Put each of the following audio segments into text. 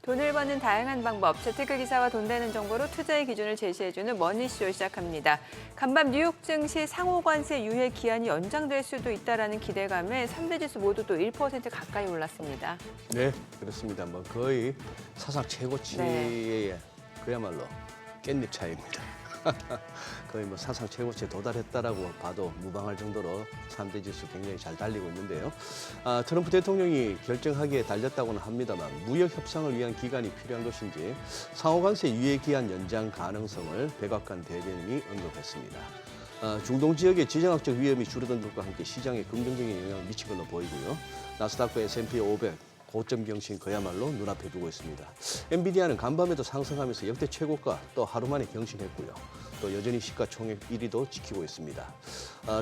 돈을 버는 다양한 방법, 재테크 기사와 돈 되는 정보로 투자의 기준을 제시해주는 머니쇼 시작합니다. 간밤 뉴욕 증시 상호관세 유예 기한이 연장될 수도 있다는 기대감에 3대 지수 모두 또 1% 가까이 올랐습니다. 네, 그렇습니다. 뭐 거의 사상 최고치의 그야말로 깻잎 차이입니다. 거의 뭐 사상 최고치에 도달했다라고 봐도 무방할 정도로 3대 지수 굉장히 잘 달리고 있는데요. 트럼프 대통령이 결정하기에 달렸다고는 합니다만 무역 협상을 위한 기간이 필요한 것인지 상호관세 유예 기한 연장 가능성을 백악관 대변인이 언급했습니다. 중동 지역의 지정학적 위험이 줄어든 것과 함께 시장에 긍정적인 영향을 미친 걸로 보이고요. 나스닥과 S&P 500 고점 경신 그야말로 눈앞에 두고 있습니다. 엔비디아는 간밤에도 상승하면서 역대 최고가 또 하루 만에 경신했고요. 또 여전히 시가총액 1위도 지키고 있습니다.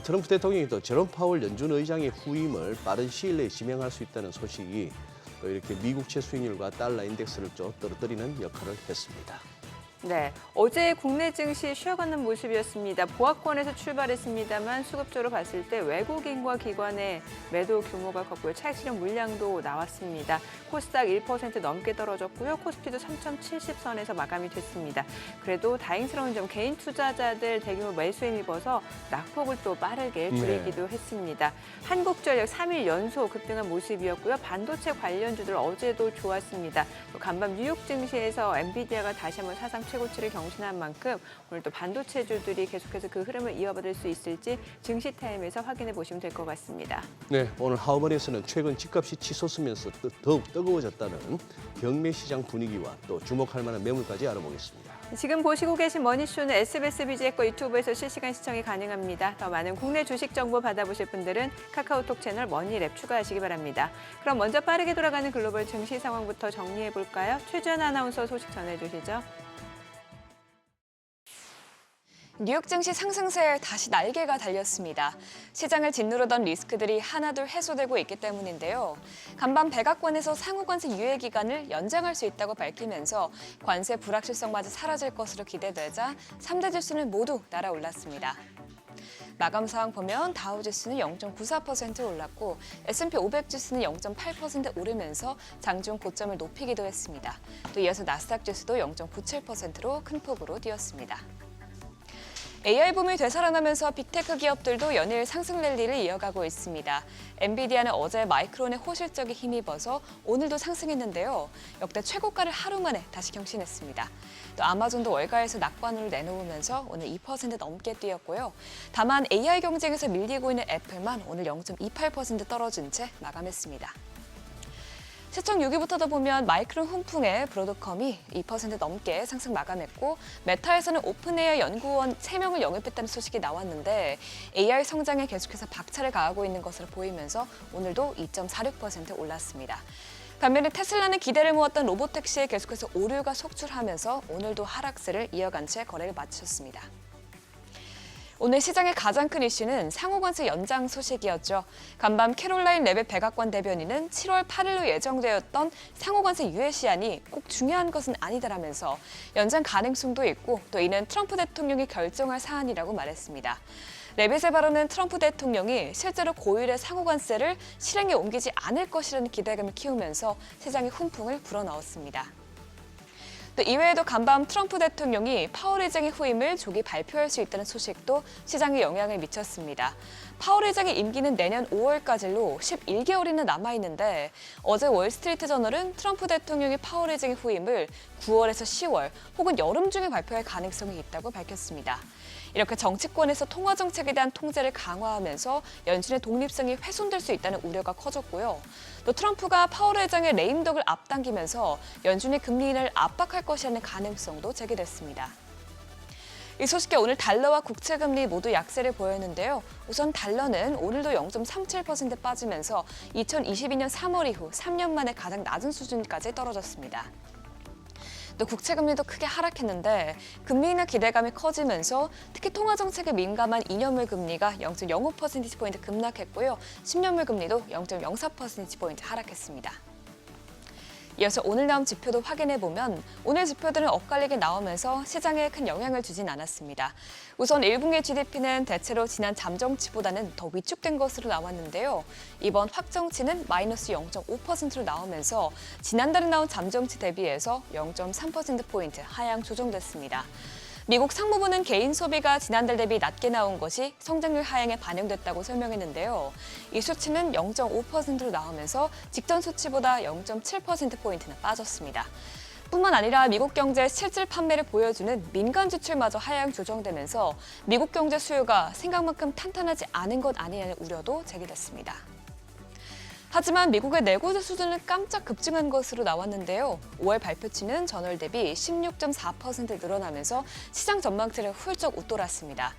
트럼프 대통령이 또 제롬 파월 연준 의장의 후임을 빠른 시일 내에 지명할 수 있다는 소식이 또 이렇게 미국채 수익률과 달러 인덱스를 좀 떨어뜨리는 역할을 했습니다. 네, 어제 국내 증시 쉬어가는 모습이었습니다. 보합권에서 출발했습니다만 수급적으로 봤을 때 외국인과 기관의 매도 규모가 컸고요. 차익 실현 물량도 나왔습니다. 코스닥 1% 넘게 떨어졌고요. 코스피도 3.70선에서 마감이 됐습니다. 그래도 다행스러운 점 개인 투자자들 대규모 매수에 입어서 낙폭을 또 빠르게 줄이기도 했습니다. 한국전력 3일 연속 급등한 모습이었고요. 반도체 관련주들 어제도 좋았습니다. 또 간밤 뉴욕 증시에서 엔비디아가 다시 한번 사상 최고치를 경신한 만큼 오늘 또 반도체주들이 계속해서 그 흐름을 이어받을 수 있을지 증시 타임에서 확인해 보시면 될 것 같습니다. 네, 오늘 하우머니에서는 최근 집값이 치솟으면서 더욱 뜨거워졌다는 경매 시장 분위기와 또 주목할 만한 매물까지 알아보겠습니다. 지금 보시고 계신 머니쇼는 SBS BG과 유튜브에서 실시간 시청이 가능합니다. 더 많은 국내 주식 정보 받아보실 분들은 카카오톡 채널 머니랩 추가하시기 바랍니다. 그럼 먼저 빠르게 돌아가는 글로벌 증시 상황부터 정리해 볼까요? 최주연 아나운서 소식 전해주시죠. 뉴욕 증시 상승세에 다시 날개가 달렸습니다. 시장을 짓누르던 리스크들이 하나둘 해소되고 있기 때문인데요. 간밤 백악관에서 상호관세 유예 기간을 연장할 수 있다고 밝히면서 관세 불확실성마저 사라질 것으로 기대되자 3대 지수는 모두 날아올랐습니다. 마감 상황 보면 다우 지수는 0.94% 올랐고 S&P 500 지수는 0.8% 오르면서 장중 고점을 높이기도 했습니다. 또 이어서 나스닥 지수도 0.97%로 큰 폭으로 뛰었습니다. AI 붐이 되살아나면서 빅테크 기업들도 연일 상승 랠리를 이어가고 있습니다. 엔비디아는 어제 마이크론의 호실적에 힘입어서 오늘도 상승했는데요. 역대 최고가를 하루 만에 다시 경신했습니다. 또 아마존도 월가에서 낙관을 내놓으면서 오늘 2% 넘게 뛰었고요. 다만 AI 경쟁에서 밀리고 있는 애플만 오늘 0.28% 떨어진 채 마감했습니다. 시청 6위부터도 보면 마이크론 훈풍에 브로드컴이 2% 넘게 상승 마감했고 메타에서는 오픈AI 연구원 3명을 영입했다는 소식이 나왔는데 AI 성장에 계속해서 박차를 가하고 있는 것으로 보이면서 오늘도 2.46% 올랐습니다. 반면에 테슬라는 기대를 모았던 로보택시에 계속해서 오류가 속출하면서 오늘도 하락세를 이어간 채 거래를 마쳤습니다. 오늘 시장의 가장 큰 이슈는 상호관세 연장 소식이었죠. 간밤 캐롤라인 레벳 백악관 대변인은 7월 8일로 예정되었던 상호관세 유예 시한이 꼭 중요한 것은 아니다라면서 연장 가능성도 있고 또 이는 트럼프 대통령이 결정할 사안이라고 말했습니다. 레벳의 발언은 트럼프 대통령이 실제로 고율의 상호관세를 실행에 옮기지 않을 것이라는 기대감을 키우면서 시장의 훈풍을 불어넣었습니다. 또 이외에도 간밤 트럼프 대통령이 파월 의장의 후임을 조기 발표할 수 있다는 소식도 시장에 영향을 미쳤습니다. 파월 의장의 임기는 내년 5월까지로 11개월이나 남아있는데 어제 월스트리트 저널은 트럼프 대통령이 파월 의장의 후임을 9월에서 10월 혹은 여름 중에 발표할 가능성이 있다고 밝혔습니다. 이렇게 정치권에서 통화 정책에 대한 통제를 강화하면서 연준의 독립성이 훼손될 수 있다는 우려가 커졌고요. 또 트럼프가 파월 의장의 레임덕을 앞당기면서 연준의 금리 인하를 압박할 것이라는 가능성도 제기됐습니다. 이 소식에 오늘 달러와 국채금리 모두 약세를 보였는데요. 우선 달러는 오늘도 0.37% 빠지면서 2022년 3월 이후 3년 만에 가장 낮은 수준까지 떨어졌습니다. 또 국채금리도 크게 하락했는데 금리 인하 기대감이 커지면서 특히 통화정책에 민감한 2년물 금리가 0.05%포인트 급락했고요. 10년물 금리도 0.04%포인트 하락했습니다. 이어서 오늘 나온 지표도 확인해 보면 오늘 지표들은 엇갈리게 나오면서 시장에 큰 영향을 주진 않았습니다. 우선 1분기 GDP는 대체로 지난 잠정치보다는 더 위축된 것으로 나왔는데요. 이번 확정치는 마이너스 0.5%로 나오면서 지난달에 나온 잠정치 대비해서 0.3%포인트 하향 조정됐습니다. 미국 상무부는 개인 소비가 지난달 대비 낮게 나온 것이 성장률 하향에 반영됐다고 설명했는데요. 이 수치는 0.5%로 나오면서 직전 수치보다 0.7%포인트나 빠졌습니다. 뿐만 아니라 미국 경제 실질 판매를 보여주는 민간 지출마저 하향 조정되면서 미국 경제 수요가 생각만큼 탄탄하지 않은 것 아니냐는 우려도 제기됐습니다. 하지만 미국의 내구재 수준은 깜짝 급증한 것으로 나왔는데요. 5월 발표치는 전월 대비 16.4% 늘어나면서 시장 전망치를 훌쩍 웃돌았습니다.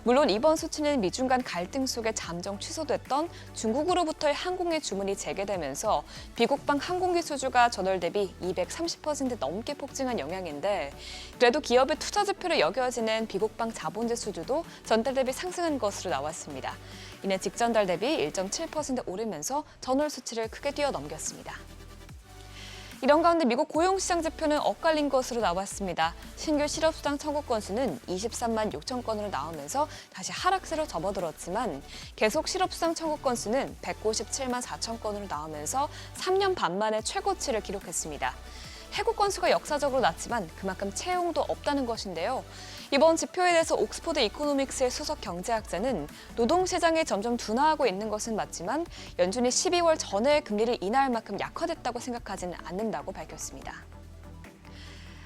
물론 이번 수치는 미중 간 갈등 속에 잠정 취소됐던 중국으로부터의 항공기 주문이 재개되면서 미국방 항공기 수주가 전월 대비 230% 넘게 폭증한 영향인데 그래도 기업의 투자 지표로 여겨지는 미국방 자본재 수주도 전달 대비 상승한 것으로 나왔습니다. 이내 직전달 대비 1.7% 오르면서 전월 수치를 크게 뛰어넘겼습니다. 이런 가운데 미국 고용시장 지표는 엇갈린 것으로 나왔습니다. 신규 실업수당 청구 건수는 23만 6천 건으로 나오면서 다시 하락세로 접어들었지만 계속 실업수당 청구 건수는 197만 4천 건으로 나오면서 3년 반 만에 최고치를 기록했습니다. 해고 건수가 역사적으로 낮지만 그만큼 채용도 없다는 것인데요. 이번 지표에 대해서 옥스퍼드 이코노믹스의 수석 경제학자는 노동시장이 점점 둔화하고 있는 것은 맞지만 연준이 12월 전에 금리를 인하할 만큼 약화됐다고 생각하지는 않는다고 밝혔습니다.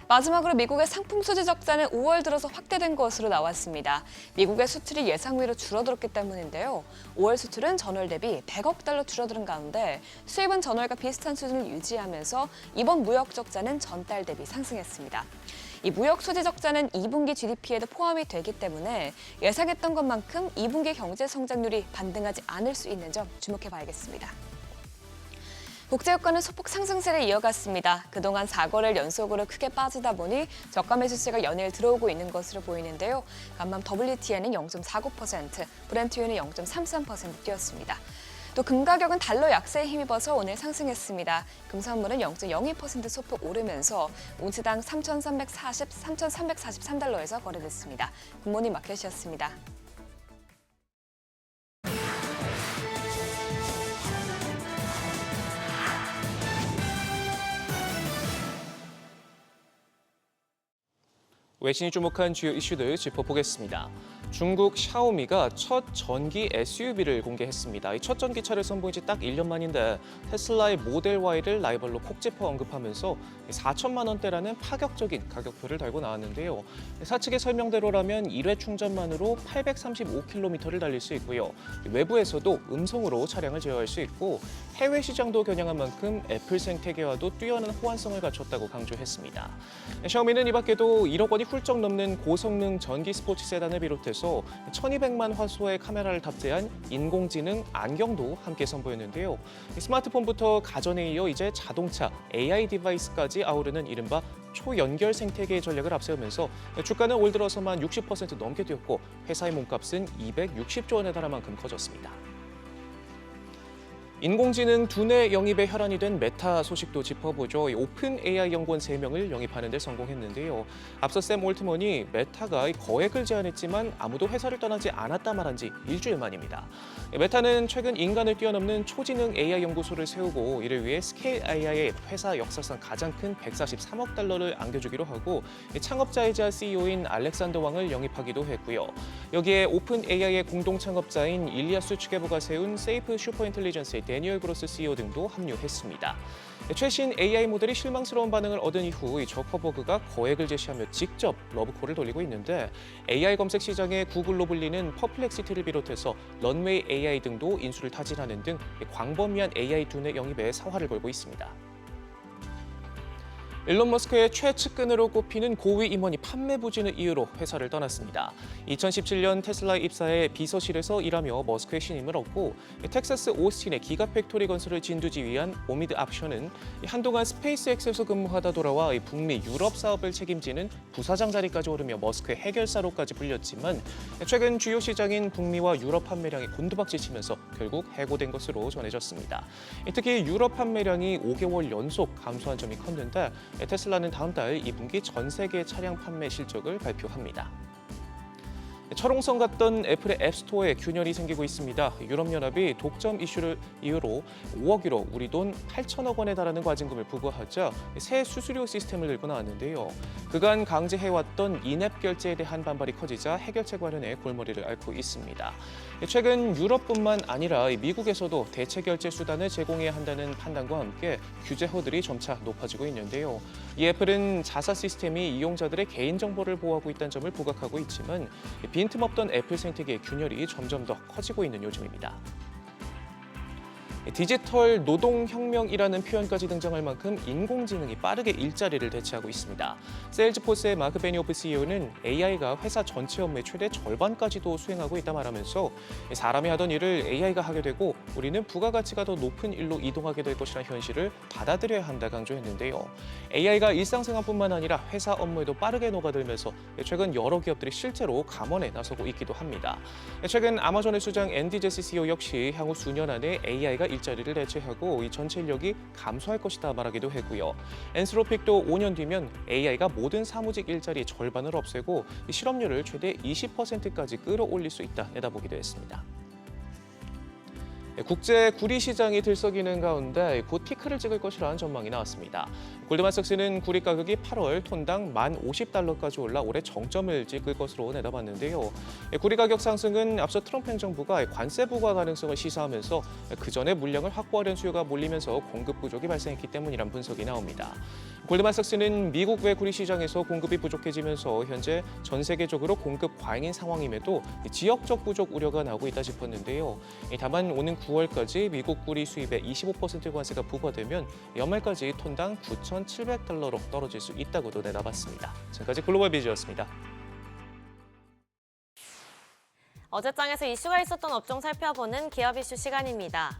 마지막으로 미국의 상품 수지 적자는 5월 들어서 확대된 것으로 나왔습니다. 미국의 수출이 예상외로 줄어들었기 때문인데요. 5월 수출은 전월 대비 100억 달러 줄어든 가운데 수입은 전월과 비슷한 수준을 유지하면서 이번 무역 적자는 전달 대비 상승했습니다. 이 무역 수지 적자는 2분기 GDP에도 포함이 되기 때문에 예상했던 것만큼 2분기 경제 성장률이 반등하지 않을 수 있는 점 주목해 봐야겠습니다. 국제유가는 소폭 상승세를 이어갔습니다. 그동안 4거래일 연속으로 크게 빠지다 보니 저가 매수세가 연일 들어오고 있는 것으로 보이는데요. 간밤 WTI는 0.49%, 브렌트유는 0.33% 뛰었습니다. 또 금 가격은 달러 약세에 힘입어서 오늘 상승했습니다. 금선물은 0.02% 소폭 오르면서 온스당 3,343달러에서 거래됐습니다. 굿모닝 마켓이었습니다. 외신이 주목한 주요 이슈들 짚어보겠습니다. 중국 샤오미가 첫 전기 SUV를 공개했습니다. 이 첫 전기차를 선보인 지 딱 1년 만인데 테슬라의 모델 Y를 라이벌로 콕 집어 언급하면서 4천만 원대라는 파격적인 가격표를 달고 나왔는데요. 사측의 설명대로라면 1회 충전만으로 835km를 달릴 수 있고요. 외부에서도 음성으로 차량을 제어할 수 있고 해외 시장도 겨냥한 만큼 애플 생태계와도 뛰어난 호환성을 갖췄다고 강조했습니다. 샤오미는 이 밖에도 1억 원이 훌쩍 넘는 고성능 전기 스포츠 세단을 비롯해서 1200만 화소의 카메라를 탑재한 인공지능 안경도 함께 선보였는데요. 스마트폰부터 가전에 이어 이제 자동차, AI 디바이스까지 아우르는 이른바 초연결 생태계의 전략을 앞세우면서 주가는 올 들어서만 60% 넘게 뛰었고 회사의 몸값은 260조 원에 달할 만큼 커졌습니다. 인공지능 두뇌 영입에 혈안이 된 메타 소식도 짚어보죠. 오픈 AI 연구원 3명을 영입하는 데 성공했는데요. 앞서 샘 올트먼이 메타가 거액을 제안했지만 아무도 회사를 떠나지 않았다 말한 지 일주일 만입니다. 메타는 최근 인간을 뛰어넘는 초지능 AI 연구소를 세우고 이를 위해 스케일 AI의 회사 역사상 가장 큰 143억 달러를 안겨주기로 하고 창업자이자 CEO인 알렉산더 왕을 영입하기도 했고요. 여기에 오픈 AI의 공동 창업자인 일리아스 추게보가 세운 세이프 슈퍼인텔리전스의 데니얼 그로스 CEO 등도 합류했습니다. 최신 AI 모델이 실망스러운 반응을 얻은 이후 저커버그가 거액을 제시하며 직접 러브콜을 돌리고 있는데 AI 검색 시장의 구글로 불리는 퍼플렉시티를 비롯해서 런웨이 AI 등도 인수를 타진하는 등 광범위한 AI 두뇌 영입에 사활을 걸고 있습니다. 일론 머스크의 최측근으로 꼽히는 고위 임원이 판매 부진을 이유로 회사를 떠났습니다. 2017년 테슬라에 입사해 비서실에서 일하며 머스크의 신임을 얻고 텍사스 오스틴의 기가 팩토리 건설을 진두지휘한 오미드 압션은 한동안 스페이스X에서 근무하다 돌아와 북미 유럽 사업을 책임지는 부사장 자리까지 오르며 머스크의 해결사로까지 불렸지만 최근 주요 시장인 북미와 유럽 판매량이 곤두박질치면서 결국 해고된 것으로 전해졌습니다. 특히 유럽 판매량이 5개월 연속 감소한 점이 컸는데 테슬라는 다음 달 2분기 전 세계 차량 판매 실적을 발표합니다. 철옹성 같던 애플의 앱스토어에 균열이 생기고 있습니다. 유럽연합이 독점 이슈를 이유로 5억 유로, 우리 돈 8천억 원에 달하는 과징금을 부과하자 새 수수료 시스템을 들고 나왔는데요. 그간 강제해왔던 인앱 결제에 대한 반발이 커지자 해결책 마련에 골머리를 앓고 있습니다. 최근 유럽뿐만 아니라 미국에서도 대체 결제 수단을 제공해야 한다는 판단과 함께 규제 허들이 점차 높아지고 있는데요. 이 애플은 자사 시스템이 이용자들의 개인정보를 보호하고 있다는 점을 부각하고 있지만 빈틈없던 애플 생태계의 균열이 점점 더 커지고 있는 요즘입니다. 디지털 노동혁명이라는 표현까지 등장할 만큼 인공지능이 빠르게 일자리를 대체하고 있습니다. 세일즈포스의 마크 베니오프 CEO는 AI가 회사 전체 업무의 최대 절반까지도 수행하고 있다 말하면서 사람이 하던 일을 AI가 하게 되고 우리는 부가가치가 더 높은 일로 이동하게 될 것이라는 현실을 받아들여야 한다 강조했는데요. AI가 일상생활뿐만 아니라 회사 업무에도 빠르게 녹아들면서 최근 여러 기업들이 실제로 감원에 나서고 있기도 합니다. 최근 아마존의 수장 앤디 제시 CEO 역시 향후 수년 안에 AI가 일자리를 대체하고 이 전체 인력이 감소할 것이다 말하기도 했고요. 엔스로픽도 5년 뒤면 AI가 모든 사무직 일자리의 절반을 없애고 실업률을 최대 20%까지 끌어올릴 수 있다 내다보기도 했습니다. 국제 구리 시장이 들썩이는 가운데 곧 피크를 찍을 것이라는 전망이 나왔습니다. 골드만삭스는 구리 가격이 8월 톤당 1,050달러까지 올라 올해 정점을 찍을 것으로 내다봤는데요. 구리 가격 상승은 앞서 트럼프 행정부가 관세 부과 가능성을 시사하면서 그 전에 물량을 확보하려는 수요가 몰리면서 공급 부족이 발생했기 때문이란 분석이 나옵니다. 골드만삭스는 미국 외 구리 시장에서 공급이 부족해지면서 현재 전 세계적으로 공급 과잉인 상황임에도 지역적 부족 우려가 나오고 있다 짚었는데요. 다만 오는 9월까지 미국 구리 수입의 25% 관세가 부과되면 연말까지 톤당 9,700달러로 떨어질 수 있다고도 내다봤습니다. 지금까지 글로벌 비즈였습니다. 어제장에서 이슈가 있었던 업종 살펴보는 기업 이슈 시간입니다.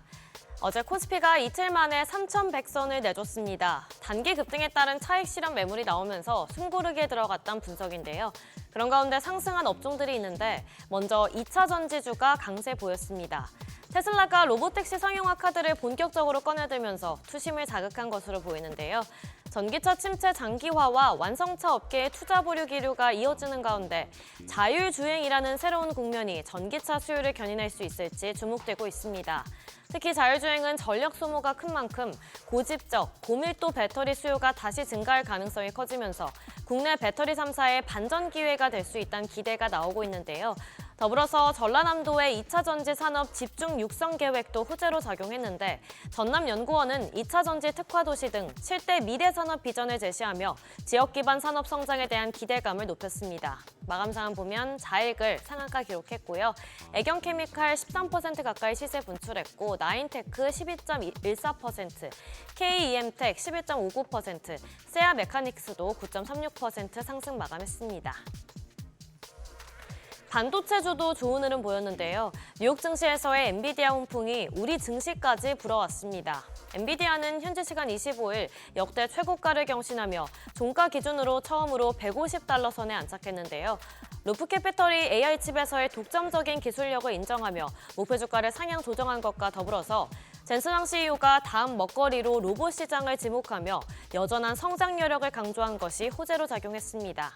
어제 코스피가 이틀 만에 3,100선을 내줬습니다. 단기 급등에 따른 차익 실현 매물이 나오면서 숨고르기에 들어갔다는 분석인데요. 그런 가운데 상승한 업종들이 있는데 먼저 2차 전지주가 강세 보였습니다. 테슬라가 로보택시 상용화 카드를 본격적으로 꺼내들면서 투심을 자극한 것으로 보이는데요. 전기차 침체 장기화와 완성차 업계의 투자 보류 기류가 이어지는 가운데 자율주행이라는 새로운 국면이 전기차 수요를 견인할 수 있을지 주목되고 있습니다. 특히 자율주행은 전력 소모가 큰 만큼 고집적, 고밀도 배터리 수요가 다시 증가할 가능성이 커지면서 국내 배터리 3사의 반전 기회가 될 수 있다는 기대가 나오고 있는데요. 더불어서 전라남도의 2차 전지 산업 집중 육성 계획도 호재로 작용했는데 전남연구원은 2차 전지 특화 도시 등 7대 미래 산업 비전을 제시하며 지역 기반 산업 성장에 대한 기대감을 높였습니다. 마감 상황 보면 자일글 상한가 기록했고요. 애경케미칼 13% 가까이 시세 분출했고 나인테크 12.14%, KEM텍 11.59%, 세아 메카닉스도 9.36% 상승 마감했습니다. 반도체주도 좋은 흐름 보였는데요. 뉴욕 증시에서의 엔비디아 훈풍이 우리 증시까지 불어왔습니다. 엔비디아는 현지 시간 25일 역대 최고가를 경신하며 종가 기준으로 처음으로 150달러 선에 안착했는데요. 루프캐피털이 AI 칩에서의 독점적인 기술력을 인정하며 목표 주가를 상향 조정한 것과 더불어서 젠슨왕 CEO가 다음 먹거리로 로봇 시장을 지목하며 여전한 성장 여력을 강조한 것이 호재로 작용했습니다.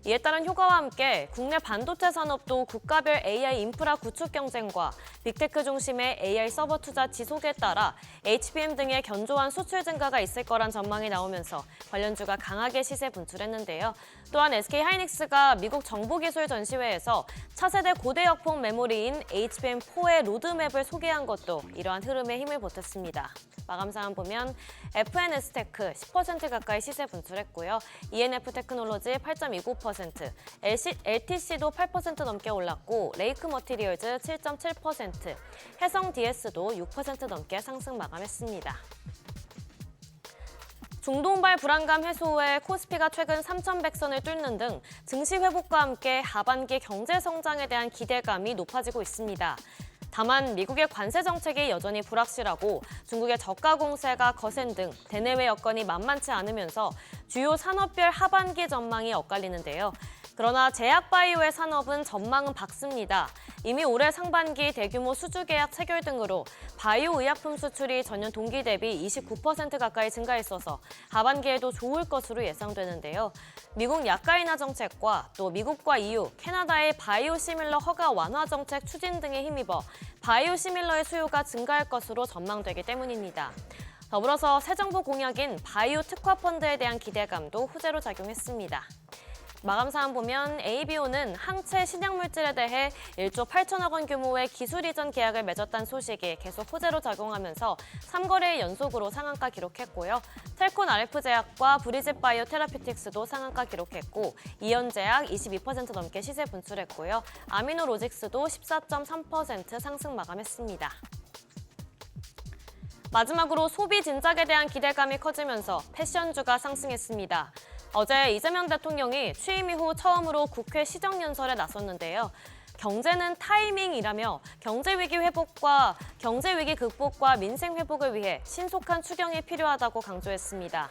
이에 따른 효과와 함께 국내 반도체 산업도 국가별 AI 인프라 구축 경쟁과 빅테크 중심의 AI 서버 투자 지속에 따라 HBM 등의 견조한 수출 증가가 있을 거란 전망이 나오면서 관련주가 강하게 시세 분출했는데요. 또한 SK하이닉스가 미국 정보기술 전시회에서 차세대 고대 역폭 메모리인 HBM4의 로드맵을 소개한 것도 이러한 흐름에 힘을 보탰습니다. 마감 상황 보면 FNS테크 10% 가까이 시세 분출했고요. ENF 테크놀로지 8.29%, LTC도 8% 넘게 올랐고 레이크 머티리얼즈 7.7%, 해성 DS도 6% 넘게 상승 마감했습니다. 중동발 불안감 해소 후에 코스피가 최근 3,100선을 뚫는 등 증시 회복과 함께 하반기 경제 성장에 대한 기대감이 높아지고 있습니다. 다만 미국의 관세 정책이 여전히 불확실하고 중국의 저가 공세가 거센 등 대내외 여건이 만만치 않으면서 주요 산업별 하반기 전망이 엇갈리는데요. 그러나 제약바이오의 산업은 전망은 밝습니다. 이미 올해 상반기 대규모 수주 계약 체결 등으로 바이오 의약품 수출이 전년 동기 대비 29% 가까이 증가했어서 하반기에도 좋을 것으로 예상되는데요. 미국 약가 인하 정책과 또 미국과 EU, 캐나다의 바이오 시밀러 허가 완화 정책 추진 등에 힘입어 바이오 시밀러의 수요가 증가할 것으로 전망되기 때문입니다. 더불어서 새 정부 공약인 바이오 특화 펀드에 대한 기대감도 호재로 작용했습니다. 마감 사안 보면 ABO는 항체 신약 물질에 대해 1조 8천억 원 규모의 기술 이전 계약을 맺었다는 소식이 계속 호재로 작용하면서 3거래일 연속으로 상한가 기록했고요. 텔콘 RF제약과 브리짓 바이오 테라피틱스도 상한가 기록했고 이연제약 22% 넘게 시세 분출했고요. 아미노로직스도 14.3% 상승 마감했습니다. 마지막으로 소비 진작에 대한 기대감이 커지면서 패션주가 상승했습니다. 어제 이재명 대통령이 취임 이후 처음으로 국회 시정연설에 나섰는데요. 경제는 타이밍이라며 경제 위기 극복과 민생 회복을 위해 신속한 추경이 필요하다고 강조했습니다.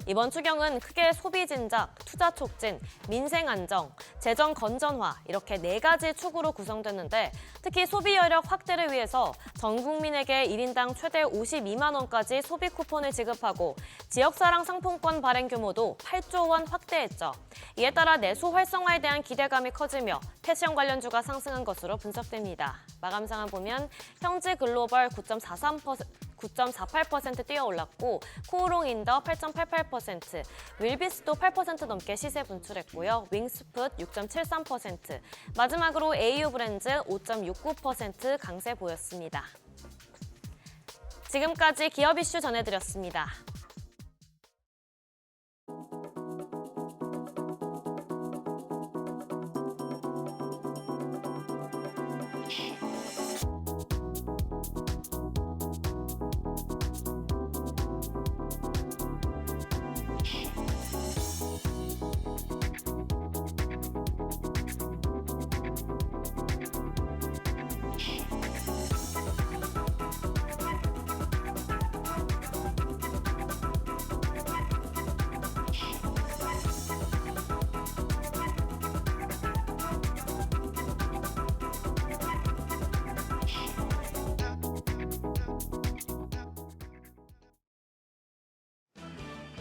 이번 추경은 크게 소비 진작, 투자 촉진, 민생 안정, 재정 건전화 이렇게 4가지 축으로 구성됐는데 특히 소비 여력 확대를 위해서 전 국민에게 1인당 최대 52만 원까지 소비 쿠폰을 지급하고 지역사랑 상품권 발행 규모도 8조 원 확대했죠. 이에 따라 내수 활성화에 대한 기대감이 커지며 패션 관련주가 상승한 것으로 분석됩니다. 마감 상황 보면 형지 글로벌 9.48% 뛰어 올랐고 코오롱 인더 8.88%, 윌비스도 8% 넘게 시세 분출했고요. 윙스풋 6.73%, 마지막으로 AU 브랜드 5.69% 강세 보였습니다. 지금까지 기업 이슈 전해드렸습니다.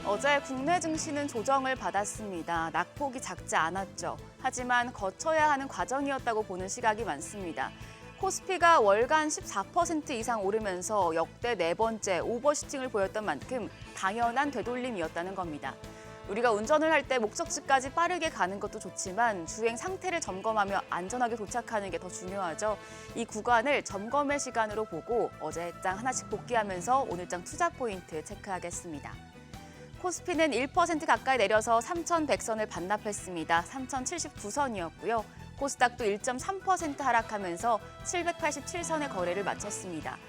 어제 국내 증시는 조정을 받았습니다. 낙폭이 작지 않았죠. 하지만 거쳐야 하는 과정이었다고 보는 시각이 많습니다. 코스피가 월간 14% 이상 오르면서 역대 4번째 오버슈팅을 보였던 만큼 당연한 되돌림이었다는 겁니다. 우리가 운전을 할 때 목적지까지 빠르게 가는 것도 좋지만 주행 상태를 점검하며 안전하게 도착하는 게 더 중요하죠. 이 구간을 점검의 시간으로 보고 어제 장 하나씩 복귀하면서 오늘 장 투자 포인트 체크하겠습니다. 코스피는 1% 가까이 내려서 3,100선을 반납했습니다. 3,079선이었고요. 코스닥도 1.3% 하락하면서 787선의 거래를 마쳤습니다.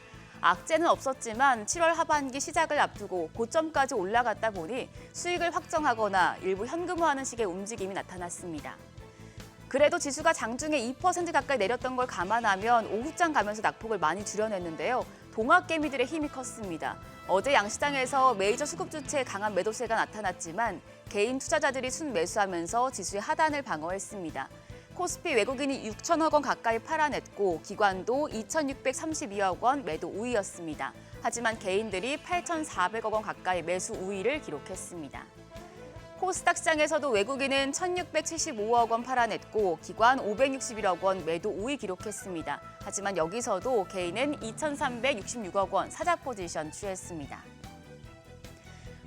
악재는 없었지만 7월 하반기 시작을 앞두고 고점까지 올라갔다 보니 수익을 확정하거나 일부 현금화하는 식의 움직임이 나타났습니다. 그래도 지수가 장중에 2% 가까이 내렸던 걸 감안하면 오후장 가면서 낙폭을 많이 줄여냈는데요. 동학개미들의 힘이 컸습니다. 어제 양시장에서 메이저 수급주체의 강한 매도세가 나타났지만 개인 투자자들이 순매수하면서 지수의 하단을 방어했습니다. 코스피 외국인이 6천억 원 가까이 팔아냈고 기관도 2,632억 원 매도 우위였습니다. 하지만 개인들이 8,400억 원 가까이 매수 우위를 기록했습니다. 코스닥 시장에서도 외국인은 1,675억 원 팔아냈고 기관 561억 원 매도 우위 기록했습니다. 하지만 여기서도 개인은 2,366억 원 사자 포지션 취했습니다.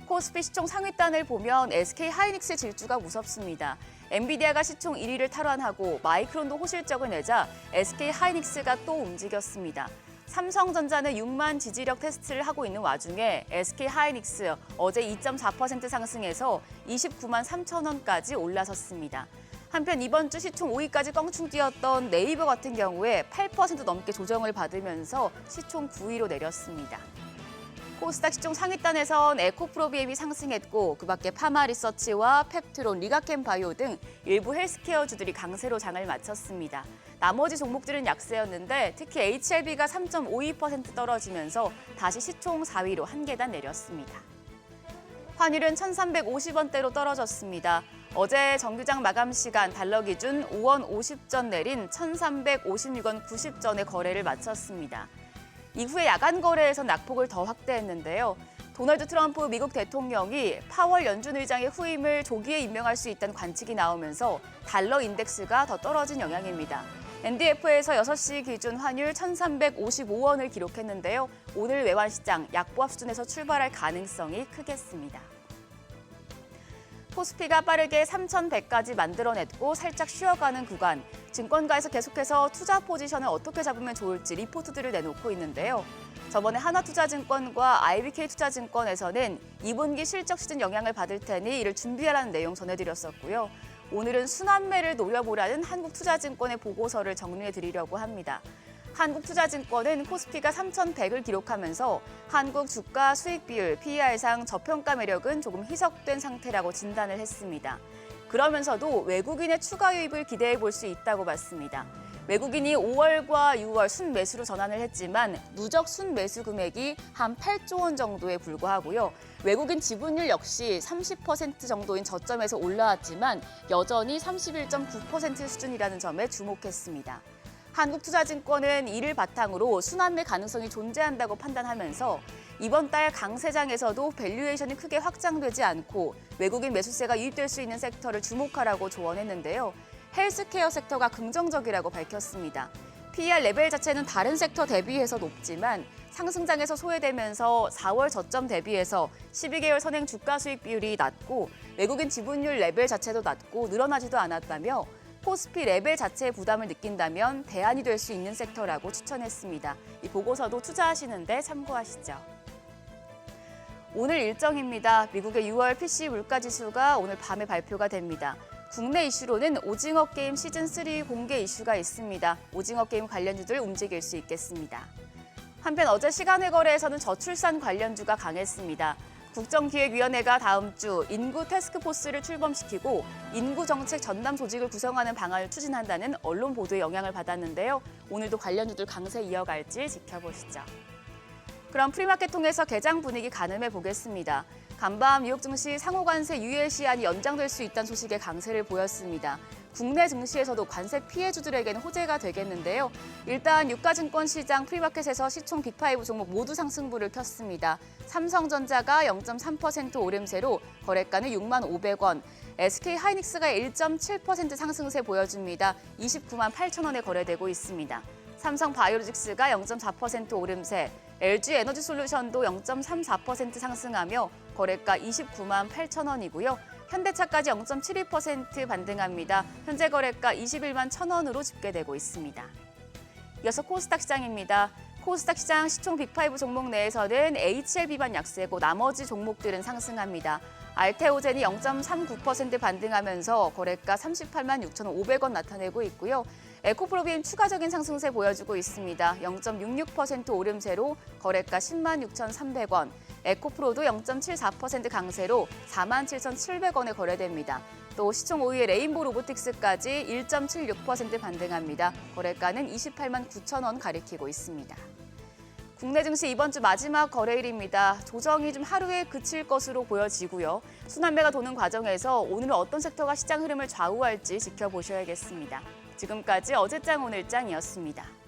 코스피 시총 상위단을 보면 SK하이닉스의 질주가 무섭습니다. 엔비디아가 시총 1위를 탈환하고 마이크론도 호실적을 내자 SK하이닉스가 또 움직였습니다. 삼성전자는 6만 지지력 테스트를 하고 있는 와중에 SK하이닉스 어제 2.4% 상승해서 29만 3천 원까지 올라섰습니다. 한편 이번 주 시총 5위까지 껑충 뛰었던 네이버 같은 경우에 8% 넘게 조정을 받으면서 시총 9위로 내렸습니다. 코스닥 시총 상위단에선 에코프로비엠이 상승했고 그 밖에 파마리서치와 펩트론, 리가켄 바이오 등 일부 헬스케어주들이 강세로 장을 마쳤습니다. 나머지 종목들은 약세였는데 특히 HLB가 3.52% 떨어지면서 다시 시총 4위로 한 계단 내렸습니다. 환율은 1,350원대로 떨어졌습니다. 어제 정규장 마감 시간 달러 기준 5원 50전 내린 1,356원 90전에 거래를 마쳤습니다. 이후에 야간 거래에서 낙폭을 더 확대했는데요. 도널드 트럼프 미국 대통령이 파월 연준 의장의 후임을 조기에 임명할 수 있다는 관측이 나오면서 달러 인덱스가 더 떨어진 영향입니다. NDF에서 6시 기준 환율 1,355원을 기록했는데요. 오늘 외환시장 약보합 수준에서 출발할 가능성이 크겠습니다. 코스피가 빠르게 3,100까지 만들어냈고 살짝 쉬어가는 구간. 증권가에서 계속해서 투자 포지션을 어떻게 잡으면 좋을지 리포트들을 내놓고 있는데요. 저번에 하나투자증권과 IBK투자증권에서는 2분기 실적 시즌 영향을 받을 테니 이를 준비하라는 내용 전해드렸었고요. 오늘은 순환매를 노려보라는 한국투자증권의 보고서를 정리해드리려고 합니다. 한국투자증권은 코스피가 3,100을 기록하면서 한국 주가 수익 비율, PER상 저평가 매력은 조금 희석된 상태라고 진단을 했습니다. 그러면서도 외국인의 추가 유입을 기대해 볼 수 있다고 봤습니다. 외국인이 5월과 6월 순매수로 전환을 했지만 누적 순매수 금액이 한 8조 원 정도에 불과하고요. 외국인 지분율 역시 30% 정도인 저점에서 올라왔지만 여전히 31.9% 수준이라는 점에 주목했습니다. 한국투자증권은 이를 바탕으로 순환매 가능성이 존재한다고 판단하면서 이번 달 강세장에서도 밸류에이션이 크게 확장되지 않고 외국인 매수세가 유입될 수 있는 섹터를 주목하라고 조언했는데요. 헬스케어 섹터가 긍정적이라고 밝혔습니다. PER 레벨 자체는 다른 섹터 대비해서 높지만 상승장에서 소외되면서 4월 저점 대비해서 12개월 선행 주가 수익 비율이 낮고 외국인 지분율 레벨 자체도 낮고 늘어나지도 않았다며 코스피 레벨 자체의 부담을 느낀다면 대안이 될 수 있는 섹터라고 추천했습니다. 이 보고서도 투자하시는데 참고하시죠. 오늘 일정입니다. 미국의 6월 PC 물가지수가 오늘 밤에 발표가 됩니다. 국내 이슈로는 오징어 게임 시즌3 공개 이슈가 있습니다. 오징어 게임 관련주들 움직일 수 있겠습니다. 한편 어제 시간외 거래에서는 저출산 관련주가 강했습니다. 국정기획위원회가 다음 주 인구 태스크포스를 출범시키고 인구정책 전담 조직을 구성하는 방안을 추진한다는 언론 보도에 영향을 받았는데요. 오늘도 관련주들 강세 이어갈지 지켜보시죠. 그럼 프리마켓 통해서 개장 분위기 가늠해 보겠습니다. 간밤 뉴욕 증시 상호관세 유예 시한이 연장될 수 있다는 소식에 강세를 보였습니다. 국내 증시에서도 관세 피해주들에게는 호재가 되겠는데요. 일단 유가증권 시장 프리마켓에서 시총 빅5 종목 모두 상승부를 켰습니다. 삼성전자가 0.3% 오름세로 거래가는 6만 500원, SK하이닉스가 1.7% 상승세 보여줍니다. 29만 8천 원에 거래되고 있습니다. 삼성바이오로직스가 0.4% 오름세, LG에너지솔루션도 0.34% 상승하며 거래가 29만 8천 원이고요. 현대차까지 0.72% 반등합니다. 현재 거래가 21만 1천 원으로 집계되고 있습니다. 이어서 코스닥 시장입니다. 코스닥 시장 시총 빅5 종목 내에서는 HLB만 약세고 나머지 종목들은 상승합니다. 알테오젠이 0.39% 반등하면서 거래가 38만 6,500원 나타내고 있고요. 에코프로비엠 추가적인 상승세 보여주고 있습니다. 0.66% 오름세로 거래가 10만 6,300원. 에코프로도 0.74% 강세로 4만 7,700원에 거래됩니다. 또 시총 5위의 레인보 로보틱스까지 1.76% 반등합니다. 거래가는 28만 9천 원 가리키고 있습니다. 국내 증시 이번 주 마지막 거래일입니다. 조정이 좀 하루에 그칠 것으로 보여지고요. 순환매가 도는 과정에서 오늘은 어떤 섹터가 시장 흐름을 좌우할지 지켜보셔야겠습니다. 지금까지 어제장 오늘장이었습니다.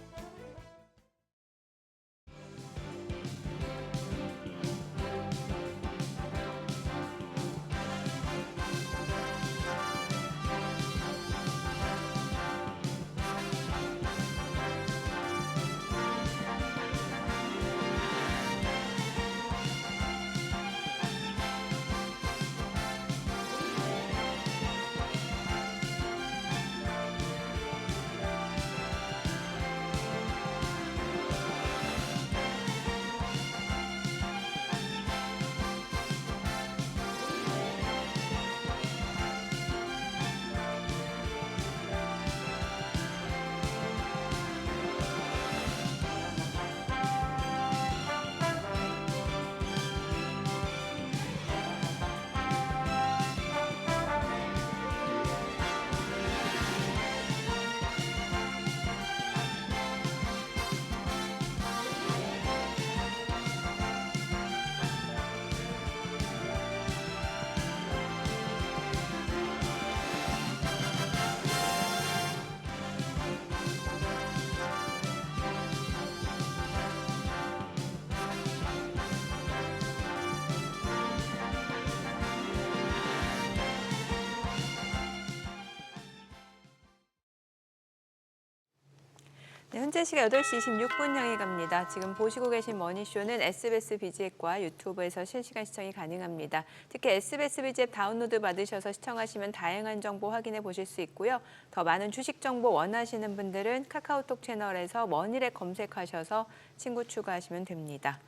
네, 현재 시각 8시 26분 향해 갑니다. 지금 보시고 계신 머니쇼는 SBS BG앱과 유튜브에서 실시간 시청이 가능합니다. 특히 SBS BG앱 다운로드 받으셔서 시청하시면 다양한 정보 확인해 보실 수 있고요. 더 많은 주식 정보 원하시는 분들은 카카오톡 채널에서 머니랩 검색하셔서 친구 추가하시면 됩니다.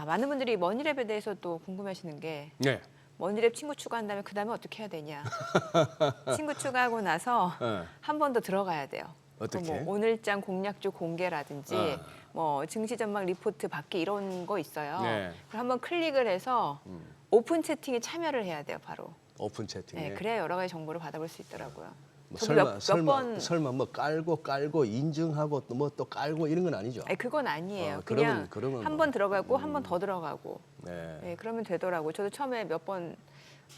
많은 분들이 머니랩에 대해서 또 궁금해하시는 게 네. 머니랩 친구 추가한다면 그 다음에 어떻게 해야 되냐. 친구 추가하고 나서 네. 한 번 더 들어가야 돼요. 어떻게? 뭐 오늘장 공략주 공개라든지 뭐 증시 전망 리포트 받기 이런 거 있어요. 네. 그럼 한번 클릭을 해서 오픈 채팅에 참여를 해야 돼요, 바로. 오픈 채팅에. 네, 그래야 여러 가지 정보를 받아볼 수 있더라고요. 뭐 저도 설마 뭐 깔고 인증하고 뭐 또 깔고 이런 건 아니죠? 아니, 그건 아니에요. 그러면 그냥 한 뭐. 번 들어가고 한 번 더 들어가고. 네. 네, 그러면 되더라고요. 저도 처음에 몇 번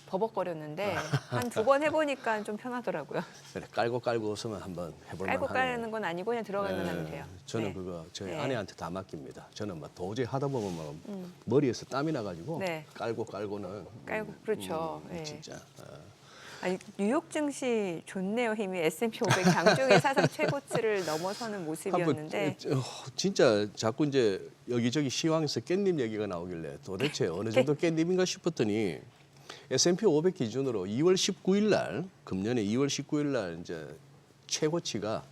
버벅거렸는데 한 2번 해보니까 좀 편하더라고요. 그래, 깔고 없으면 한번 해볼 만하네. 깔고 깔는 건 아니고 그냥 들어가면 하면 돼요. 저는 네. 그거 저희 네. 아내한테 다 맡깁니다. 저는 막 도저히 하다 보면 막 머리에서 땀이 나가지고 네. 깔고는 깔고, 그렇죠. 네. 진짜. 아니, 뉴욕 증시 좋네요. 힘이 S&P 500 장중의 사상 최고치를 넘어서는 모습이었는데 진짜 자꾸 이제 여기저기 시황에서 깻잎 얘기가 나오길래 도대체 어느 정도 깻잎인가 싶었더니 S&P 500 기준으로 2월 19일 날 금년에 2월 19일 날 이제 최고치가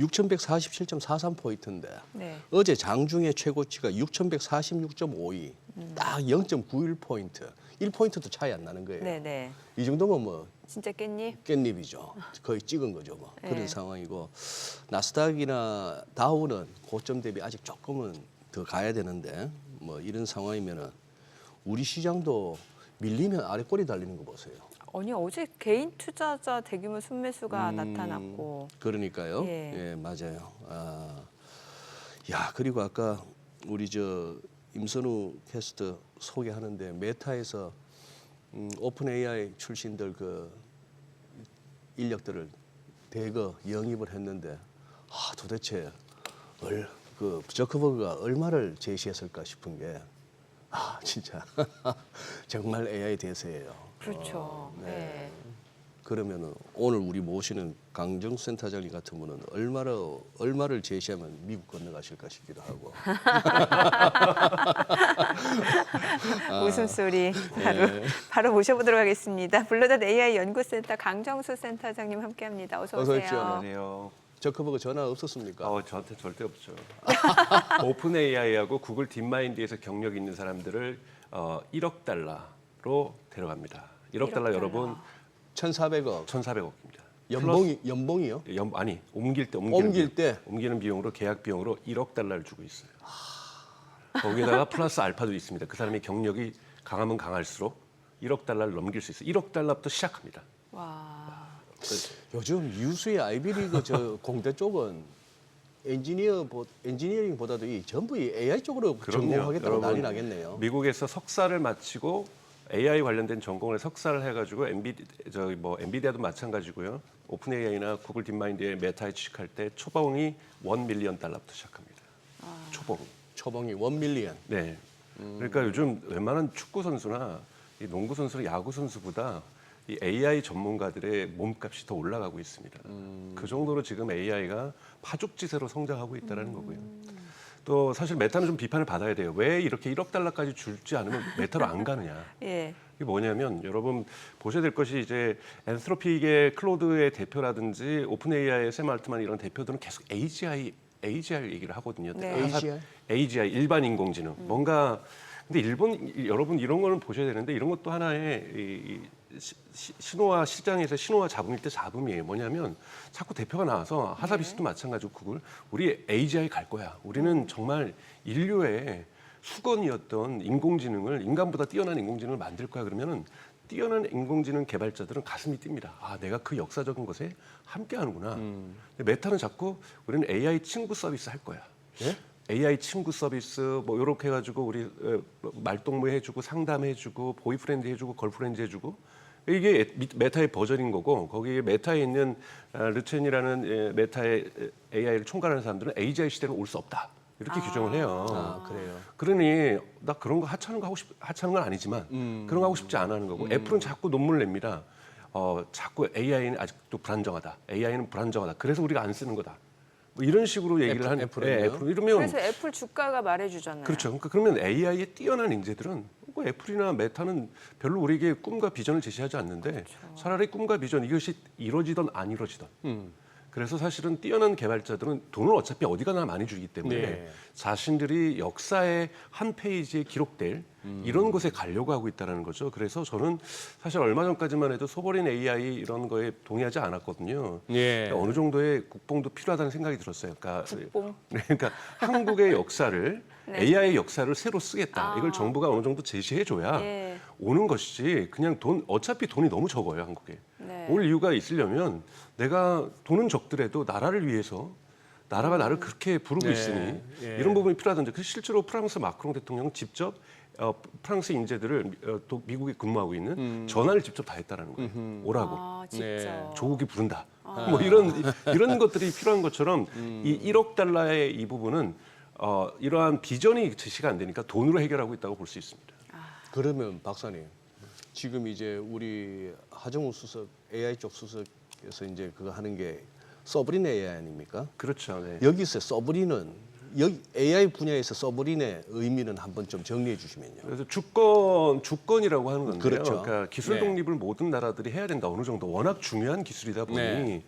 6,147.43포인트인데 네. 어제 장중에 최고치가 6,146.52, 딱 0.91포인트, 1포인트도 차이 안 나는 거예요. 네네. 이 정도면 뭐 진짜 깻잎? 깻잎이죠. 거의 찍은 거죠. 뭐 네. 그런 상황이고 나스닥이나 다우는 고점 대비 아직 조금은 더 가야 되는데 뭐 이런 상황이면은 우리 시장도 밀리면 아래 꼬리 달리는 거 보세요. 아니, 어제 개인 투자자 대규모 순매수가 나타났고. 그러니까요. 예. 예, 맞아요. 야, 그리고 아까 우리 저 임선우 캐스터 소개하는데 메타에서 오픈 AI 출신들 그 인력들을 대거 영입을 했는데 도대체 그 저커버그가 얼마를 제시했을까 싶은 게 진짜 정말 AI 대세예요. 그렇죠. 네. 그러면은 오늘 우리 모시는 강정 센터장님 같은 분은 얼마를 제시하면 미국 건너가실까 싶기도 하고. 웃음소리 예. 바로 모셔보도록 하겠습니다. 블러닷 AI 연구센터 강정수 센터장님 함께합니다. 어서 어서 오세요. 오십시오. 안녕하세요. 저커버그 전화 없었습니까? 저한테 절대 없죠. 오픈 AI하고 구글 딥마인드에서 경력 있는 사람들을 1억 달러로 데려갑니다. 1억 달러 여러분 1,400억. 1,400억입니다. 연봉이요? 아니 옮길 때? 옮기는 비용으로 계약 비용으로 1억 달러를 주고 있어요. 거기다가 플러스 알파도 있습니다. 그 사람의 경력이 강하면 강할수록 1억 달러를 넘길 수 있어요. 1억 달러부터 시작합니다. 와. 요즘 유수의 아이비리그 저 공대 쪽은 엔지니어링보다도 전부 이 AI 쪽으로 전공하겠다고 여러분, 난리 나겠네요. 미국에서 석사를 마치고 AI 관련된 전공을 석사를 해가지고 엔비디아도 마찬가지고요. 오픈 AI나 구글 딥마인드의 메타에 취직할 때 초봉이 1 밀리언 달러부터 시작합니다. 초봉이 1 밀리언. 네. 그러니까 요즘 웬만한 축구 선수나 이 농구 선수나 야구 선수보다 이 AI 전문가들의 몸값이 더 올라가고 있습니다. 그 정도로 지금 AI가 파죽지세로 성장하고 있다는 거고요. 또 사실 메타는 좀 비판을 받아야 돼요. 왜 이렇게 1억 달러까지 줄지 않으면 메타로 안 가느냐. 예. 이게 뭐냐면 여러분 보셔야 될 것이 이제 엔트로픽의 클로드의 대표라든지 오픈 AI의 샘 알트만 이런 대표들은 계속 AGI 얘기를 하거든요. 네. AGI 일반 인공지능. 뭔가 근데 여러분 이런 거는 보셔야 되는데 이런 것도 하나의 신호와 시장에서 신호와 잡음일 때 잡음이에요. 뭐냐면 자꾸 대표가 나와서 하사비스도 마찬가지고 구글 우리 AGI 갈 거야. 우리는 정말 인류의 수건이었던 인공지능을 인간보다 뛰어난 인공지능을 만들 거야. 그러면은 뛰어난 인공지능 개발자들은 가슴이 뜁니다. 내가 그 역사적인 것에 함께하는구나. 근데 메타는 자꾸 우리는 AI 친구 서비스 할 거야. 예? AI 친구 서비스 뭐 이렇게 해가지고 우리 말동무 해주고 상담해주고 보이프렌드 해주고 걸프렌드 해주고 이게 메타의 버전인 거고 거기에 메타에 있는 르첸이라는 메타의 AI를 총괄하는 사람들은 AGI 시대는 올 수 없다 이렇게 규정을 해요. 그래요. 그러니 나 그런 거 하찮은 건 아니지만 그런 거 하고 싶지 않아 하는 거고 애플은 자꾸 논문을 냅니다. 자꾸 AI는 아직도 불안정하다. AI는 불안정하다. 그래서 우리가 안 쓰는 거다. 뭐 이런 식으로 얘기를 한 애플은요? 애플 이러면 그래서 애플 주가가 말해주잖아요. 그렇죠. 그러니까 그러면 AI에 뛰어난 인재들은 뭐 애플이나 메타는 별로 우리에게 꿈과 비전을 제시하지 않는데 그렇죠. 차라리 꿈과 비전 이것이 이루어지든 안 이루어지든 그래서 사실은 뛰어난 개발자들은 돈을 어차피 어디 가나 많이 주기 때문에 네. 자신들이 역사의 한 페이지에 기록될 이런 곳에 가려고 하고 있다는 거죠. 그래서 저는 사실 얼마 전까지만 해도 소버린 AI 이런 거에 동의하지 않았거든요. 예. 어느 정도의 국뽕도 필요하다는 생각이 들었어요. 국뽕? 그러니까 한국의 역사를 네. AI의 역사를 새로 쓰겠다. 아. 이걸 정부가 어느 정도 제시해줘야 예. 오는 것이지 그냥 어차피 돈이 너무 적어요, 한국에. 네. 올 이유가 있으려면 내가 돈은 적더라도 나라를 위해서 나라가 나를 그렇게 부르고 네. 있으니 예. 이런 부분이 필요하던데 그래서 실제로 프랑스 마크롱 대통령은 직접 프랑스 인재들을 또 미국에 근무하고 있는 전화를 직접 다 했다라는 거예요. 오라고. 아, 직접. 네. 조국이 부른다. 뭐 이런 것들이 필요한 것처럼 이 1억 달러의 이 부분은 이러한 비전이 제시가 안 되니까 돈으로 해결하고 있다고 볼 수 있습니다. 그러면 박사님, 지금 이제 우리 하정우 수석 AI 쪽 수석에서 이제 그거 하는 게 서브린 AI 아닙니까? 그렇죠. 네. 여기서 서브린은 여기 AI 분야에서 서브린의 의미는 한번 좀 정리해 주시면요. 그래서 주권이라고 하는 건데요. 그렇죠. 그러니까 기술 네. 독립을 모든 나라들이 해야 된다. 어느 정도 워낙 중요한 기술이다 보니 네.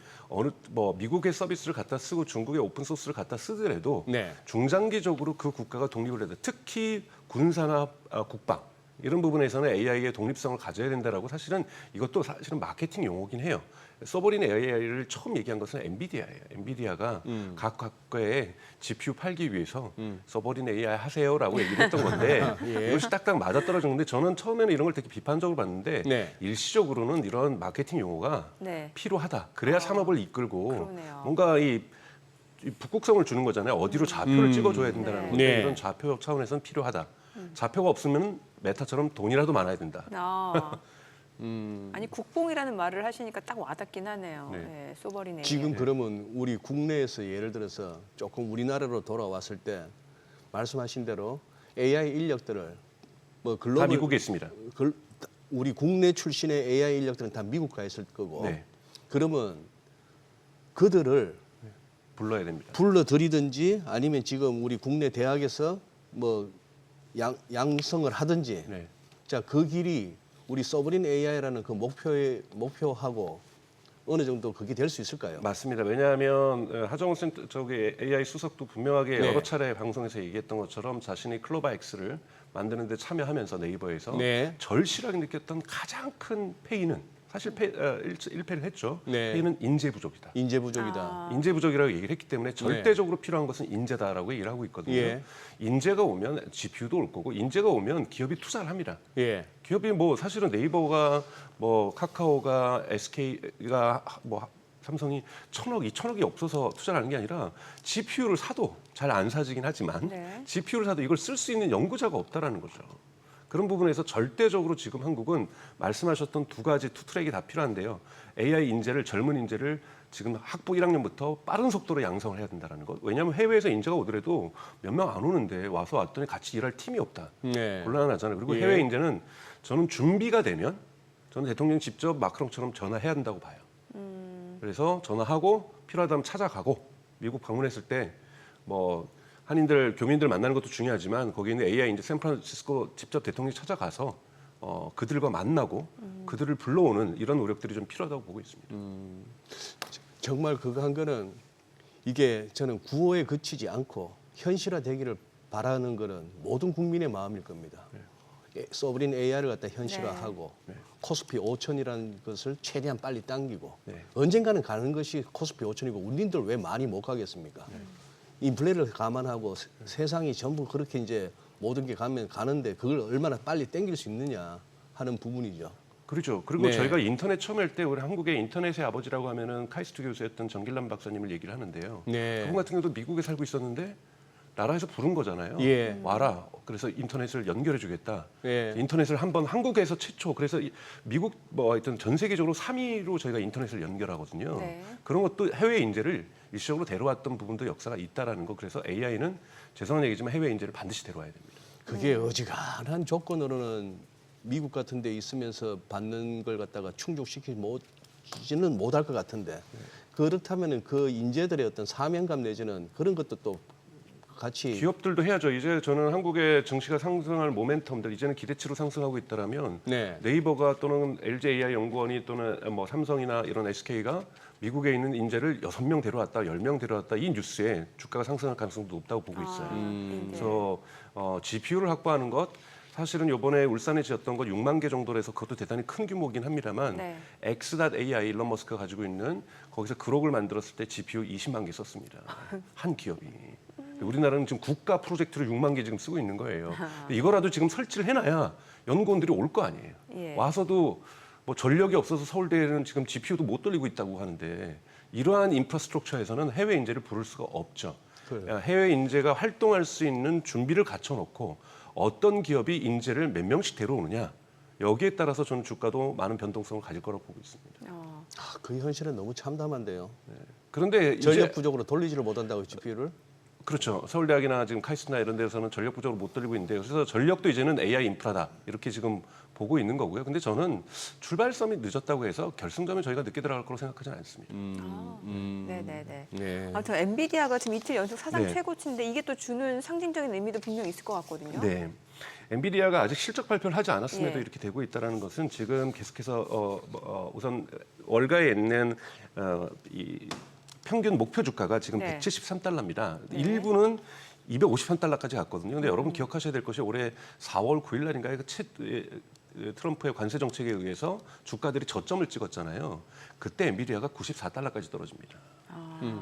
미국의 서비스를 갖다 쓰고 중국의 오픈 소스를 갖다 쓰더라도 네. 중장기적으로 그 국가가 독립을 해야 돼. 특히 군사나 국방 이런 부분에서는 AI의 독립성을 가져야 된다라고 사실은 이것도 사실은 마케팅 용어긴 해요. 서버린 AI를 처음 얘기한 것은 엔비디아예요. 엔비디아가 각 국가에 GPU 팔기 위해서 서버린 AI 하세요라고 얘기를 했던 건데 예. 이것이 딱딱 맞아떨어졌는데 저는 처음에는 이런 걸 되게 비판적으로 봤는데 네. 일시적으로는 이런 마케팅 용어가 네. 필요하다. 그래야 산업을 이끌고 그러네요. 뭔가 이 북극성을 주는 거잖아요. 어디로 좌표를 찍어줘야 된다는 네. 건데 네. 이런 좌표 차원에서는 필요하다. 좌표가 없으면 메타처럼 돈이라도 많아야 된다. 아. 아니 국뽕이라는 말을 하시니까 딱 와닿긴 하네요. 네. 네, 소버린 AI. 지금 그러면 우리 국내에서 예를 들어서 조금 우리나라로 돌아왔을 때 말씀하신 대로 AI 인력들을 뭐 다 글로벌 미국에 있습니다. 우리 국내 출신의 AI 인력들은 다 미국 가 있을 거고 네. 그러면 그들을 불러야 됩니다. 불러들이든지 아니면 지금 우리 국내 대학에서 뭐 양성을 하든지 네. 자 그 길이 우리 서브린 AI라는 그 목표하고 어느 정도 그게 될 수 있을까요? 맞습니다. 왜냐하면 하정우 센터 저기 AI 수석도 분명하게 네. 여러 차례 방송에서 얘기했던 것처럼 자신이 클로바 X를 만드는 데 참여하면서 네이버에서 네. 절실하게 느꼈던 가장 큰 페이는 사실 1패를 했죠. 네. 페이는 인재 부족이다. 인재 부족이다. 아. 인재 부족이라고 얘기를 했기 때문에 절대적으로 필요한 것은 인재다라고 얘기를 하고 있거든요. 예. 인재가 오면 GPU도 올 거고 인재가 오면 기업이 투자를 합니다. 예. 기업이 뭐 사실은 네이버가 뭐 카카오가 SK가 뭐 삼성이 1,000억, 2,000억이 없어서 투자를 하는 게 아니라 GPU를 사도 잘 안 사지긴 하지만 네. GPU를 사도 이걸 쓸 수 있는 연구자가 없다라는 거죠. 그런 부분에서 절대적으로 지금 한국은 말씀하셨던 두 가지 투트랙이 다 필요한데요. AI 인재를 젊은 인재를 지금 학부 1학년부터 빠른 속도로 양성을 해야 된다는 것. 왜냐하면 해외에서 인재가 오더라도 몇 명 안 오는데 와서 왔더니 같이 일할 팀이 없다. 네. 곤란하잖아요. 그리고 예. 해외 인재는 저는 준비가 되면 저는 대통령 직접 마크롱처럼 전화해야 한다고 봐요. 그래서 전화하고 필요하다면 찾아가고 미국 방문했을 때 뭐 한인들 교민들 만나는 것도 중요하지만 거기 있는 AI 인재 샌프란시스코 직접 대통령이 찾아가서 그들과 만나고 그들을 불러오는 이런 노력들이 좀 필요하다고 보고 있습니다. 정말 그거 한 거는 이게 저는 구호에 그치지 않고 현실화되기를 바라는 거는 모든 국민의 마음일 겁니다. 서브린 AI를 갖다 현실화하고 코스피 5천이라는 것을 최대한 빨리 당기고 네. 언젠가는 가는 것이 코스피 5천이고 우리들 왜 많이 못 가겠습니까? 인플레를 감안하고 세상이 전부 그렇게 이제 모든 게 가는데 그걸 얼마나 빨리 당길 수 있느냐 하는 부분이죠. 그렇죠. 그리고 네. 저희가 인터넷 처음 할 때 우리 한국의 인터넷의 아버지라고 하면은 카이스트 교수였던 정길남 박사님을 얘기를 하는데요. 네. 그분 같은 경우도 미국에 살고 있었는데 나라에서 부른 거잖아요. 예. 와라. 그래서 인터넷을 연결해 주겠다. 예. 인터넷을 한번 한국에서 최초 그래서 미국 뭐 하여튼 전 세계적으로 3위로 저희가 인터넷을 연결하거든요. 네. 그런 것도 해외 인재를 일시적으로 데려왔던 부분도 역사가 있다라는 거. 그래서 AI는 죄송한 얘기지만 해외 인재를 반드시 데려와야 됩니다. 그게 어지간한 조건으로는 미국 같은 데 있으면서 받는 걸 갖다가 충족시키지는 못할 것 같은데 그렇다면은 그 인재들의 어떤 사명감 내지는 그런 것도 또 같이 기업들도 해야죠. 이제 저는 한국의 증시가 상승할 모멘텀들 이제는 기대치로 상승하고 있다라면 네. 네이버가 또는 LG AI 연구원이 또는 뭐 삼성이나 이런 SK가 미국에 있는 인재를 6명 데려왔다, 10명 데려왔다 이 뉴스에 주가가 상승할 가능성도 높다고 보고 있어요. 그래서 GPU를 확보하는 것 사실은 이번에 울산에 지었던 것 6만 개 정도로 해서 그것도 대단히 큰 규모긴 합니다만 네. X.AI 일론 머스크가 가지고 있는 거기서 그록을 만들었을 때 GPU 20만 개 썼습니다. 한 기업이. 우리나라는 지금 국가 프로젝트를 6만 개 지금 쓰고 있는 거예요. 근데 이거라도 지금 설치를 해놔야 연구원들이 올 거 아니에요. 예. 와서도 뭐 전력이 없어서 서울대는 지금 GPU도 못 돌리고 있다고 하는데 이러한 인프라스트럭처에서는 해외 인재를 부를 수가 없죠. 그래요. 해외 인재가 활동할 수 있는 준비를 갖춰놓고 어떤 기업이 인재를 몇 명씩 데려오느냐 여기에 따라서 저는 주가도 많은 변동성을 가질 거라고 보고 있습니다. 그 현실은 너무 참담한데요. 그런데 전력 이제 부족으로 돌리지를 못한다고 GPU를. 그렇죠. 서울대학이나 지금 카이스트나 이런 데서는 전력 부족으로 못 돌리고 있는데요. 그래서 전력도 이제는 AI 인프라다 이렇게 지금 보고 있는 거고요. 근데 저는 출발점이 늦었다고 해서 결승점에 저희가 늦게 들어갈 거라고 생각하지는 않습니다. 네네네. 네. 아무튼 엔비디아가 지금 이틀 연속 사상 네. 최고치인데 이게 또 주는 상징적인 의미도 분명히 있을 것 같거든요. 네. 엔비디아가 아직 실적 발표를 하지 않았음에도 예. 이렇게 되고 있다는 것은 지금 계속해서 우선 월가에 있는 이 평균 목표 주가가 지금 네. 173달러입니다. 일부는 253달러까지 갔거든요. 근데 여러분 기억하셔야 될 것이 올해 4월 9일 날인가에 트럼프의 관세 정책에 의해서 주가들이 저점을 찍었잖아요. 그때 엔비디아가 94달러까지 떨어집니다.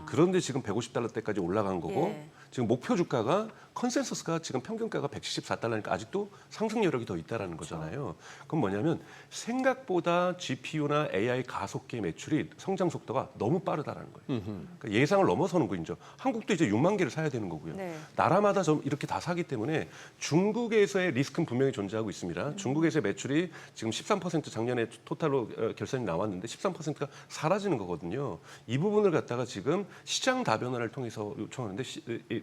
그런데 지금 150달러대까지 올라간 거고 예. 지금 목표 주가가 컨센서스가 지금 평균가가 174달러니까 아직도 상승 여력이 더 있다라는 거잖아요. 그럼 뭐냐면 생각보다 GPU나 AI 가속기 매출이 성장 속도가 너무 빠르다라는 거예요. 그러니까 예상을 넘어서는 거죠. 한국도 이제 6만 개를 사야 되는 거고요. 네. 나라마다 좀 이렇게 다 사기 때문에 중국에서의 리스크는 분명히 존재하고 있습니다. 중국에서의 매출이 지금 13% 작년에 토탈로 결산이 나왔는데 13%가 사라지는 거거든요. 이 부분을 갖다가 지금 시장 다변화를 통해서 요청하는데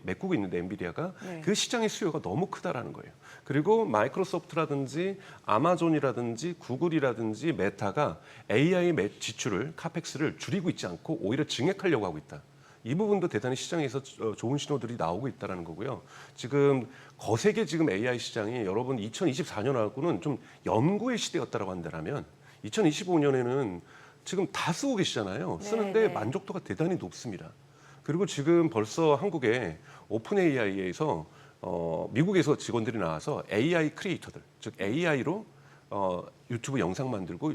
메꾸고 있는데 엔비디아가 네. 그 시장의 수요가 너무 크다라는 거예요. 그리고 마이크로소프트라든지 아마존이라든지 구글이라든지 메타가 AI 지출을 카펙스를 줄이고 있지 않고 오히려 증액하려고 하고 있다. 이 부분도 대단히 시장에서 좋은 신호들이 나오고 있다는 거고요. 지금 거세게 지금 AI 시장이 여러분 2024년하고는 좀 연구의 시대였다라고 한다면 2025년에는 지금 다 쓰고 계시잖아요. 쓰는데 네. 만족도가 대단히 높습니다. 그리고 지금 벌써 한국에 오픈 AI에서 미국에서 직원들이 나와서 AI 크리에이터들, 즉 AI로 유튜브 영상 만들고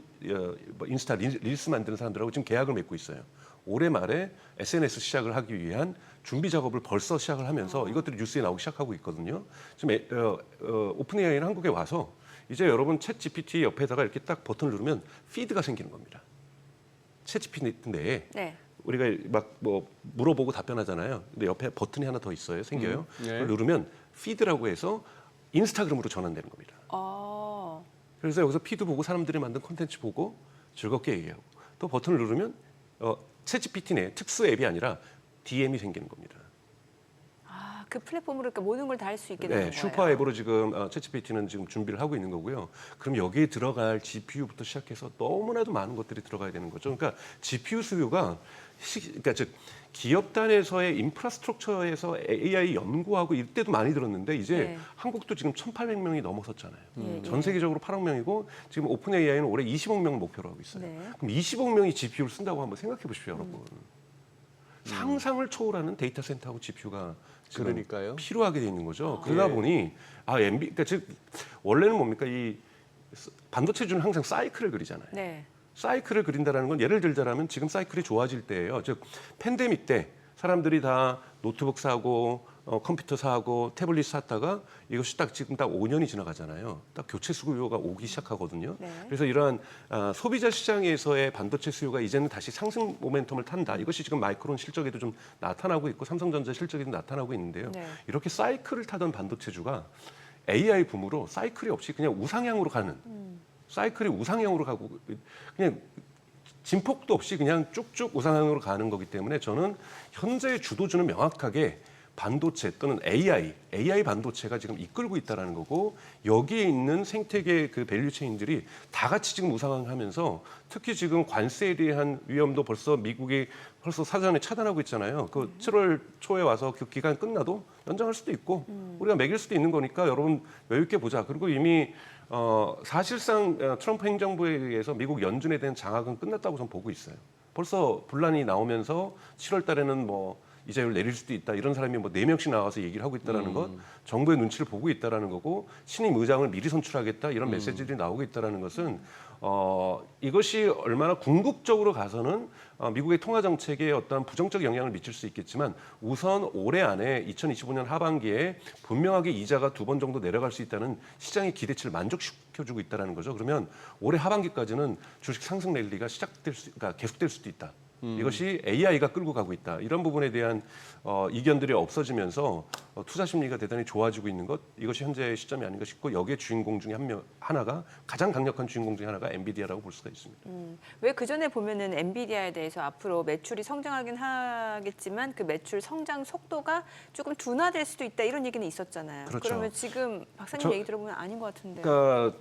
인스타 릴스 만드는 사람들하고 지금 계약을 맺고 있어요. 올해 말에 SNS 시작을 하기 위한 준비 작업을 벌써 시작을 하면서 이것들이 뉴스에 나오기 시작하고 있거든요. 지금 오픈 AI는 한국에 와서 이제 여러분 챗 GPT 옆에다가 이렇게 딱 버튼을 누르면 피드가 생기는 겁니다. 챗 GPT 내에 네. 우리가 막 뭐 물어보고 답변하잖아요. 근데 옆에 버튼이 하나 더 있어요. 생겨요. 네. 그걸 누르면 피드라고 해서 인스타그램으로 전환되는 겁니다. 그래서 여기서 피드 보고 사람들이 만든 콘텐츠 보고 즐겁게 얘기하고 또 버튼을 누르면 챗GPT 내 특수 앱이 아니라 DM이 생기는 겁니다. 그 플랫폼으로 이렇게 모든 걸 다 할 수 있게 되는 네, 거예요. 슈퍼 앱으로 지금 챗GPT는 지금 준비를 하고 있는 거고요. 그럼 여기에 들어갈 GPU부터 시작해서 너무나도 많은 것들이 들어가야 되는 거죠. 그러니까 GPU 수요가 그러니까 즉 기업 단에서의 인프라스트럭처에서 AI 연구하고 이때도 많이 들었는데 이제 네. 한국도 지금 1,800명이 넘어섰잖아요. 예, 전 세계적으로 8억 명이고 지금 오픈 AI는 올해 20억 명 목표로 하고 있어요. 네. 그럼 20억 명이 GPU를 쓴다고 한번 생각해 보십시오, 여러분. 상상을 초월하는 데이터 센터하고 GPU가 지금 그러니까요. 필요하게 돼 있는 거죠. 그러다 예. 보니 그러니까 즉 원래는 뭡니까 이 반도체주는 항상 사이클을 그리잖아요. 네. 사이클을 그린다라는 건 예를 들자면 지금 사이클이 좋아질 때예요. 즉 팬데믹 때 사람들이 다 노트북 사고 컴퓨터 사고 태블릿 샀다가 이것이 딱 지금 딱 5년이 지나가잖아요. 딱 교체 수요가 오기 시작하거든요. 네. 그래서 이러한 소비자 시장에서의 반도체 수요가 이제는 다시 상승 모멘텀을 탄다. 이것이 지금 마이크론 실적에도 좀 나타나고 있고 삼성전자 실적에도 나타나고 있는데요. 네. 이렇게 사이클을 타던 반도체주가 AI 붐으로 사이클이 없이 그냥 우상향으로 가는 사이클이 우상향으로 가고 그냥 진폭도 없이 그냥 쭉쭉 우상향으로 가는 거기 때문에 저는 현재의 주도주는 명확하게 반도체 또는 AI 반도체가 지금 이끌고 있다라는 거고 여기에 있는 생태계 그 밸류체인들이 다 같이 지금 우상향하면서 특히 지금 관세에 대한 위험도 벌써 미국이 벌써 사전에 차단하고 있잖아요. 그 7월 초에 와서 그 기간 끝나도 연장할 수도 있고 우리가 매길 수도 있는 거니까 여러분 여유 있게 보자. 그리고 이미 사실상 트럼프 행정부에 의해서 미국 연준에 대한 장악은 끝났다고 저는 보고 있어요. 벌써 분란이 나오면서 7월 달에는 뭐 이자율 내릴 수도 있다. 이런 사람이 뭐 4명씩 나와서 얘기를 하고 있다라는 것, 정부의 눈치를 보고 있다라는 거고 신임 의장을 미리 선출하겠다. 이런 메시지들이 나오고 있다라는 것은 이것이 얼마나 궁극적으로 가서는 미국의 통화 정책에 어떤 부정적 영향을 미칠 수 있겠지만 우선 올해 안에 2025년 하반기에 분명하게 이자가 2번 정도 내려갈 수 있다는 시장의 기대치를 만족시켜주고 있다는 거죠. 그러면 올해 하반기까지는 주식 상승 랠리가 그러니까 계속될 수도 있다. 이것이 AI가 끌고 가고 있다. 이런 부분에 대한 이견들이 없어지면서 투자 심리가 대단히 좋아지고 있는 것 이것이 현재의 시점이 아닌가 싶고 여기에 주인공 중에 하나가 가장 강력한 주인공 중에 하나가 엔비디아라고 볼 수가 있습니다. 왜 그 전에 보면은 엔비디아에 대해서 앞으로 매출이 성장하긴 하겠지만 그 매출 성장 속도가 조금 둔화될 수도 있다 이런 얘기는 있었잖아요. 그렇죠. 그러면 지금 박사님 얘기 들어보면 아닌 것 같은데. 그러니까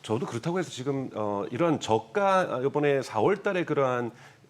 저도 그렇다고 해서 지금 이런 저가 이번에 4월 달에 그러한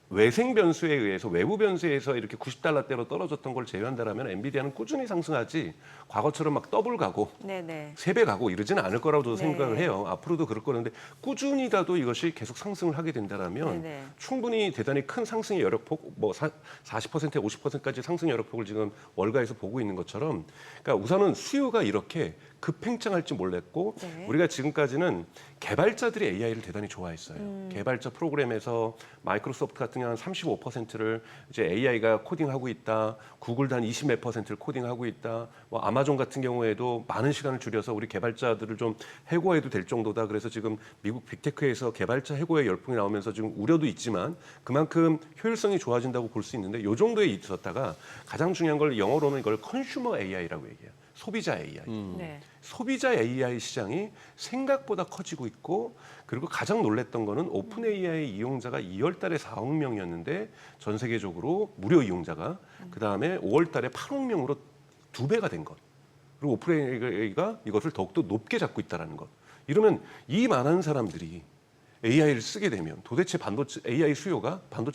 외생 변수에 의해서 외부 변수에서 이렇게 90달러대로 떨어졌던 걸 제외한다라면 엔비디아는 꾸준히 상승하지 과거처럼 막 더블 가고 네네. 3배 가고 이러지는 않을 거라고 저도 네. 생각을 해요. 앞으로도 그럴 거는데 꾸준히라도 이것이 계속 상승을 하게 된다라면 네네. 충분히 대단히 큰 상승의 여력폭 뭐 40%에 50%까지 상승 여력폭을 지금 월가에서 보고 있는 것처럼 그러니까 우선은 수요가 이렇게 급팽창할지 몰랐고 네. 우리가 지금까지는 개발자들이 AI를 대단히 좋아했어요. 개발자 프로그램에서 마이크로소프트 같은 경우는 35%를 이제 AI가 코딩하고 있다. 구글도 한 20 몇 %를 코딩하고 있다. 뭐 아마존 같은 경우에도 많은 시간을 줄여서 우리 개발자들을 좀 해고해도 될 정도다. 그래서 지금 미국 빅테크에서 개발자 해고의 열풍이 나오면서 지금 우려도 있지만 그만큼 효율성이 좋아진다고 볼 수 있는데 이 정도에 있었다가 가장 중요한 걸 영어로는 이걸 컨슈머 AI라고 얘기해요. 소비자 AI. 네. 소비자 AI 시장이 생각보다 커지고 있고 그리고 가장 놀랬던 거는 오픈 AI 이용자가 2월 달에 4억 명이었는데 전 세계적으로 무료 이용자가 그다음에 5월 달에 8억 명으로 2배가 된 것. 그리고 오픈 AI가 이것을 더욱더 높게 잡고 있다는 것. 이러면 이 많은 사람들이 AI를 쓰게 되면 도대체 반도체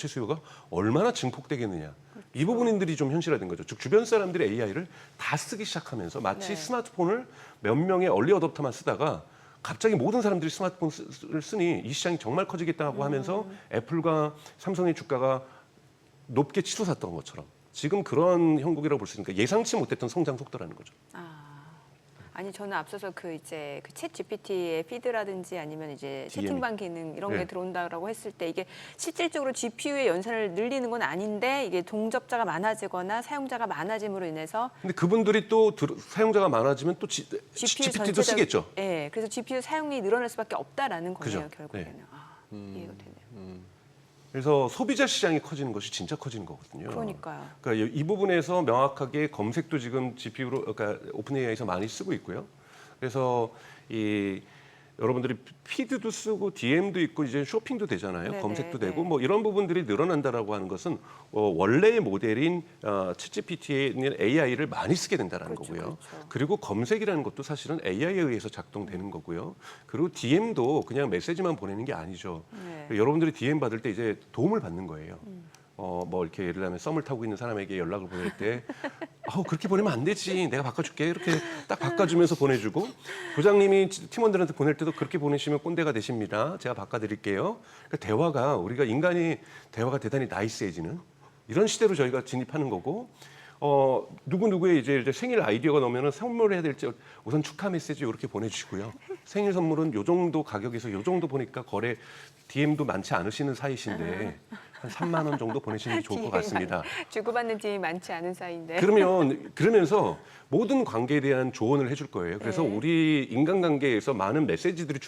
수요가 얼마나 증폭되겠느냐. 이 부분들이 좀 현실화된 거죠. 즉 주변 사람들이 AI를 다 쓰기 시작하면서 마치 네. 스마트폰을 몇 명의 얼리 어댑터만 쓰다가 갑자기 모든 사람들이 스마트폰을 쓰니 이 시장이 정말 커지겠다고 하면서 애플과 삼성의 주가가 높게 치솟았던 것처럼 지금 그런 형국이라고 볼 수 있으니까 예상치 못했던 성장 속도라는 거죠. 아니 저는 앞서서 그 챗 GPT의 피드라든지 아니면 이제 DM. 채팅방 기능 이런 네. 게 들어온다라고 했을 때 이게 실질적으로 GPU의 연산을 늘리는 건 아닌데 이게 동접자가 많아지거나 사용자가 많아짐으로 인해서 근데 그분들이 또 사용자가 많아지면 또 GPT도 쓰겠죠. 네, 그래서 GPU 사용이 늘어날 수밖에 없다라는 거네요. 그죠. 결국에는. 네. 이해가 되네요. 그래서 소비자 시장이 커지는 것이 진짜 커지는 거거든요. 그러니까요. 그러니까 이 부분에서 명확하게 검색도 지금 GPU로 그러니까 오픈 AI에서 많이 쓰고 있고요. 그래서 이 여러분들이 피드도 쓰고 DM도 있고 이제 쇼핑도 되잖아요. 네네, 검색도 네. 되고 뭐 이런 부분들이 늘어난다라고 하는 것은 원래의 모델인 챗GPT에 있는 AI를 많이 쓰게 된다는 그렇죠, 거고요. 그렇죠. 그리고 검색이라는 것도 사실은 AI에 의해서 작동되는 거고요. 그리고 DM도 그냥 메시지만 보내는 게 아니죠. 네. 여러분들이 DM 받을 때 이제 도움을 받는 거예요. 뭐 이렇게 예를 들면 썸을 타고 있는 사람에게 연락을 보낼 때 그렇게 보내면 안 되지. 내가 바꿔줄게. 이렇게 딱 바꿔주면서 보내주고 부장님이 팀원들한테 보낼 때도 그렇게 보내시면 꼰대가 되십니다. 제가 바꿔드릴게요. 그러니까 우리가 인간이 대화가 대단히 나이스해지는 이런 시대로 저희가 진입하는 거고 누구누구의 이제 생일 아이디어가 나오면 선물해야 될지 우선 축하 메시지 이렇게 보내주시고요. 생일 선물은 요 정도 가격에서 요 정도 보니까 DM도 많지 않으시는 사이신데 한 3만 원 정도 보내시는 게 좋을 것 같습니다. 주고받는 DM이 많지 않은 사이인데. 그러면서 모든 관계에 대한 조언을 해줄 거예요. 그래서 네. 우리 인간관계에서 많은 메시지들이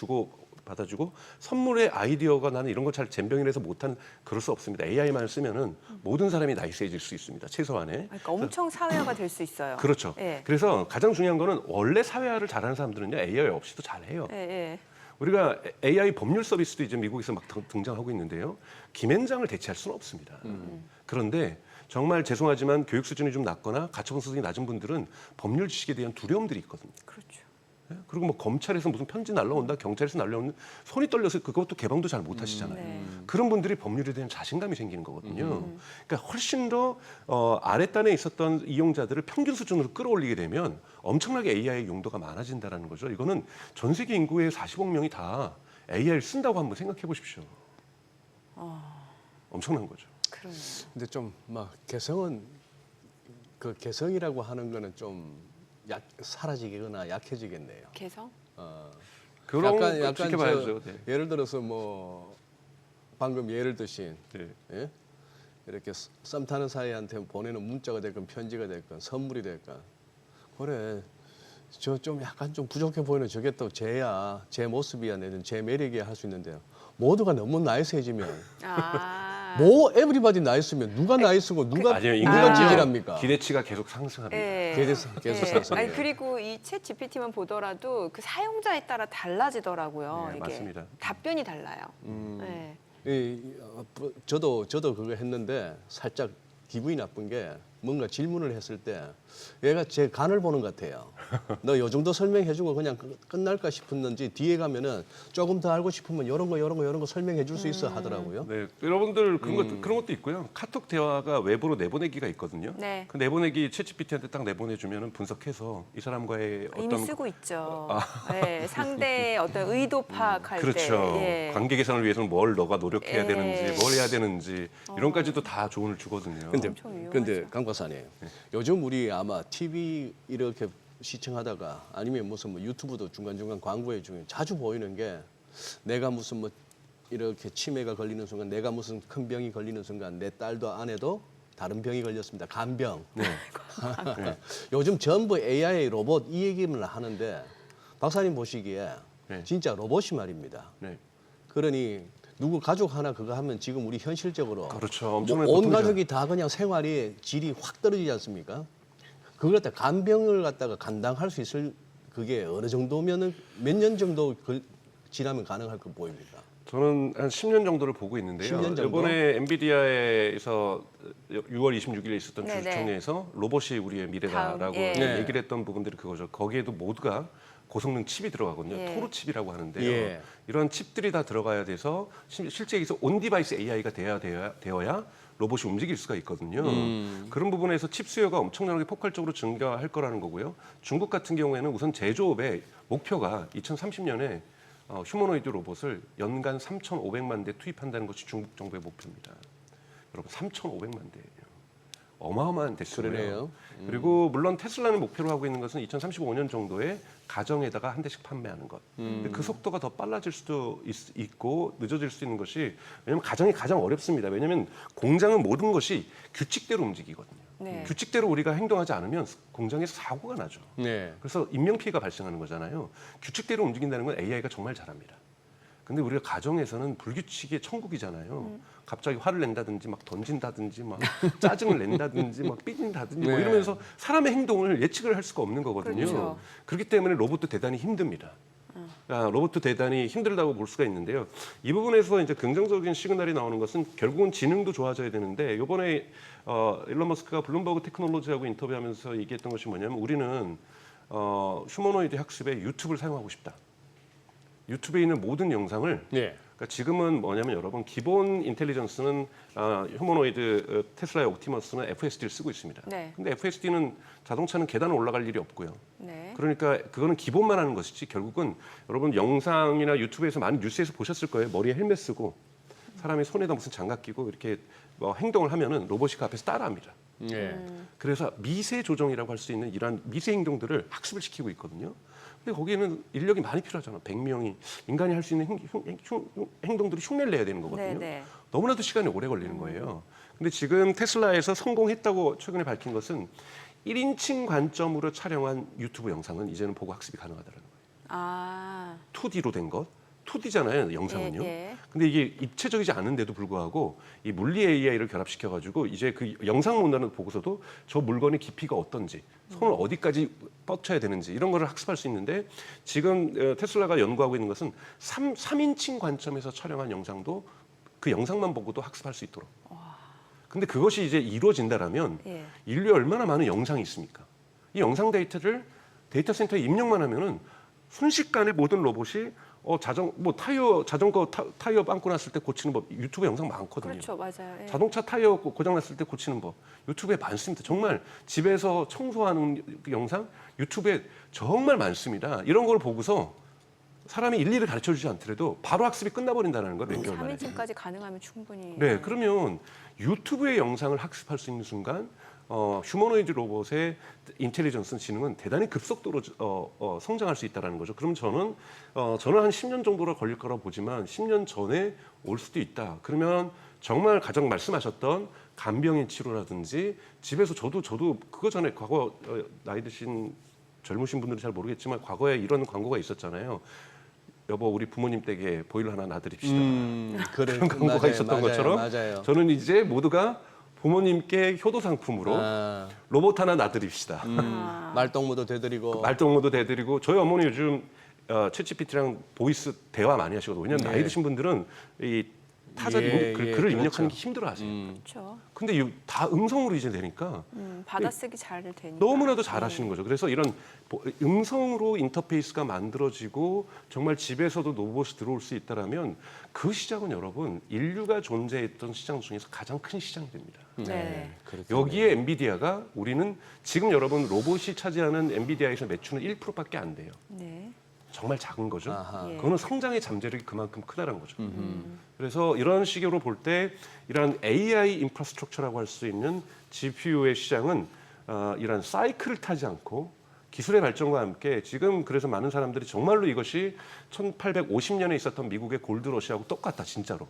받아주고 선물의 아이디어가 나는 이런 거 잘 젬병이라서 못하는 그럴 수 없습니다. AI만 쓰면은 모든 사람이 나이스해질 수 있습니다. 최소한에. 그러니까 엄청 사회화가 될 수 있어요. 그렇죠. 예. 그래서 가장 중요한 거는 원래 사회화를 잘하는 사람들은요 AI 없이도 잘해요. 예, 예. 우리가 AI 법률 서비스도 이제 미국에서 막 등장하고 있는데요. 김앤장을 대체할 수는 없습니다. 그런데 정말 죄송하지만 교육 수준이 좀 낮거나 가처분 수준이 낮은 분들은 법률 지식에 대한 두려움들이 있거든요. 그렇죠. 예? 그리고 뭐 검찰에서 무슨 편지 날라온다, 경찰에서 날라오는 손이 떨려서 그것도 개방도 잘 못 하시잖아요. 네. 그런 분들이 법률에 대한 자신감이 생기는 거거든요. 그러니까 훨씬 더 아랫단에 있었던 이용자들을 평균 수준으로 끌어올리게 되면 엄청나게 AI의 용도가 많아진다는 거죠. 이거는 전 세계 인구의 40억 명이 다 AI를 쓴다고 한번 생각해 보십시오. 엄청난 거죠. 그러네요. 근데 좀 막 개성은 그 개성이라고 하는 거는 좀 사라지거나 약해지겠네요. 개성? 그런 약간 거 지켜봐야죠. 저 네. 예를 들어서 뭐 방금 예를 드신 네. 예? 이렇게 썸 타는 사이한테 보내는 문자가 됐건 편지가 됐건 선물이 됐건 그래 저 좀 약간 좀 부족해 보이는 저게 또 쟤야 제 모습이야 내는 제 매력이야 할 수 있는데요. 모두가 너무 나이스해지면 뭐 에브리바디 나이스면 누가 나이스고 누가 아니요, 누가 인간은요, 찌질합니까? 기대치가 계속 상승합니다. 예. 계속 예. 상승해요. 아니 그리고 이 챗 GPT만 보더라도 그 사용자에 따라 달라지더라고요. 네, 이게 맞습니다. 답변이 달라요. 예. 저도 그거 했는데 살짝 기분이 나쁜 게 뭔가 질문을 했을 때 얘가 제 간을 보는 것 같아요. 너 요 정도 설명해주고 그냥 끝날까 싶었는지 뒤에 가면은 조금 더 알고 싶으면 이런 거 설명해 줄 수 있어 하더라고요. 네, 여러분들 그런 것도 있고요. 카톡 대화가 외부로 내보내기가 있거든요. 네. 그 내보내기 챗GPT한테 딱 내보내주면 분석해서 이 사람과의 이미 어떤 쓰고 있죠. 예, 상대의 어떤 의도 파악할 그렇죠. 때. 예. 관계 개선을 위해서는 뭘 너가 노력해야 예. 되는지, 뭘 해야 되는지 이런까지도 다 조언을 주거든요. 엄청 유용하죠. 근데 강 박사님, 요즘 우리 아마 TV 이렇게 시청하다가 아니면 무슨 뭐 유튜브도 중간중간 광고에 중에 자주 보이는 게 내가 무슨 뭐 이렇게 치매가 걸리는 순간 내가 무슨 큰 병이 걸리는 순간 내 딸도 아내도 다른 병이 걸렸습니다. 간병. 네. 요즘 전부 AI 로봇 이 얘기만 하는데 박사님 보시기에 네. 진짜 로봇이 말입니다. 네. 그러니 누구 가족 하나 그거 하면 지금 우리 현실적으로 그렇죠. 엄청난 온 고통이죠. 가족이 다 그냥 생활이 질이 확 떨어지지 않습니까? 그걸 갖다 간병을 갖다가 감당할 수 있을 그게 어느 정도면은 몇 년 정도 지나면 가능할 거 보입니까? 저는 한 10년 정도를 보고 있는데요. 10년 정도? 이번에 엔비디아에서 6월 26일에 있었던 네네. 주주총회에서 로봇이 우리의 미래다라고 다음, 예. 네. 얘기를 했던 부분들이 그거죠. 거기에도 모두가 고성능 칩이 들어가거든요. 예. 토르 칩이라고 하는데요. 예. 이런 칩들이 다 들어가야 돼서 실제 여기서 온 디바이스 AI가 되어야 로봇이 움직일 수가 있거든요. 그런 부분에서 칩 수요가 엄청나게 폭발적으로 증가할 거라는 거고요. 중국 같은 경우에는 우선 제조업의 목표가 2030년에 휴머노이드 로봇을 연간 3,500만 대 투입한다는 것이 중국 정부의 목표입니다. 여러분 3,500만 대예요. 어마어마한 대수예요. 그러네요. 그리고 물론 테슬라는 목표로 하고 있는 것은 2035년 정도에 가정에다가 한 대씩 판매하는 것. 근데 그 속도가 더 빨라질 수도 있고 늦어질 수 있는 것이 왜냐하면 가정이 가장 어렵습니다. 왜냐하면 공장은 모든 것이 규칙대로 움직이거든요. 네. 규칙대로 우리가 행동하지 않으면 공장에서 사고가 나죠. 네. 그래서 인명피해가 발생하는 거잖아요. 규칙대로 움직인다는 건 AI가 정말 잘합니다. 근데 우리가 가정에서는 불규칙의 천국이잖아요. 갑자기 화를 낸다든지 막 던진다든지 막 짜증을 낸다든지 막 삐진다든지 뭐 네. 이러면서 사람의 행동을 예측을 할 수가 없는 거거든요. 그렇죠. 그렇기 때문에 로봇도 대단히 힘듭니다. 로봇도 대단히 힘들다고 볼 수가 있는데요. 이 부분에서 이제 긍정적인 시그널이 나오는 것은 결국은 지능도 좋아져야 되는데 이번에 일론 머스크가 블룸버그 테크놀로지하고 인터뷰하면서 얘기했던 것이 뭐냐면 우리는 휴머노이드 학습에 유튜브를 사용하고 싶다. 유튜브에 있는 모든 영상을 네. 그러니까 지금은 뭐냐면 여러분 기본 인텔리전스는 휴머노이드 테슬라의 옵티머스는 FSD를 쓰고 있습니다. 네. 근데 FSD는 자동차는 계단을 올라갈 일이 없고요. 네. 그러니까 그거는 기본만 하는 것이지 결국은 여러분 영상이나 유튜브에서 많은 뉴스에서 보셨을 거예요. 머리에 헬멧 쓰고 사람이 손에다 무슨 장갑 끼고 이렇게 행동을 하면은 로봇이 그 앞에서 따라합니다. 네. 그래서 미세 조정이라고 할 수 있는 이러한 미세 행동들을 학습을 시키고 있거든요. 근데 거기에는 인력이 많이 필요하잖아. 100명이 인간이 할 수 있는 행동들이 흉내를 내야 되는 거거든요. 네. 너무나도 시간이 오래 걸리는 거예요. 근데 지금 테슬라에서 성공했다고 최근에 밝힌 것은 1인칭 관점으로 촬영한 유튜브 영상은 이제는 보고 학습이 가능하다는 거예요. 아. 2D로 된 것. 2D잖아요, 영상은요. 예, 예. 근데 이게 입체적이지 않은데도 불구하고 이 물리 AI를 결합시켜 가지고 이제 그 영상 문단을 보고서도 저 물건의 깊이가 어떤지, 손을 어디까지 뻗쳐야 되는지 이런 거를 학습할 수 있는데 지금 테슬라가 연구하고 있는 것은 3인칭 관점에서 촬영한 영상도 그 영상만 보고도 학습할 수 있도록. 근데 그것이 이제 이루어진다라면 예. 인류에 얼마나 많은 영상이 있습니까? 이 영상 데이터를 데이터 센터에 입력만 하면은 순식간에 모든 로봇이 자전거 타이어 빵꾸 났을 때 고치는 법 유튜브 영상 많거든요. 그렇죠, 맞아요. 예. 자동차 타이어 고장 났을 때 고치는 법 유튜브에 많습니다. 정말 집에서 청소하는 그 영상 유튜브에 정말 많습니다. 이런 걸 보고서 사람이 일일이 가르쳐주지 않더라도 바로 학습이 끝나버린다는 걸 몇 개월 만에. 3인칭까지 가능하면 충분히. 네, 그러면 유튜브의 영상을 학습할 수 있는 순간 휴머노이드 로봇의 인텔리전스 지능은 대단히 급속도로 성장할 수 있다는 거죠. 그럼 저는 한 10년 정도로 걸릴 거라고 보지만 10년 전에 올 수도 있다. 그러면 정말 가장 말씀하셨던 간병인 치료라든지 집에서 저도 그거 전에 과거 나이 드신 젊으신 분들은 잘 모르겠지만 과거에 이런 광고가 있었잖아요. 여보 우리 부모님 댁에 보일러 하나 놔드립시다. 그런 광고가 있었던 것처럼 맞아요. 저는 이제 모두가 부모님께 효도 상품으로 로봇 하나 놔드립시다. 말동무도 되드리고 말동무도 대드리고 저희 어머니 요즘 챗GPT랑 보이스 대화 많이 하시거든요. 왜냐하면 네. 나이 드신 분들은 이 타자 글을 그렇죠. 입력하는 게 힘들어하세요. 그렇죠. 근데 다 음성으로 이제 되니까 받아쓰기 잘 되니까. 너무나도 잘하시는 거죠. 그래서 이런 음성으로 인터페이스가 만들어지고 정말 집에서도 로봇이 들어올 수 있다라면 그 시장은 여러분 인류가 존재했던 시장 중에서 가장 큰 시장이 됩니다. 네. 그렇죠. 여기에 엔비디아가 우리는 지금 여러분 로봇이 차지하는 엔비디아에서 매출은 1%밖에 안 돼요. 네. 정말 작은 거죠. 아하. 예. 그거는 성장의 잠재력이 그만큼 크다는 거죠. 그래서 이런 식으로 볼 때 이런 AI 인프라스트럭처라고 할 수 있는 GPU의 시장은 이런 사이클을 타지 않고 기술의 발전과 함께 지금 그래서 많은 사람들이 정말로 이것이 1850년에 있었던 미국의 골드러시하고 똑같다 진짜로.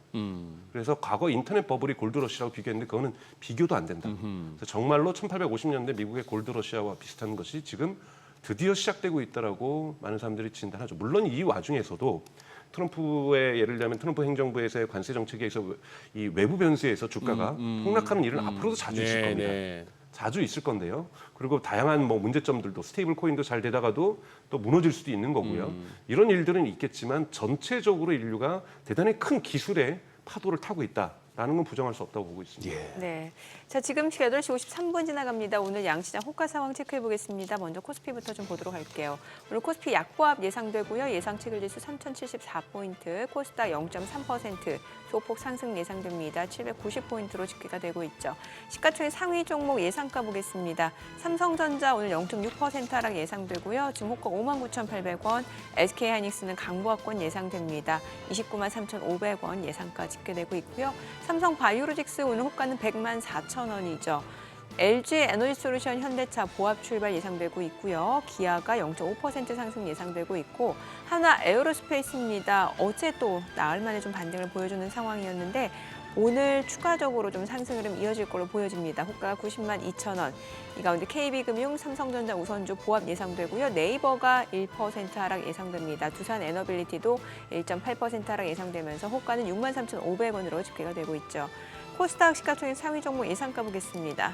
그래서 과거 인터넷 버블이 골드러시라고 비교했는데 그거는 비교도 안 된다. 그래서 정말로 1850년대 미국의 골드러시와 비슷한 것이 지금 드디어 시작되고 있다라고 많은 사람들이 진단하죠. 물론 이 와중에서도 트럼프의 예를 들면 트럼프 행정부에서의 관세 정책에서 이 외부 변수에서 주가가 폭락하는 일은 앞으로도 자주 있을 겁니다. 네. 자주 있을 건데요. 그리고 다양한 문제점들도 스테이블 코인도 잘 되다가도 또 무너질 수도 있는 거고요. 이런 일들은 있겠지만 전체적으로 인류가 대단히 큰 기술의 파도를 타고 있다라는 건 부정할 수 없다고 보고 있습니다. 네. 자, 지금 8시 53분 지나갑니다. 오늘 양시장 호가 상황 체크해 보겠습니다. 먼저 코스피부터 좀 보도록 할게요. 오늘 코스피 약보합 예상되고요. 예상 체결 지수 3,074포인트, 코스닥 0.3%, 소폭 상승 예상됩니다. 790포인트로 집계가 되고 있죠. 시가총액 상위 종목 예상가 보겠습니다. 삼성전자 오늘 0.6% 하락 예상되고요. 지금 호가 59,800원, SK하이닉스는 강보합권 예상됩니다. 293,500원 예상가 집계되고 있고요. 삼성바이오로직스 오늘 호가는 104,000원이죠. LG 에너지솔루션, 현대차 보합 출발 예상되고 있고요. 기아가 0.5% 상승 예상되고 있고 하나 에어로스페이스입니다. 어제 또 나흘 만에 좀 반등을 보여주는 상황이었는데 오늘 추가적으로 좀 상승 흐름 이어질 걸로 보여집니다. 호가가 90만 2천 원. 이 가운데 KB금융, 삼성전자, 우선주 보합 예상되고요. 네이버가 1% 하락 예상됩니다. 두산 에너빌리티도 1.8% 하락 예상되면서 호가는 63,500원으로 집계가 되고 있죠. 코스닥 시가총액 상위 종목 예상가 보겠습니다.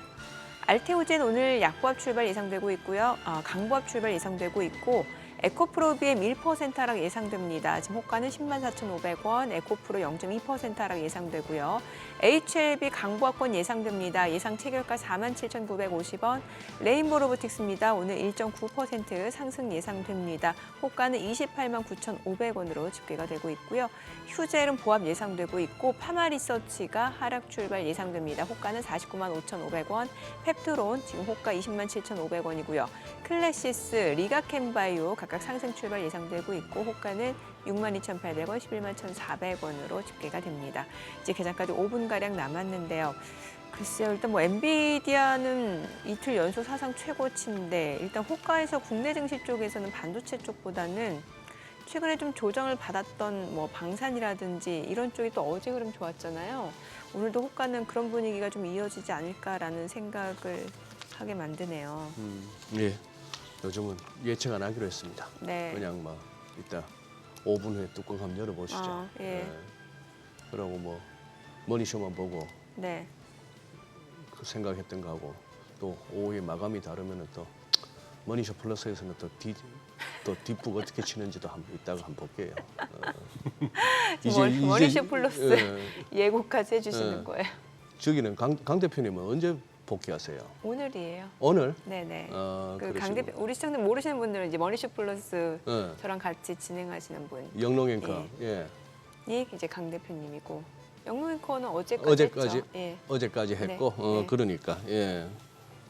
알테오젠 오늘 약보합 출발 예상되고 있고요. 강보합 출발 예상되고 있고 에코프로비엠 1% 하락 예상됩니다. 지금 호가는 104,500원, 에코프로 0.2% 하락 예상되고요. HLB 강보합권 예상됩니다. 예상 체결가 47,950원. 레인보 로보틱스입니다. 오늘 1.9% 상승 예상됩니다. 호가는 289,500원으로 집계가 되고 있고요. 휴젤은 보합 예상되고 있고 파마리서치가 하락 출발 예상됩니다. 호가는 495,500원. 펩트론 지금 호가 207,500원이고요. 클래시스, 리가캠바이오 각각 상승 출발 예상되고 있고 호가는 62,800원, 111,400원으로 집계가 됩니다. 이제 개장까지 5분가량 남았는데요. 글쎄요, 일단 엔비디아는 이틀 연속 사상 최고치인데 일단 호가에서 국내 증시 쪽에서는 반도체 쪽보다는 최근에 좀 조정을 받았던 방산이라든지 이런 쪽이 또 어제 흐름 좋았잖아요. 오늘도 호가는 그런 분위기가 좀 이어지지 않을까라는 생각을 하게 만드네요. 예. 요즘은 예측 안 하기로 했습니다. 네. 그냥 이따 5분 후에 뚜껑 한번 열어보시죠. 예. 그러고 머니쇼만 보고 네. 그 생각했던 거하고 또 오후에 마감이 다르면은 또 머니쇼 플러스에서는 또 뒷북 어떻게 치는지도 이따가 한번 볼게요. 머니쇼 플러스 예. 예고까지 해주시는 거예요. 저기는 강 대표님은 언제 복귀하세요? 오늘이에요. 오늘? 네네. 그러시구나. 강 대표, 우리 시청자 모르시는 분들은 이제 머니쇼 플러스 네. 저랑 같이 진행하시는 분이 영롱 앵커. 예. 이제 강 대표님이고 영롱 앵커는 어제까지 어제까지 했죠. 예. 어제까지 했고 네. 그러니까 예.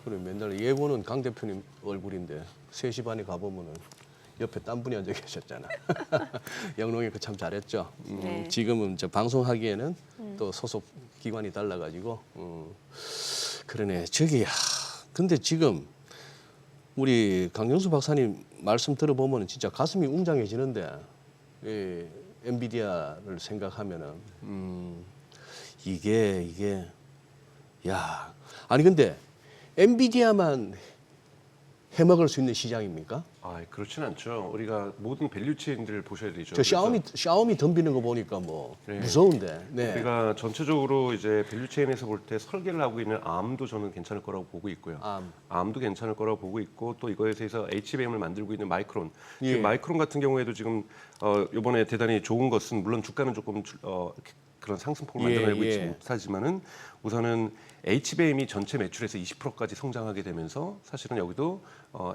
그래 맨날 예고는 강 대표님 얼굴인데 3시 반에 가보면은 옆에 딴 분이 앉아 계셨잖아. 영롱이 그 참 잘했죠. 네. 지금은 저 방송하기에는 또 소속 기관이 달라가지고 그러네. 저기 근데 지금 우리 강영수 박사님 말씀 들어보면 진짜 가슴이 웅장해지는데 엔비디아를 생각하면은 이게 야 아니 근데 엔비디아만 해먹을 수 있는 시장입니까? 아, 그렇지는 않죠. 우리가 모든 밸류체인들을 보셔야 되죠. 저 그래서 샤오미 덤비는 거 보니까 뭐 네. 무서운데. 네. 우리가 전체적으로 이제 밸류체인에서 볼 때 설계를 하고 있는 ARM도 저는 괜찮을 거라고 보고 있고요. ARM도 괜찮을 거라고 보고 있고 또 이거에 대해서 HBM을 만들고 있는 마이크론. 예. 지금 마이크론 같은 경우에도 지금 이번에 대단히 좋은 것은 물론 주가는 조금 그런 상승폭을 예, 만들어내고 있지 예. 못하지만은 우선은 HBM이 전체 매출에서 20%까지 성장하게 되면서 사실은 여기도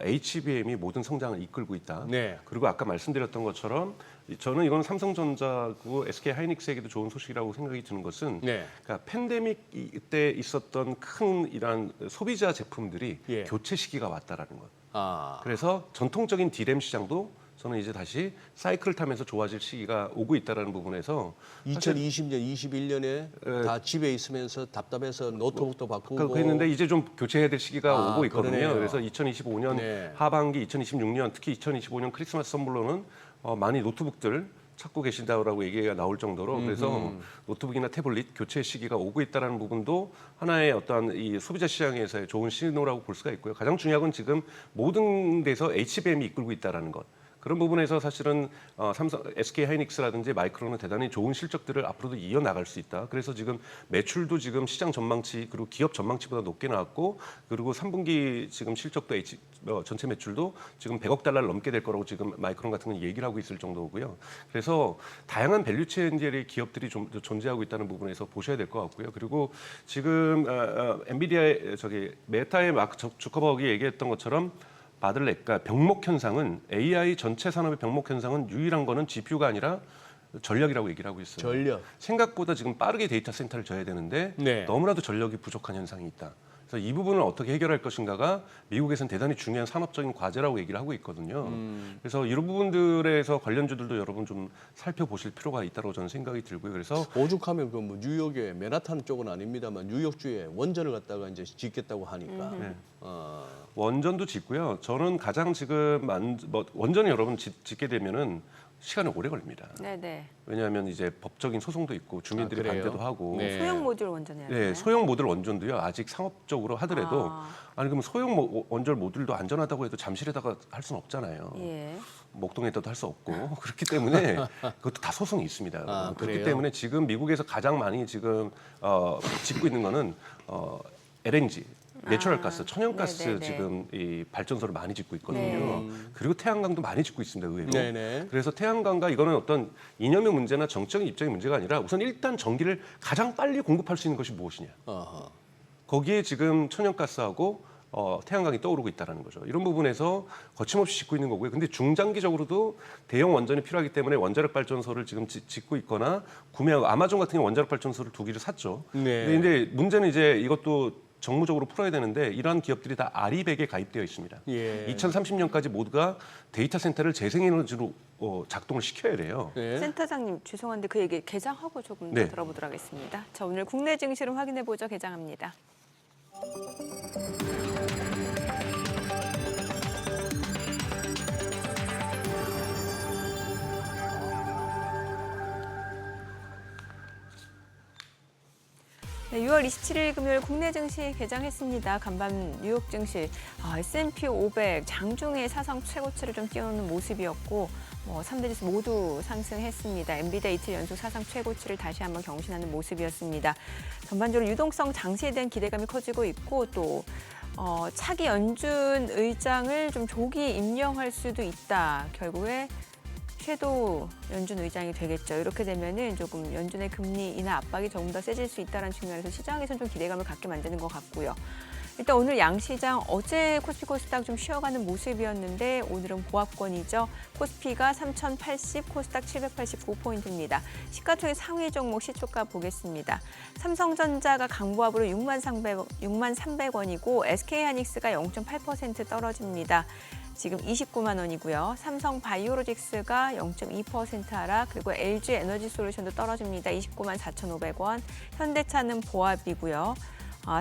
HBM이 모든 성장을 이끌고 있다. 네. 그리고 아까 말씀드렸던 것처럼 저는 이건 삼성전자고 SK 하이닉스에게도 좋은 소식이라고 생각이 드는 것은 네. 그러니까 팬데믹 때 있었던 큰 이런 소비자 제품들이 예. 교체 시기가 왔다라는 것. 아. 그래서 전통적인 D램 시장도 저는 이제 다시 사이클을 타면서 좋아질 시기가 오고 있다라는 부분에서 2020년, 21년에 예. 다 집에 있으면서 답답해서 노트북도 바꾸고 그랬는데 이제 좀 교체해야 될 시기가 아, 오고 있거든요. 그러네요. 그래서 2025년 네. 하반기, 2026년 특히 2025년 크리스마스 선물로는 많이 노트북들 찾고 계신다고 얘기가 나올 정도로 그래서 노트북이나 태블릿 교체 시기가 오고 있다는 부분도 하나의 어떠한 이 소비자 시장에서의 좋은 신호라고 볼 수가 있고요. 가장 중요한 건 지금 모든 데서 HBM이 이끌고 있다는 것. 그런 부분에서 사실은 삼성, SK 하이닉스라든지 마이크론은 대단히 좋은 실적들을 앞으로도 이어나갈 수 있다. 그래서 지금 매출도 지금 시장 전망치 그리고 기업 전망치보다 높게 나왔고 그리고 3분기 지금 실적도 전체 매출도 지금 100억 달러를 넘게 될 거라고 지금 마이크론 같은 건 얘기를 하고 있을 정도고요. 그래서 다양한 밸류체인들의 기업들이 좀 존재하고 있다는 부분에서 보셔야 될 것 같고요. 그리고 지금 엔비디아의 메타의 마크 주커버기 얘기했던 것처럼 그러니까 병목 현상은 AI 전체 산업의 병목 현상은 유일한 거는 GPU가 아니라 전력이라고 얘기를 하고 있어요. 전력. 생각보다 지금 빠르게 데이터 센터를 져야 되는데 네. 너무나도 전력이 부족한 현상이 있다. 그래서 이 부분을 어떻게 해결할 것인가가 미국에서는 대단히 중요한 산업적인 과제라고 얘기를 하고 있거든요. 그래서 이런 부분들에서 관련주들도 여러분 좀 살펴보실 필요가 있다고 저는 생각이 들고요. 그래서 오죽하면 그 뭐 뉴욕의 맨하탄 쪽은 아닙니다만 뉴욕주에 원전을 갖다가 이제 짓겠다고 하니까. 네. 어, 원전도 짓고요. 저는 가장 지금 원전을 여러분 짓게 되면은 시간이 오래 걸립니다. 네네. 왜냐하면 이제 법적인 소송도 있고 주민들이 그래요? 반대도 하고. 네. 소형 모듈 원전이야. 네, 소형 모듈 원전도요. 아직 상업적으로 하더라도 아니 그럼 소형 원전 모듈도 안전하다고 해도 잠실에다가 할 수는 없잖아요. 예. 목동에다도 할 수 없고 그렇기 때문에 그것도 다 소송이 있습니다. 아, 그렇기 그래요? 때문에 지금 미국에서 가장 많이 지금 짓고 있는 거는 LNG. 내추럴 가스, 천연가스 네네네. 지금 이 발전소를 많이 짓고 있거든요. 네. 그리고 태양광도 많이 짓고 있습니다, 의외로. 네네. 그래서 태양광과 이거는 어떤 이념의 문제나 정적인 입장의 문제가 아니라 우선 일단 전기를 가장 빨리 공급할 수 있는 것이 무엇이냐. 어허. 거기에 지금 천연가스하고 태양광이 떠오르고 있다는 거죠. 이런 부분에서 거침없이 짓고 있는 거고요. 근데 중장기적으로도 대형 원전이 필요하기 때문에 원자력 발전소를 지금 짓고 있거나 구매하고 아마존 같은 경우 원자력 발전소를 2기를 샀죠. 네. 근데 문제는 이제 이것도 정무적으로 풀어야 되는데 이러한 기업들이 다 아리백에 가입되어 있습니다. 예. 2030년까지 모두가 데이터 센터를 재생에너지로 작동을 시켜야 돼요. 네. 센터장님 죄송한데 그 얘기 개장하고 조금 네. 더 들어보도록 하겠습니다. 자, 오늘 국내 증시를 확인해 보죠. 개장합니다. 네, 6월 27일 금요일 국내 증시 개장했습니다. 간밤 뉴욕 증시 S&P 500 장중에 사상 최고치를 좀 뛰어넘는 모습이었고 3대 지수 모두 상승했습니다. 엔비디아 이틀 연속 사상 최고치를 다시 한번 경신하는 모습이었습니다. 전반적으로 유동성 장세에 대한 기대감이 커지고 있고 또 차기 연준 의장을 좀 조기 임명할 수도 있다. 결국에 섀도우 연준 의장이 되겠죠. 이렇게 되면은 조금 연준의 금리 인하 압박이 조금 더 세질 수 있다는 측면에서 시장에서는 좀 기대감을 갖게 만드는 것 같고요. 일단 오늘 양시장 어제 코스피 코스닥 좀 쉬어가는 모습이었는데 오늘은 보합권이죠. 코스피가 3,080, 코스닥 789포인트입니다. 시가총액 상위 종목 시초가 보겠습니다. 삼성전자가 강보합으로 63,300원이고 SK하이닉스가 0.8% 떨어집니다. 지금 29만 원이고요. 삼성 바이오로직스가 0.2% 하락, 그리고 LG 에너지솔루션도 떨어집니다. 29만 4,500원. 현대차는 보합이고요.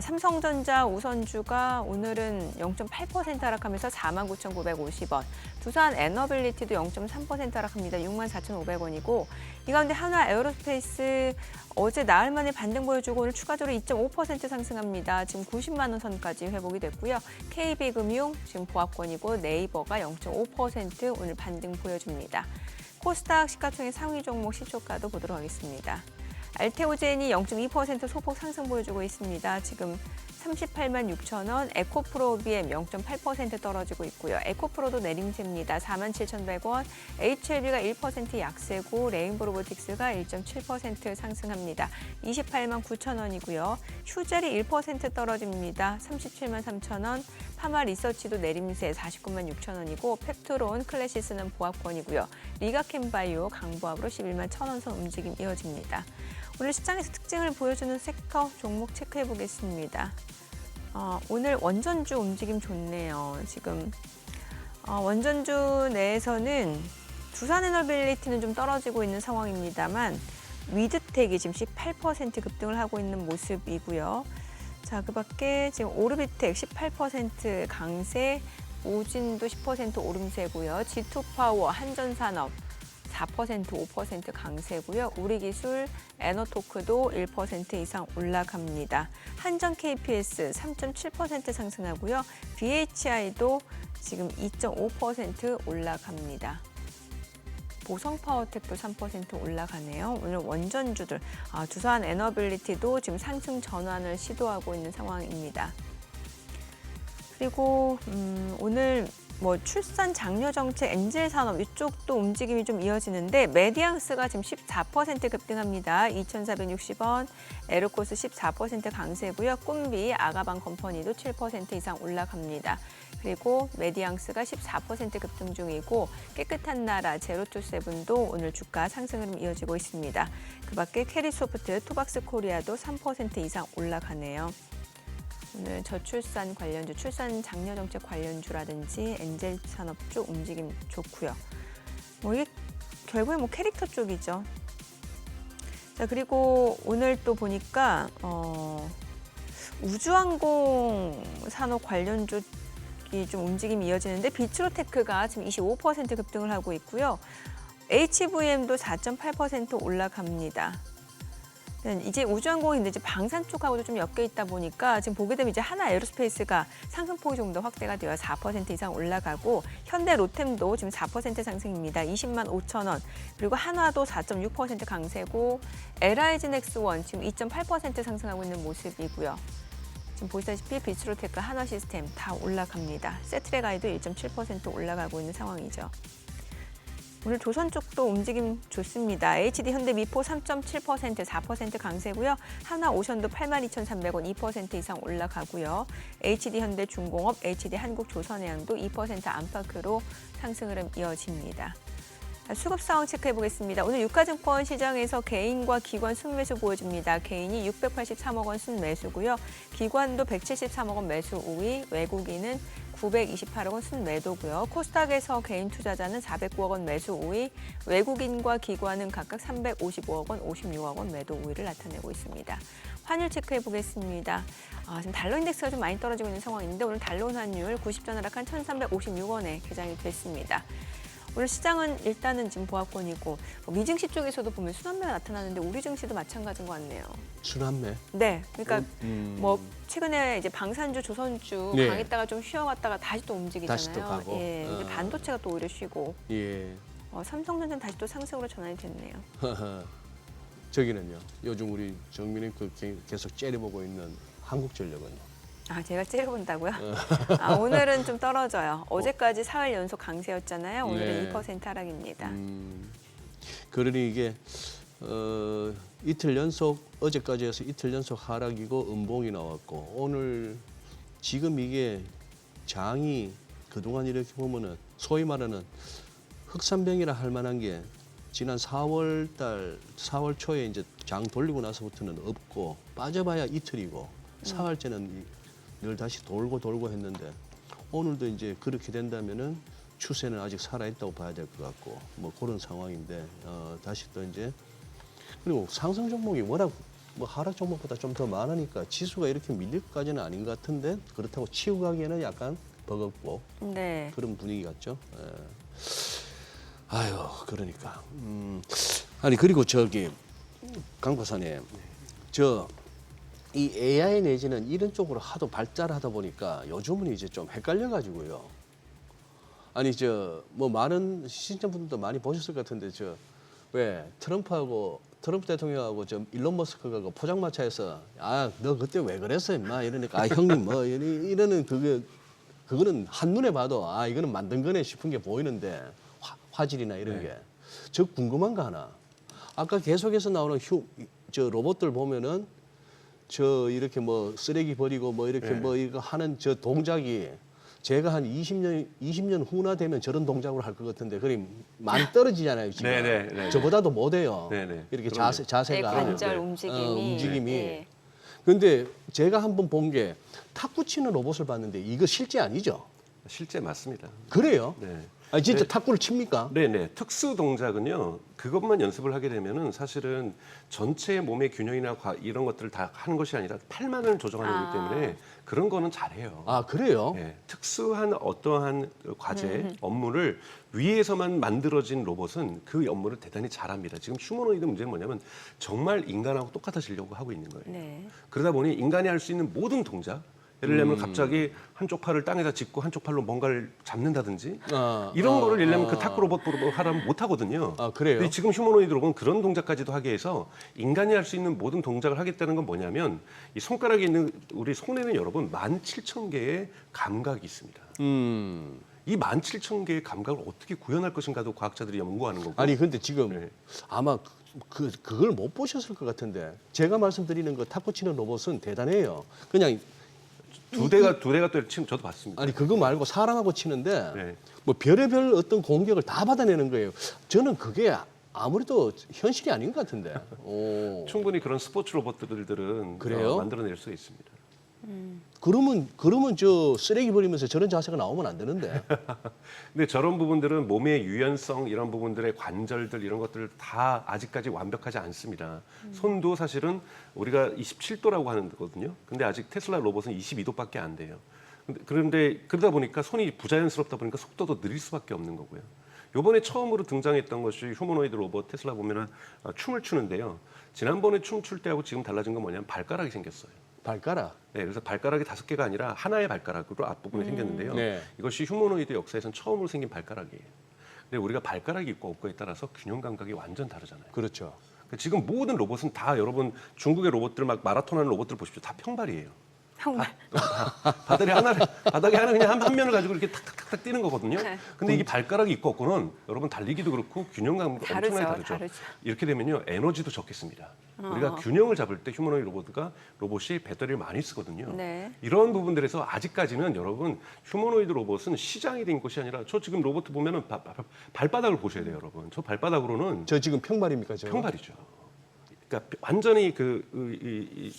삼성전자 우선주가 오늘은 0.8% 하락하면서 49,950원. 두산 에너빌리티도 0.3% 하락합니다. 64,500원이고 이 가운데 한화 에어로스페이스 어제 나흘 만에 반등 보여주고 오늘 추가적으로 2.5% 상승합니다. 지금 90만 원 선까지 회복이 됐고요. KB금융 지금 보합권이고 네이버가 0.5% 오늘 반등 보여줍니다. 코스닥 시가총액 상위 종목 시초가도 보도록 하겠습니다. 알테오젠이 0.2% 소폭 상승 보여주고 있습니다. 지금 38만 6천 원, 에코프로비엠 0.8% 떨어지고 있고요. 에코프로도 내림세입니다. 47,100원, HLB가 1% 약세고 레인보 로보틱스가 1.7% 상승합니다. 28만 9천 원이고요. 휴젤이 1% 떨어집니다. 37만 3천 원, 파마 리서치도 내림세 49만 6천 원이고 펩트론, 클래시스는 보합권이고요. 리가캠바이오 강보합으로 11만 1천 원 선 움직임 이어집니다. 오늘 시장에서 특징을 보여주는 섹터 종목 체크해 보겠습니다. 오늘 원전주 움직임 좋네요. 지금 원전주 내에서는 두산에너빌리티는 좀 떨어지고 있는 상황입니다만 위드텍이 지금 18% 급등을 하고 있는 모습이고요. 자, 그밖에 지금 오르비텍 18% 강세, 오진도 10% 오름세고요. G2파워, 한전산업 4%, 5% 강세고요. 우리기술, 에너토크도 1% 이상 올라갑니다. 한전 KPS 3.7% 상승하고요. BHI도 지금 2.5% 올라갑니다. 보성파워텍도 3% 올라가네요. 오늘 원전주들, 두산 에너빌리티도 지금 상승 전환을 시도하고 있는 상황입니다. 그리고 오늘 출산 장려 정책 엔젤 산업 이쪽도 움직임이 좀 이어지는데 메디앙스가 지금 14% 급등합니다. 2,460원, 에르코스 14% 강세고요. 꿈비, 아가방 컴퍼니도 7% 이상 올라갑니다. 그리고 메디앙스가 14% 급등 중이고 깨끗한 나라 제로투세븐도 오늘 주가 상승 흐름 이어지고 있습니다. 그밖에 캐리소프트, 투박스 코리아도 3% 이상 올라가네요. 오늘 저출산 관련주, 출산 장려 정책 관련주라든지 엔젤 산업 쪽 움직임 좋고요. 이게 결국에 캐릭터 쪽이죠. 자, 그리고 오늘 또 보니까 우주항공 산업 관련주 좀 움직임이 이어지는데 비츠로테크가 지금 25% 급등을 하고 있고요. HVM도 4.8% 올라갑니다. 이제 우주항공인데 이제 방산 쪽하고도 좀 엮여 있다 보니까 지금 보게 되면 이제 하나 에어로스페이스가 상승폭이 좀 더 확대가 되어 4% 이상 올라가고 현대 로템도 지금 4% 상승입니다. 20만 5천 원. 그리고 한화도 4.6% 강세고 LIG 넥스원 지금 2.8% 상승하고 있는 모습이고요. 지금 보시다시피 비츠로테크, 한화시스템 다 올라갑니다. 세트레가이도 1.7% 올라가고 있는 상황이죠. 오늘 조선 쪽도 움직임 좋습니다. HD 현대미포 3.7%, 4% 강세고요. 하나오션도 82,300원 2% 이상 올라가고요. HD 현대중공업, HD 한국조선해양도 2% 안팎으로 상승 흐름 이어집니다. 수급 상황 체크해 보겠습니다. 오늘 유가증권 시장에서 개인과 기관 순매수 보여줍니다. 개인이 683억 원 순매수고요. 기관도 173억 원 매수 우위, 외국인은 928억 원 순매도고요. 코스닥에서 개인 투자자는 409억 원 매수 우위, 외국인과 기관은 각각 355억 원, 56억 원 매도 우위를 나타내고 있습니다. 환율 체크해 보겠습니다. 지금 달러 인덱스가 좀 많이 떨어지고 있는 상황인데 오늘 달러 환율 90전 하락한 1,356원에 개장이 됐습니다. 오늘 시장은 일단은 지금 보합권이고 미증시 쪽에서도 보면 순환매가 나타나는데 우리 증시도 마찬가지인 것 같네요. 순환매? 네, 그러니까 최근에 이제 방산주, 조선주 네. 강했다가 좀 쉬어갔다가 다시 또 움직이잖아요. 다시 또 가고. 예, 이제 반도체가 또 오히려 쉬고 예. 삼성전자는 다시 또 상승으로 전환이 됐네요. 저기는요. 요즘 우리 정민님 계속 째려보고 있는 한국전력은요. 아, 제가 째려본다고요? 아, 오늘은 좀 떨어져요. 어제까지 사흘 연속 강세였잖아요. 오늘은 네. 2% 하락입니다. 그러니 이게 이틀 연속 어제까지 해서 이틀 연속 하락이고 음봉이 나왔고 오늘 지금 이게 장이 그동안 이렇게 보면은 소위 말하는 흑산병이라 할 만한 게 지난 4월 초에 이제 장 돌리고 나서부터는 없고 빠져봐야 이틀이고 사흘째는 늘 다시 돌고 했는데 오늘도 이제 그렇게 된다면은 추세는 아직 살아있다고 봐야 될 것 같고 뭐 그런 상황인데 다시 또 이제 그리고 상승 종목이 워낙 뭐 하락 종목보다 좀 더 많으니까 지수가 이렇게 밀릴 것까지는 아닌 것 같은데 그렇다고 치고 가기에는 약간 버겁고 네. 그런 분위기 같죠. 예. 아유 그러니까 아니 그리고 저기 강 박사님 이 AI 내지는 이런 쪽으로 하도 발달을 하다 보니까 요즘은 이제 좀 헷갈려 가지고요. 아니 뭐 많은 시청자분들도 많이 보셨을 것 같은데 왜 트럼프 대통령하고 일론 머스크가 그 포장마차에서 너 그때 왜 그랬어 임마 이러니까 형님 뭐 이러는 그거는 한눈에 봐도 이거는 만든 거네 싶은 게 보이는데 화질이나 이런 게 저 궁금한 거 하나 아까 계속해서 나오는 로봇들 보면은 이렇게 뭐 쓰레기 버리고 뭐 이렇게 뭐 이거 하는 저 동작이 제가 한 20년 후나 되면 저런 동작을 할 것 같은데 그림 많이 떨어지잖아요 지금. 네네. 저보다도 못해요. 네네. 이렇게 그럼요. 내 자세가. 관절 네. 움직임이. 움직임이. 근데 제가 한번 본 게 탁구 치는 로봇을 봤는데 이거 실제 아니죠? 실제 맞습니다. 그래요? 네. 아니 진짜 네. 탁구를 칩니까? 네네. 특수 동작은요. 그것만 연습을 하게 되면은 사실은 전체 몸의 균형이나 이런 것들을 다 하는 것이 아니라 팔만을 조정하는 거기 때문에 그런 거는 잘해요. 그래요? 네. 특수한 어떠한 과제, 업무를 위에서만 만들어진 로봇은 그 업무를 대단히 잘합니다. 지금 휴머노이드 문제는 뭐냐면 정말 인간하고 똑같아지려고 하고 있는 거예요. 네. 그러다 보니 인간이 할 수 있는 모든 동작, 예를 들면 갑자기 한쪽 팔을 땅에다 짚고 한쪽 팔로 뭔가를 잡는다든지 이런 거를 예를 들면 그 탁구 로봇으로 하라면 못 하거든요. 그래요? 근데 지금 휴머노이드 로봇은 그런 동작까지도 하게 해서 인간이 할 수 있는 모든 동작을 하겠다는 건 뭐냐면 이 손가락에 있는 우리 손에는 여러분 17,000개의 감각이 있습니다. 이 17,000개의 감각을 어떻게 구현할 것인가도 과학자들이 연구하는 거고. 아니 근데 지금 네. 아마 그걸 못 보셨을 것 같은데 제가 말씀드리는 그 탁구 치는 로봇은 대단해요. 그냥 두 대가 또 치면 저도 봤습니다. 아니 그거 말고 사람하고 치는데 네. 뭐 별의별 어떤 공격을 다 받아내는 거예요. 저는 그게 아무래도 현실이 아닌 것 같은데. 충분히 그런 스포츠 로봇들은 그래요? 만들어낼 수 있습니다. 그러면 저 쓰레기 버리면서 저런 자세가 나오면 안 되는데. 근데 저런 부분들은 몸의 유연성 이런 부분들의 관절들 이런 것들 다 아직까지 완벽하지 않습니다. 손도 사실은 우리가 27도라고 하는 거거든요. 근데 아직 테슬라 로봇은 22도밖에 안 돼요. 그런데 그러다 보니까 손이 부자연스럽다 보니까 속도도 느릴 수밖에 없는 거고요. 요번에 처음으로 등장했던 것이 휴머노이드 로봇 테슬라 보면은 춤을 추는데요. 지난번에 춤출 때하고 지금 달라진 건 뭐냐면 발가락이 생겼어요. 발가락. 네, 그래서 발가락이 5개가 아니라 하나의 발가락으로 앞부분에 생겼는데요. 네. 이것이 휴머노이드 역사에선 처음으로 생긴 발가락이에요. 근데 우리가 발가락이 있고 없고에 따라서 균형 감각이 완전 다르잖아요. 그렇죠. 그러니까 지금 모든 로봇은 다 여러분 중국의 로봇들 막 마라톤하는 로봇들 보십시오. 다 평발이에요. 정말. 바닥에 하나 그냥 한 면을 가지고 이렇게 탁탁탁탁 뛰는 거거든요. 근데 이게 발가락이 있고 없고는 여러분 달리기도 그렇고 균형 감각이 엄청나게 다르죠. 이렇게 되면요 에너지도 적겠습니다. 우리가 균형을 잡을 때 휴머노이드 로봇이 배터리를 많이 쓰거든요. 네. 이런 부분들에서 아직까지는 여러분 휴머노이드 로봇은 시장이 된 것이 아니라 저 지금 로봇 보면은 발바닥을 보셔야 돼요, 여러분. 저 발바닥으로는 저 지금 평발입니까? 저? 평발이죠. 그러니까 완전히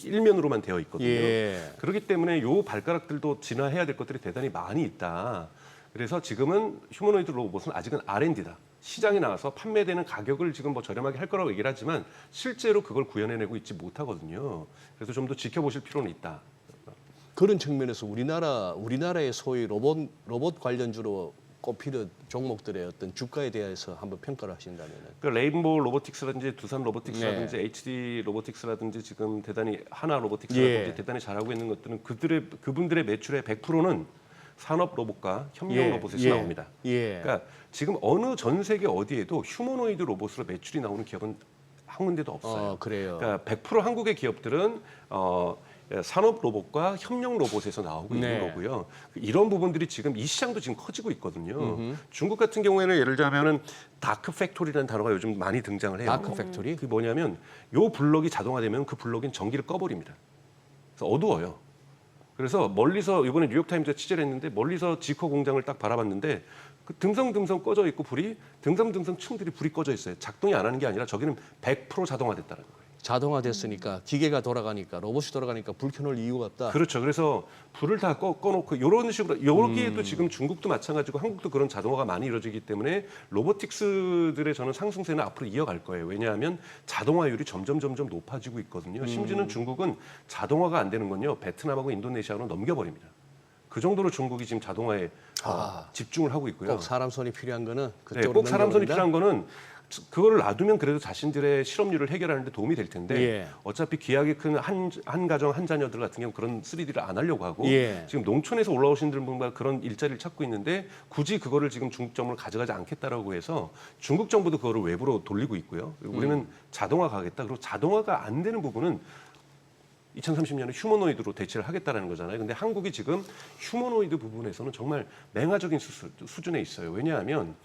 일면으로만 되어 있거든요. 예. 그렇기 때문에 요 발가락들도 진화해야 될 것들이 대단히 많이 있다. 그래서 지금은 휴머노이드 로봇은 아직은 R&D다. 시장에 나와서 판매되는 가격을 지금 뭐 저렴하게 할 거라고 얘기를 하지만 실제로 그걸 구현해내고 있지 못하거든요. 그래서 좀 더 지켜보실 필요는 있다. 그런 측면에서 우리나라의 소위 로봇 관련주로 꼽히는 종목들의 어떤 주가에 대해서 한번 평가를 하신다면은. 그 레인보우 로보틱스라든지 두산 로보틱스라든지 네. HD 로보틱스라든지 지금 대단히 하나 로보틱스라든지 대단히 잘하고 있는 것들은 그분들의 매출의 100%는 산업 로봇과 협력 로봇에서 나옵니다. 그러니까 지금 어느 전 세계 어디에도 휴머노이드 로봇으로 매출이 나오는 기업은 한 군데도 없어요. 그래요. 그러니까 100% 한국의 기업들은 산업 로봇과 협력 로봇에서 나오고 네. 있는 거고요. 이런 부분들이 지금 이 시장도 지금 커지고 있거든요. 중국 같은 경우에는 예를 들자면은 다크 팩토리라는 단어가 요즘 많이 등장을 해요. 다크 팩토리? 그게 뭐냐면 요 블럭이 자동화되면 그 블럭인 전기를 꺼버립니다. 그래서 어두워요. 그래서 멀리서 이번에 뉴욕타임즈가 취재를 했는데 멀리서 지커 공장을 딱 바라봤는데 그 듬성듬성 꺼져 있고 불이 듬성듬성 층들이 불이 꺼져 있어요. 작동이 안 하는 게 아니라 저기는 100% 자동화됐다는 거예요. 자동화됐으니까 기계가 돌아가니까 로봇이 돌아가니까 불 켜놓을 이유가 없다. 그렇죠. 그래서 불을 다 꺼놓고 이런 식으로 여기에도 지금 중국도 마찬가지고 한국도 그런 자동화가 많이 이루어지기 때문에 로보틱스들의 저는 상승세는 앞으로 이어갈 거예요. 왜냐하면 자동화율이 점점 높아지고 있거든요. 심지어는 중국은 자동화가 안 되는 건요. 베트남하고 인도네시아로 넘겨버립니다. 그 정도로 중국이 지금 자동화에 집중을 하고 있고요. 꼭 사람 손이 필요한 거는 네, 그쪽으로 꼭 사람 손이 넘겨버린다? 필요한 거는 그거를 놔두면 그래도 자신들의 실업률을 해결하는 데 도움이 될 텐데 예. 어차피 기하게 큰 한 가정 한 자녀들 같은 경우 그런 3D를 안 하려고 하고 예. 지금 농촌에서 올라오신 분들만 그런 일자리를 찾고 있는데 굳이 그거를 지금 중국 정부를 가져가지 않겠다라고 해서 중국 정부도 그거를 외부로 돌리고 있고요. 그리고 우리는 자동화 가겠다. 그리고 자동화가 안 되는 부분은 2030년에 휴머노이드로 대체를 하겠다라는 거잖아요. 근데 한국이 지금 휴머노이드 부분에서는 정말 맹아적인 수준에 있어요. 왜냐하면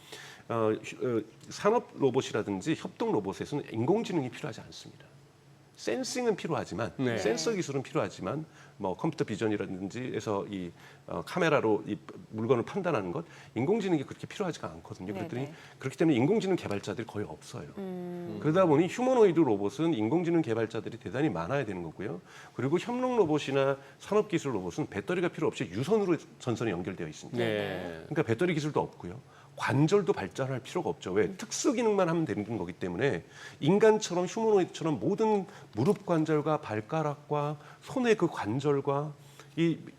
산업 로봇이라든지 협동 로봇에서는 인공지능이 필요하지 않습니다. 센싱은 필요하지만 네. 센서 기술은 필요하지만 뭐 컴퓨터 비전이라든지 해서 이 카메라로 이 물건을 판단하는 것 인공지능이 그렇게 필요하지가 않거든요. 그랬더니 네네. 그렇기 때문에 인공지능 개발자들이 거의 없어요. 그러다 보니 휴머노이드 로봇은 인공지능 개발자들이 대단히 많아야 되는 거고요. 그리고 협력 로봇이나 산업기술 로봇은 배터리가 필요 없이 유선으로 전선이 연결되어 있습니다. 네. 그러니까 배터리 기술도 없고요. 관절도 발전할 필요가 없죠. 왜? 특수 기능만 하면 되는 거기 때문에 인간처럼 휴머노이드처럼 모든 무릎 관절과 발가락과 손의 그 관절과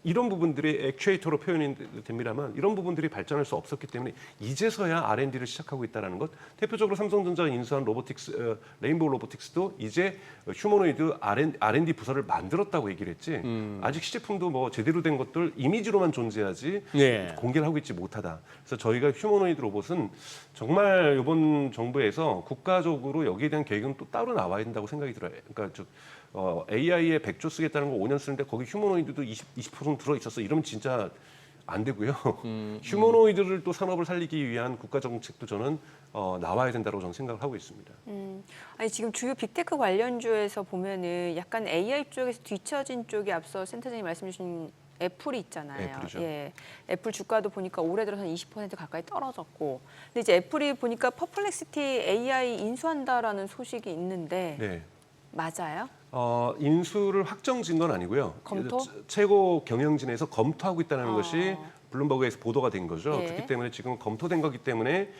이런 부분들이 액추에이터로 표현이 됩니다만 이런 부분들이 발전할 수 없었기 때문에 이제서야 R&D를 시작하고 있다는 것. 대표적으로 삼성전자가 인수한 로보틱스, 레인보우 로보틱스도 이제 휴머노이드 R&D 부서를 만들었다고 얘기를 했지 아직 시제품도 뭐 제대로 된 것들 이미지로만 존재하지 네. 공개를 하고 있지 못하다. 그래서 저희가 휴머노이드 로봇은 정말 이번 정부에서 국가적으로 여기에 대한 계획은 또 따로 나와야 된다고 생각이 들어요. 그러니까 AI에 100조 쓰겠다는 거 5년 쓰는데 거기 휴머노이드도 20% 들어있었어. 이러면 진짜 안 되고요. 휴머노이드를 또 산업을 살리기 위한 국가 정책도 저는 나와야 된다고 저는 생각을 하고 있습니다. 아니 지금 주요 빅테크 관련주에서 보면은 약간 AI 쪽에서 뒤처진 쪽이 앞서 센터장님 말씀 주신 애플이 있잖아요. 애플이죠. 예, 애플 주가도 보니까 올해 들어서는 20% 가까이 떨어졌고, 근데 이제 애플이 보니까 퍼플렉시티 AI 인수한다라는 소식이 있는데 네. 맞아요? 인수를 확정진 건 아니고요. 검토? 최고 경영진에서 검토하고 있다는 것이 블룸버그에서 보도가 된 거죠. 예. 그렇기 때문에 지금 검토된 거기 때문에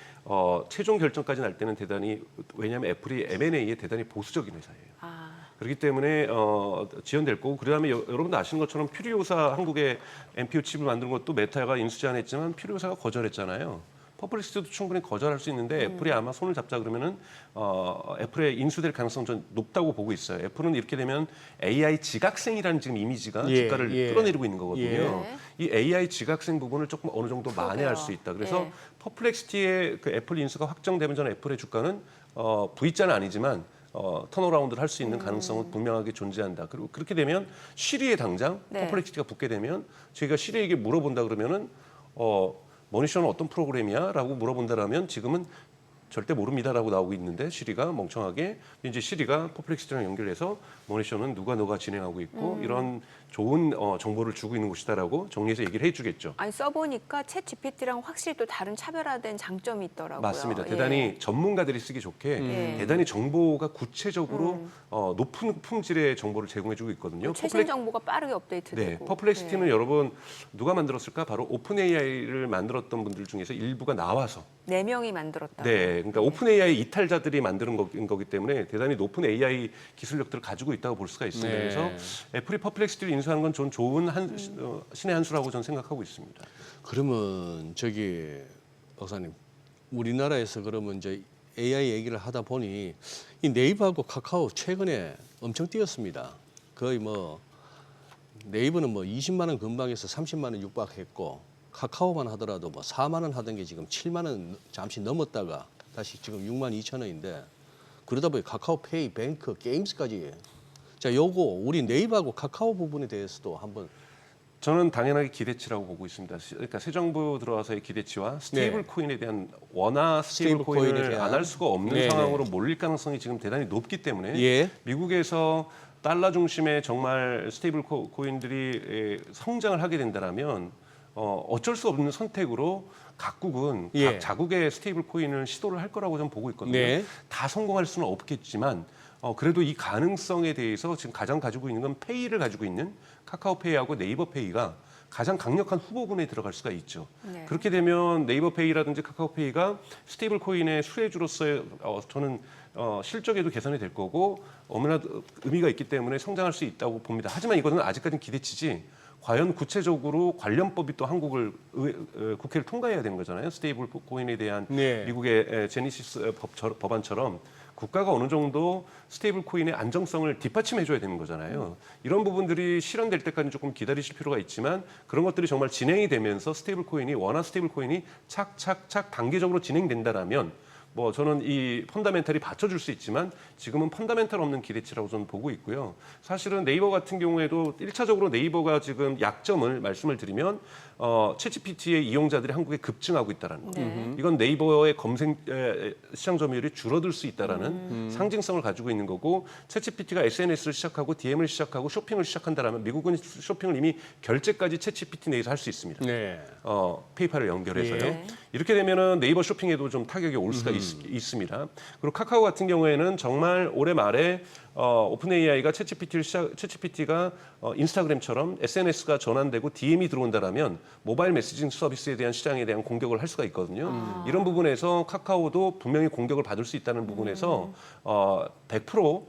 최종 결정까지 날 때는 대단히 왜냐하면 애플이 M&A에 대단히 보수적인 회사예요. 그렇기 때문에 지연될 거고 그다음에 여러분도 아시는 것처럼 퓨리오사 한국의 NPU 칩을 만든 것도 메타가 인수 제안했지만 퓨리오사가 거절했잖아요. 퍼플렉시티도 충분히 거절할 수 있는데 애플이 아마 손을 잡자 그러면은 애플에 인수될 가능성은 좀 높다고 보고 있어요. 애플은 이렇게 되면 AI 지각생이라는 지금 이미지가 예, 주가를 예. 끌어내리고 있는 거거든요. 예. 이 AI 지각생 부분을 조금 어느 정도 만회할 수 있다. 그래서 예. 퍼플렉시티의 그 애플 인수가 확정되면 저는 애플의 주가는 V자는 아니지만 턴어라운드를 할 수 있는 가능성은 분명하게 존재한다. 그리고 그렇게 되면 시리에 당장 네. 퍼플렉시티가 붙게 되면 저희가 시리에게 물어본다 그러면은 머니쇼는 어떤 프로그램이야? 라고 물어본다라면 지금은 절대 모릅니다라고 나오고 있는데 시리가 멍청하게 이제 시리가 퍼플렉시티랑 연결해서 머니쇼는 누가 진행하고 있고 이런 좋은 정보를 주고 있는 곳이다라고 정리해서 얘기를 해주겠죠. 아니 써보니까 챗 GPT랑 확실히 또 다른 차별화된 장점이 있더라고요. 맞습니다. 예. 대단히 전문가들이 쓰기 좋게 대단히 정보가 구체적으로 높은 품질의 정보를 제공해주고 있거든요. 최신 정보가 빠르게 업데이트되고. 네, 퍼플렉시티는 예. 여러분 누가 만들었을까? 바로 오픈 AI를 만들었던 분들 중에서 일부가 나와서 4명이 만들었다. 네, 그러니까 오픈 AI 이탈자들이 만드는 거기 때문에 대단히 높은 AI 기술력들을 가지고 있다고 볼 수가 있습니다. 네. 그래서 애플이 퍼플렉시티를 인수하는 건 전 좋은 신의 한 수라고 저는 생각하고 있습니다. 그러면 저기 박사님 우리나라에서 그러면 이제 AI 얘기를 하다 보니 이 네이버하고 카카오 최근에 엄청 뛰었습니다. 거의 뭐 네이버는 뭐 20만 원 근방에서 30만 원 육박했고 카카오만 하더라도 뭐 4만 원 하던 게 지금 7만 원 잠시 넘었다가 다시 지금 6만 2천 원인데 그러다 보니 카카오페이, 뱅크, 게임스까지 자, 요거 우리 네이버하고 카카오 부분에 대해서도 한번 저는 당연하게 기대치라고 보고 있습니다. 그러니까 새 정부 들어와서의 기대치와 스테이블 네. 코인에 대한 원화 스테이블 스테이블 코인에 코인을 대한. 안 할 수가 없는 네, 상황으로 몰릴 가능성이 지금 대단히 높기 때문에 예. 미국에서 달러 중심의 정말 스테이블 코인들이 성장을 하게 된다면 어쩔 수 없는 선택으로 각국은 예. 각 자국의 스테이블 코인을 시도를 할 거라고 저는 보고 있거든요. 네. 다 성공할 수는 없겠지만 그래도 이 가능성에 대해서 지금 가장 가지고 있는 건 페이를 가지고 있는 카카오페이하고 네이버페이가 가장 강력한 후보군에 들어갈 수가 있죠. 네. 그렇게 되면 네이버페이라든지 카카오페이가 스테이블 코인의 수혜주로서의 저는 실적에도 개선이 될 거고 너무나 의미가 있기 때문에 성장할 수 있다고 봅니다. 하지만 이것은 아직까지는 기대치지 과연 구체적으로 관련법이 또 한국을 국회를 통과해야 되는 거잖아요. 스테이블 코인에 대한 네. 미국의 제니시스 법안처럼 국가가 어느 정도 스테이블 코인의 안정성을 뒷받침해줘야 되는 거잖아요. 이런 부분들이 실현될 때까지 조금 기다리실 필요가 있지만 그런 것들이 정말 진행이 되면서 스테이블 코인이 원화 스테이블 코인이 착착착 단계적으로 진행된다라면 뭐 저는 이 펀다멘탈이 받쳐줄 수 있지만 지금은 펀다멘탈 없는 기대치라고 저는 보고 있고요. 사실은 네이버 같은 경우에도 1차적으로 네이버가 지금 약점을 말씀을 드리면 챗GPT의 이용자들이 한국에 급증하고 있다는 거. 네. 이건 네이버의 검색 시장 점유율이 줄어들 수 있다라는 상징성을 가지고 있는 거고 챗GPT가 SNS를 시작하고 DM을 시작하고 쇼핑을 시작한다라면 미국은 쇼핑을 이미 결제까지 챗GPT 내에서 할 수 있습니다. 네. 페이팔을 연결해서요. 예. 이렇게 되면은 네이버 쇼핑에도 좀 타격이 올 수가 있습니다. 그리고 카카오 같은 경우에는 정말 올해 말에 오픈 AI가 챗GPT가 인스타그램처럼 SNS가 전환되고 DM이 들어온다라면 모바일 메시징 서비스에 대한 시장에 대한 공격을 할 수가 있거든요. 이런 부분에서 카카오도 분명히 공격을 받을 수 있다는 부분에서 100%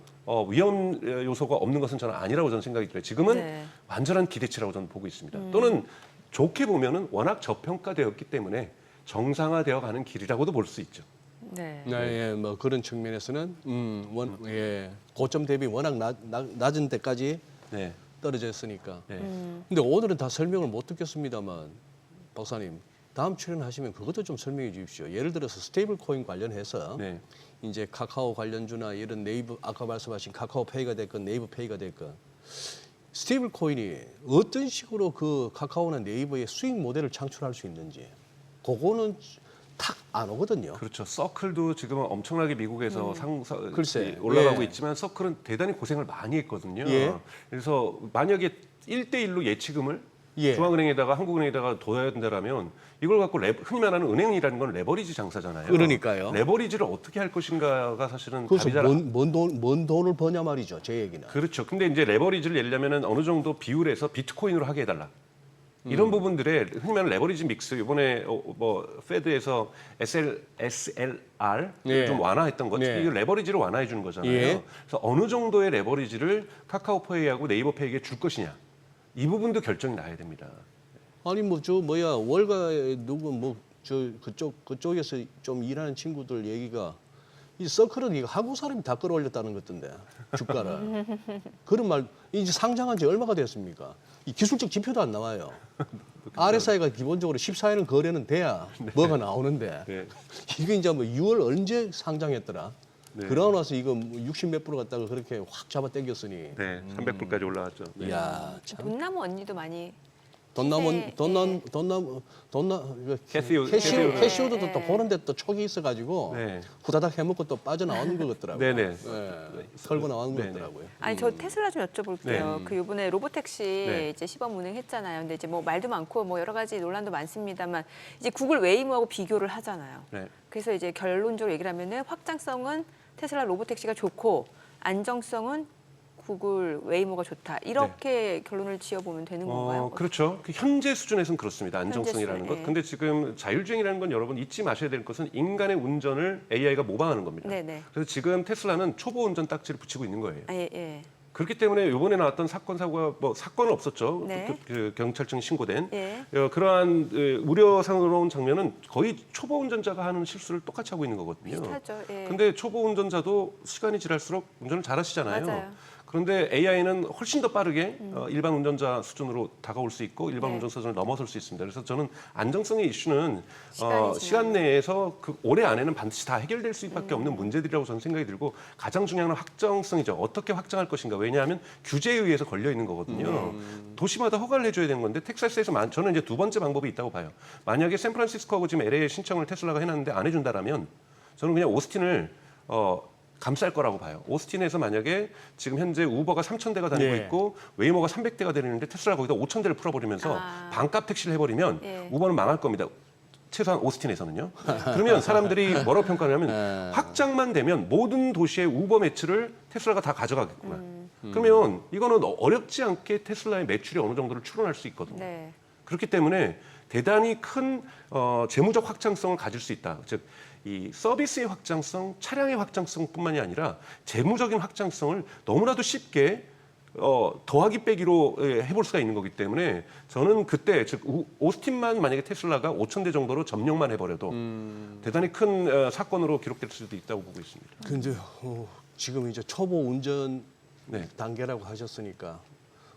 위험 요소가 없는 것은 저는 아니라고 저는 생각이 들어요. 지금은 네. 완전한 기대치라고 저는 보고 있습니다. 또는 좋게 보면은 워낙 저평가되었기 때문에 정상화되어 가는 길이라고도 볼 수 있죠. 네. 네, 예, 뭐 그런 측면에서는 고점 대비 워낙 낮은 데까지 네. 떨어졌으니까. 네. 근데 오늘은 다 설명을 못 듣겠습니다만 박사님 다음 출연하시면 그것도 좀 설명해 주십시오. 예를 들어서 스테이블 코인 관련해서 네. 이제 카카오 관련주나 이런 네이버 아까 말씀하신 카카오페이가 됐건 네이버페이가 됐건 스테이블 코인이 어떤 식으로 그 카카오나 네이버의 수익 모델을 창출할 수 있는지 그거는 탁 안 오거든요. 그렇죠. 서클도 지금은 엄청나게 미국에서 글쎄, 올라가고 예. 있지만 서클은 대단히 고생을 많이 했거든요. 예. 그래서 만약에 1대1로 예치금을 예. 중앙은행에다가 한국은행에다가 둬야 된다라면 이걸 갖고 흔히 말하는 은행이라는 건 레버리지 장사잖아요. 그러니까요. 레버리지를 어떻게 할 것인가가 사실은 그래서 답이 잘 뭔 돈을 버냐 말이죠. 제 얘기는. 그렇죠. 근데 이제 레버리지를 내려면은 어느 정도 비율에서 비트코인으로 하게 해달라. 이런 부분들에 흔히 말하는 레버리지 믹스 이번에 뭐 페드에서 SLR 네. 좀 완화했던 것, 네. 이게 레버리지를 완화해 주는 거잖아요. 예. 그래서 어느 정도의 레버리지를 카카오페이하고 네이버페이에게 줄 것이냐 이 부분도 결정이 나야 됩니다. 아니 뭐 저 뭐야 월가에 누구 뭐 저 그쪽에서 좀 일하는 친구들 얘기가 이 서클은 이거 한국 사람이 다 끌어올렸다는 것던데 주가를 그런 말 이제 상장한 지 얼마가 됐습니까? 이 기술적 지표도 안 나와요. RSI가 기본적으로 14일은 거래는 돼야 뭐가 나오는데 네. 이게 이제 뭐 6월 언제 상장했더라? 네. 그러고 나서 이거 60몇 프로 갖다가 그렇게 확 잡아 당겼으니 네, 300불까지 올라갔죠. 네. 이야 참. 돈나무 언니도 많이 돈나무 캐시우드도 또 보는데 또 촉이 있어가지고 네. 후다닥 해먹고 또 빠져나오는 것 같더라고요. 네네. 예, 털고 나오는 것 네네. 같더라고요. 아니 저 테슬라 좀 여쭤볼게요. 네. 그 이번에 로보택시 네. 이제 시범 운행했잖아요. 근데 이제 뭐 말도 많고 뭐 여러 가지 논란도 많습니다만 이제 구글 웨이모하고 비교를 하잖아요. 네. 그래서 이제 결론적으로 얘기를 하면은 확장성은 테슬라 로보택시가 좋고 안정성은 구글 웨이모가 좋다. 이렇게 결론을 지어보면 되는 건가요? 그렇죠. 그 현재 수준에서는 그렇습니다. 안정성이라는 현재 것. 수준, 예. 근데 지금 자율주행이라는 건 여러분 잊지 마셔야 될 것은 인간의 운전을 AI가 모방하는 겁니다. 네네. 그래서 지금 테슬라는 초보 운전 딱지를 붙이고 있는 거예요. 아, 예, 예. 그렇기 때문에 이번에 나왔던 사건 사고가 뭐 사건은 없었죠. 네. 그 경찰청 신고된 예. 그러한 우려스러운 장면은 거의 초보 운전자가 하는 실수를 똑같이 하고 있는 거거든요. 비슷하죠. 예. 근데 초보 운전자도 시간이 지날수록 운전을 잘하시잖아요. 맞아요. 그런데 AI는 훨씬 더 빠르게 일반 운전자 수준으로 다가올 수 있고 일반 네. 운전자 수준을 넘어설 수 있습니다. 그래서 저는 안정성의 이슈는 시간이 시간 내에서 그 올해 안에는 반드시 다 해결될 수밖에 없는 문제들이라고 저는 생각이 들고 가장 중요한 건 확정성이죠. 어떻게 확정할 것인가. 왜냐하면 규제에 의해서 걸려 있는 거거든요. 도시마다 허가를 해줘야 되는 건데 텍사스에서 저는 이제 두 번째 방법이 있다고 봐요. 만약에 샌프란시스코하고 지금 LA에 신청을 테슬라가 해놨는데 안 해준다라면 저는 그냥 오스틴을 감쌀 거라고 봐요. 오스틴에서 만약에 지금 현재 우버가 3,000대가 다니고 네. 있고 웨이모가 300대가 다니는데 테슬라가 거기다 5,000대를 풀어버리면서 반값 택시를 해버리면 예. 우버는 망할 겁니다. 최소한 오스틴에서는요. 그러면 사람들이 뭐라고 평가하냐면 확장만 되면 모든 도시의 우버 매출을 테슬라가 다 가져가겠구나. 그러면 이거는 어렵지 않게 테슬라의 매출이 어느 정도를 추론할 수 있거든요. 네. 그렇기 때문에 대단히 큰 재무적 확장성을 가질 수 있다. 즉, 이 서비스의 확장성, 차량의 확장성뿐만이 아니라 재무적인 확장성을 너무나도 쉽게 더하기 빼기로 해볼 수가 있는 거기 때문에 저는 그때 즉 오스틴만 만약에 테슬라가 5,000대 정도로 점령만 해버려도 대단히 큰 사건으로 기록될 수도 있다고 보고 있습니다. 근데 지금 이제 초보 운전 네. 단계라고 하셨으니까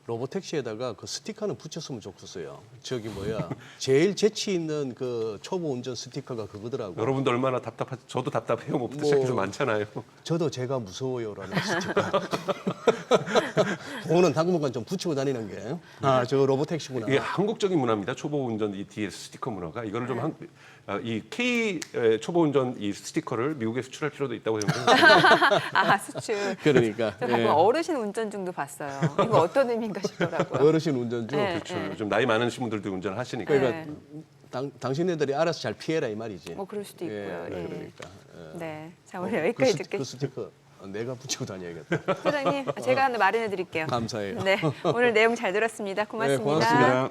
로보택시에다가 그 스티커는 붙였으면 좋겠어요. 저기 뭐야 제일 재치 있는 그 초보 운전 스티커가 그거더라고. 여러분도 얼마나 답답하지? 저도 답답해요. 뭐부터 뭐, 시작해서 많잖아요. 저도 제가 무서워요라는 스티커. 그거는 당분간 좀 붙이고 다니는 게. 아, 저 로보택시구나. 이게 한국적인 문화입니다. 초보 운전 이 뒤에 스티커 문화가 이거를 좀 이 K 초보 운전 이 스티커를 미국에 수출할 필요도 있다고 생각합니다. 아, 수출. 그러니까. 저 가끔 어르신 운전중도 봤어요. 이거 어떤 의미인가 싶더라고요. 어르신 운전 중. 네. 그렇죠. 요즘 나이 많으신 분들도 운전을 하시니까. 그러니까 네. 당신네들이 알아서 잘 피해라 이 말이지. 뭐 그럴 수도 있고요. 예. 그러니까. 네. 자, 오늘 여기까지 그 듣겠습니다. 스티커 내가 붙이고 다녀야겠다. 소장님, 제가 하나 마련해 드릴게요. 감사해요. 네. 오늘 내용 잘 들었습니다. 고맙습니다. 네, 고맙습니다.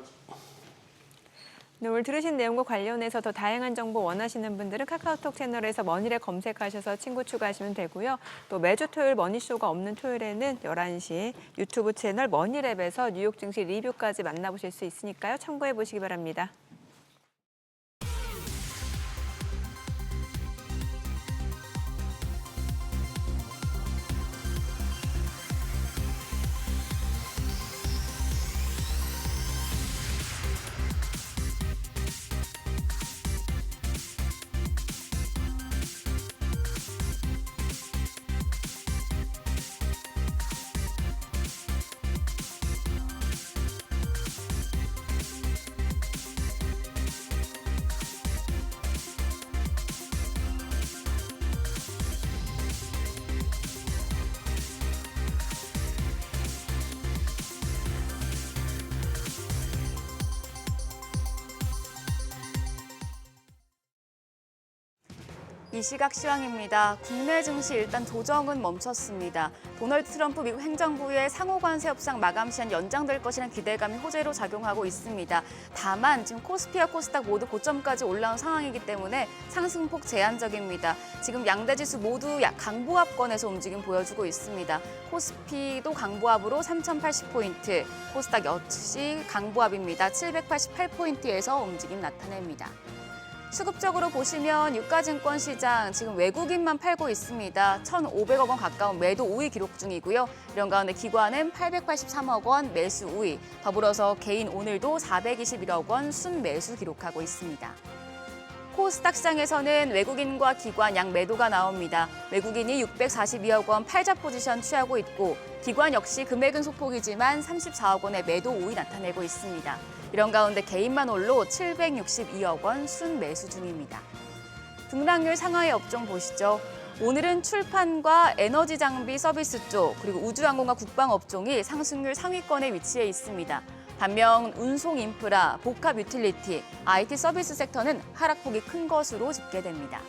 네, 오늘 들으신 내용과 관련해서 더 다양한 정보 원하시는 분들은 카카오톡 채널에서 머니랩 검색하셔서 친구 추가하시면 되고요. 또 매주 토요일 머니쇼가 없는 토요일에는 11시 유튜브 채널 머니랩에서 뉴욕 증시 리뷰까지 만나보실 수 있으니까요. 참고해 보시기 바랍니다. 이 시각 시황입니다. 국내 증시 일단 조정은 멈췄습니다. 도널드 트럼프 미국 행정부의 상호 관세 협상 마감 시한 연장될 것이라는 기대감이 호재로 작용하고 있습니다. 다만 지금 코스피와 코스닥 모두 고점까지 올라온 상황이기 때문에 상승폭 제한적입니다. 지금 양대 지수 모두 강보합권에서 움직임 보여주고 있습니다. 코스피도 강보합으로 3,080포인트, 코스닥 역시 강보합입니다. 788포인트에서 움직임 나타냅니다. 수급적으로 보시면 유가증권 시장 지금 외국인만 팔고 있습니다. 1,500억 원 가까운 매도 우위 기록 중이고요. 이런 가운데 기관은 883억 원 매수 우위, 더불어서 개인 오늘도 421억 원 순매수 기록하고 있습니다. 코스닥 시장에서는 외국인과 기관 양 매도가 나옵니다. 외국인이 642억 원 팔자 포지션 취하고 있고 기관 역시 금액은 소폭이지만 34억 원의 매도 우위 나타내고 있습니다. 이런 가운데 개인만 홀로 762억 원 순매수 중입니다. 등락률 상하의 업종 보시죠. 오늘은 출판과 에너지 장비 서비스 쪽 그리고 우주항공과 국방 업종이 상승률 상위권에 위치해 있습니다. 반면 운송 인프라, 복합 유틸리티, IT 서비스 섹터는 하락폭이 큰 것으로 집계됩니다.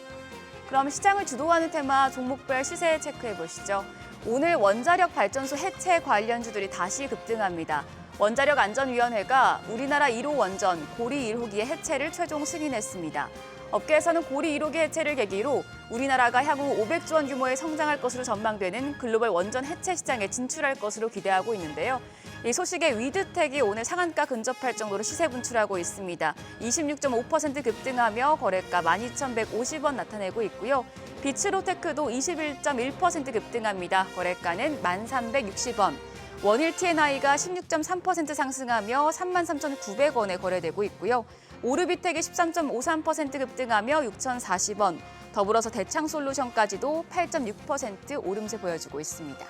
그럼 시장을 주도하는 테마 종목별 시세 체크해 보시죠. 오늘 원자력 발전소 해체 관련주들이 다시 급등합니다. 원자력안전위원회가 우리나라 1호 원전 고리 1호기의 해체를 최종 승인했습니다. 업계에서는 고리 1호기 해체를 계기로 우리나라가 향후 500조 원 규모의 성장할 것으로 전망되는 글로벌 원전 해체 시장에 진출할 것으로 기대하고 있는데요. 이 소식에 위드텍이 오늘 상한가 근접할 정도로 시세 분출하고 있습니다. 26.5% 급등하며 거래가 12,150원 나타내고 있고요. 비츠로테크도 21.1% 급등합니다. 거래가는 1,360원. 원일 T&I가 16.3% 상승하며 33,900원에 거래되고 있고요. 오르비텍이 13.53% 급등하며 6,040원. 더불어서 대창솔루션까지도 8.6% 오름세 보여주고 있습니다.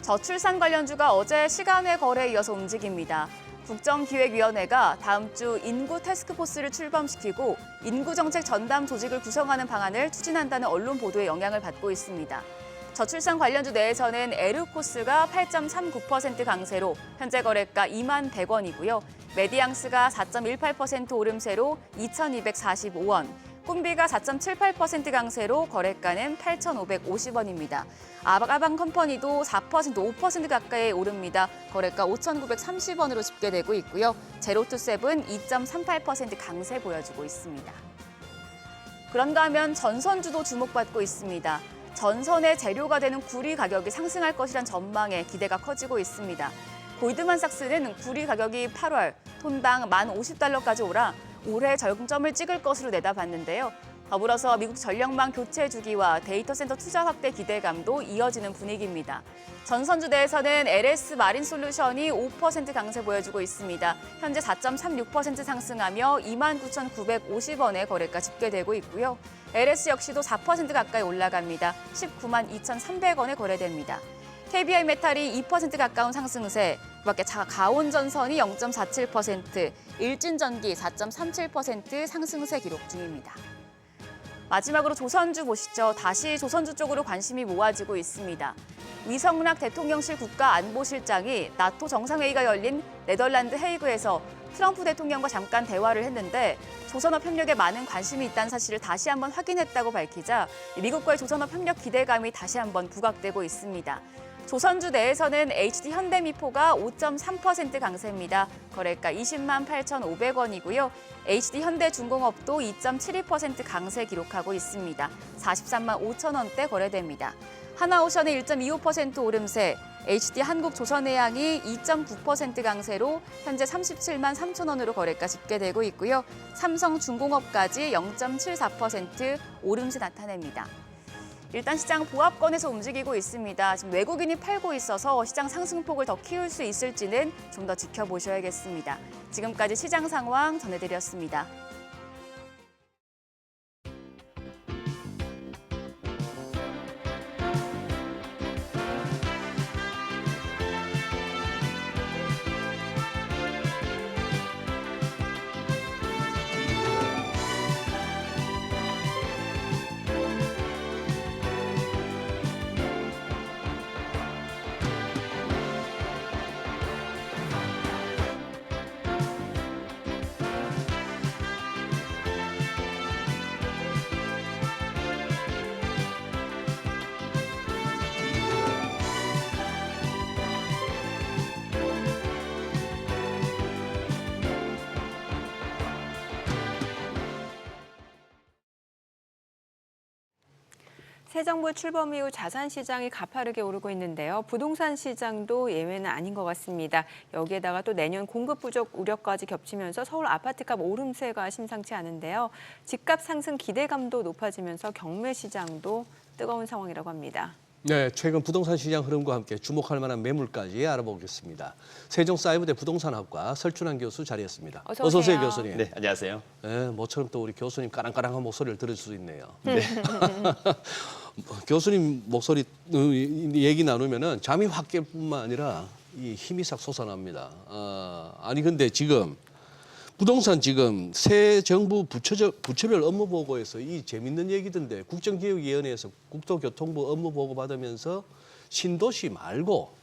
저출산 관련주가 어제 시간외 거래에 이어서 움직입니다. 국정기획위원회가 다음 주 인구 태스크포스를 출범시키고 인구정책 전담 조직을 구성하는 방안을 추진한다는 언론 보도에 영향을 받고 있습니다. 저출산 관련주 내에서는 에르코스가 8.39% 강세로 현재 거래가 21,100원이고요. 메디앙스가 4.18% 오름세로 2,245원. 꿈비가 4.78% 강세로 거래가는 8,550원입니다. 아방컴퍼니도 4%, 5% 가까이 오릅니다. 거래가 5,930원으로 집계되고 있고요. 제로투세븐 2.38% 강세 보여주고 있습니다. 그런가 하면 전선주도 주목받고 있습니다. 전선의 재료가 되는 구리 가격이 상승할 것이란 전망에 기대가 커지고 있습니다. 골드만삭스는 구리 가격이 8월 톤당 1,050달러까지 오라 올해 정점을 찍을 것으로 내다봤는데요. 더불어서 미국 전력망 교체 주기와 데이터 센터 투자 확대 기대감도 이어지는 분위기입니다. 전선주 내에서는 LS 마린솔루션이 5% 강세 보여주고 있습니다. 현재 4.36% 상승하며 29,950원에 거래가 집계되고 있고요. LS 역시도 4% 가까이 올라갑니다. 192,300원에 거래됩니다. KBI 메탈이 2% 가까운 상승세, 그밖에 가온전선이 0.47%, 일진전기 4.37% 상승세 기록 중입니다. 마지막으로 조선주 보시죠. 다시 조선주 쪽으로 관심이 모아지고 있습니다. 위성락 대통령실 국가안보실장이 나토 정상회의가 열린 네덜란드 헤이그에서 트럼프 대통령과 잠깐 대화를 했는데 조선업 협력에 많은 관심이 있다는 사실을 다시 한번 확인했다고 밝히자 미국과의 조선업 협력 기대감이 다시 한번 부각되고 있습니다. 조선주 내에서는 HD 현대미포가 5.3% 강세입니다. 거래가 20만 8,500원이고요. HD 현대중공업도 2.72% 강세 기록하고 있습니다. 43만 5천 원대 거래됩니다. 하나오션의 1.25% 오름세, HD 한국조선해양이 2.9% 강세로 현재 37만 3천 원으로 거래가 집계되고 있고요. 삼성중공업까지 0.74% 오름세 나타냅니다. 일단 시장 보합권에서 움직이고 있습니다. 지금 외국인이 팔고 있어서 시장 상승폭을 더 키울 수 있을지는 좀 더 지켜보셔야겠습니다. 지금까지 시장 상황 전해드렸습니다. 새 정부 출범 이후 자산 시장이 가파르게 오르고 있는데요. 부동산 시장도 예외는 아닌 것 같습니다. 여기에다가 또 내년 공급 부족 우려까지 겹치면서 서울 아파트값 오름세가 심상치 않은데요. 집값 상승 기대감도 높아지면서 경매 시장도 뜨거운 상황이라고 합니다. 네, 최근 부동산 시장 흐름과 함께 주목할 만한 매물까지 알아보겠습니다. 세종사이버대 부동산학과 설춘환 교수 자리했습니다. 어서 오세요, 교수님. 네, 안녕하세요. 네, 모처럼 또 우리 교수님 까랑까랑한 목소리를 들을 수 있네요. 네. 교수님 목소리 얘기 나누면은 잠이 확 깰 뿐만 아니라 이 힘이 싹 솟아납니다. 아니 근데 지금 부동산 지금 새 정부 부처별 업무 보고에서 이 재밌는 얘기던데 국정기획위원회에서 국토교통부 업무 보고 받으면서 신도시 말고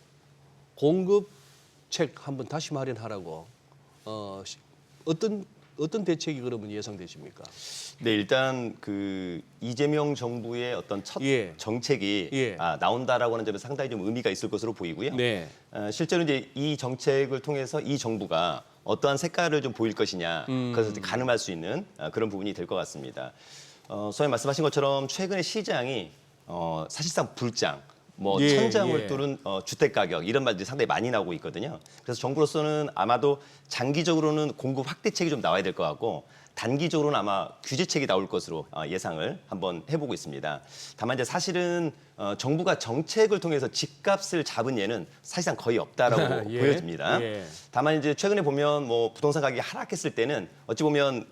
공급책 한번 다시 마련하라고 어떤 대책이 그러면 예상되십니까? 네, 일단 그 이재명 정부의 어떤 첫 정책이 나온다라고 하는 점에 상당히 좀 의미가 있을 것으로 보이고요. 네. 실제로 이제 이 정책을 통해서 이 정부가 어떠한 색깔을 좀 보일 것이냐 그것을 가늠할 수 있는 그런 부분이 될 것 같습니다. 소위 말씀하신 것처럼 최근에 시장이 사실상 불장, 뭐 예, 천장을 예. 뚫은 주택 가격 이런 말들이 상당히 많이 나오고 있거든요. 그래서 정부로서는 아마도 장기적으로는 공급 확대책이 좀 나와야 될 것 같고 단기적으로는 아마 규제책이 나올 것으로 예상을 한번 해보고 있습니다. 다만 이제 사실은 정부가 정책을 통해서 집값을 잡은 예는 사실상 거의 없다라고 예, 보여집니다. 예. 다만 이제 최근에 보면 뭐 부동산 가격이 하락했을 때는 어찌 보면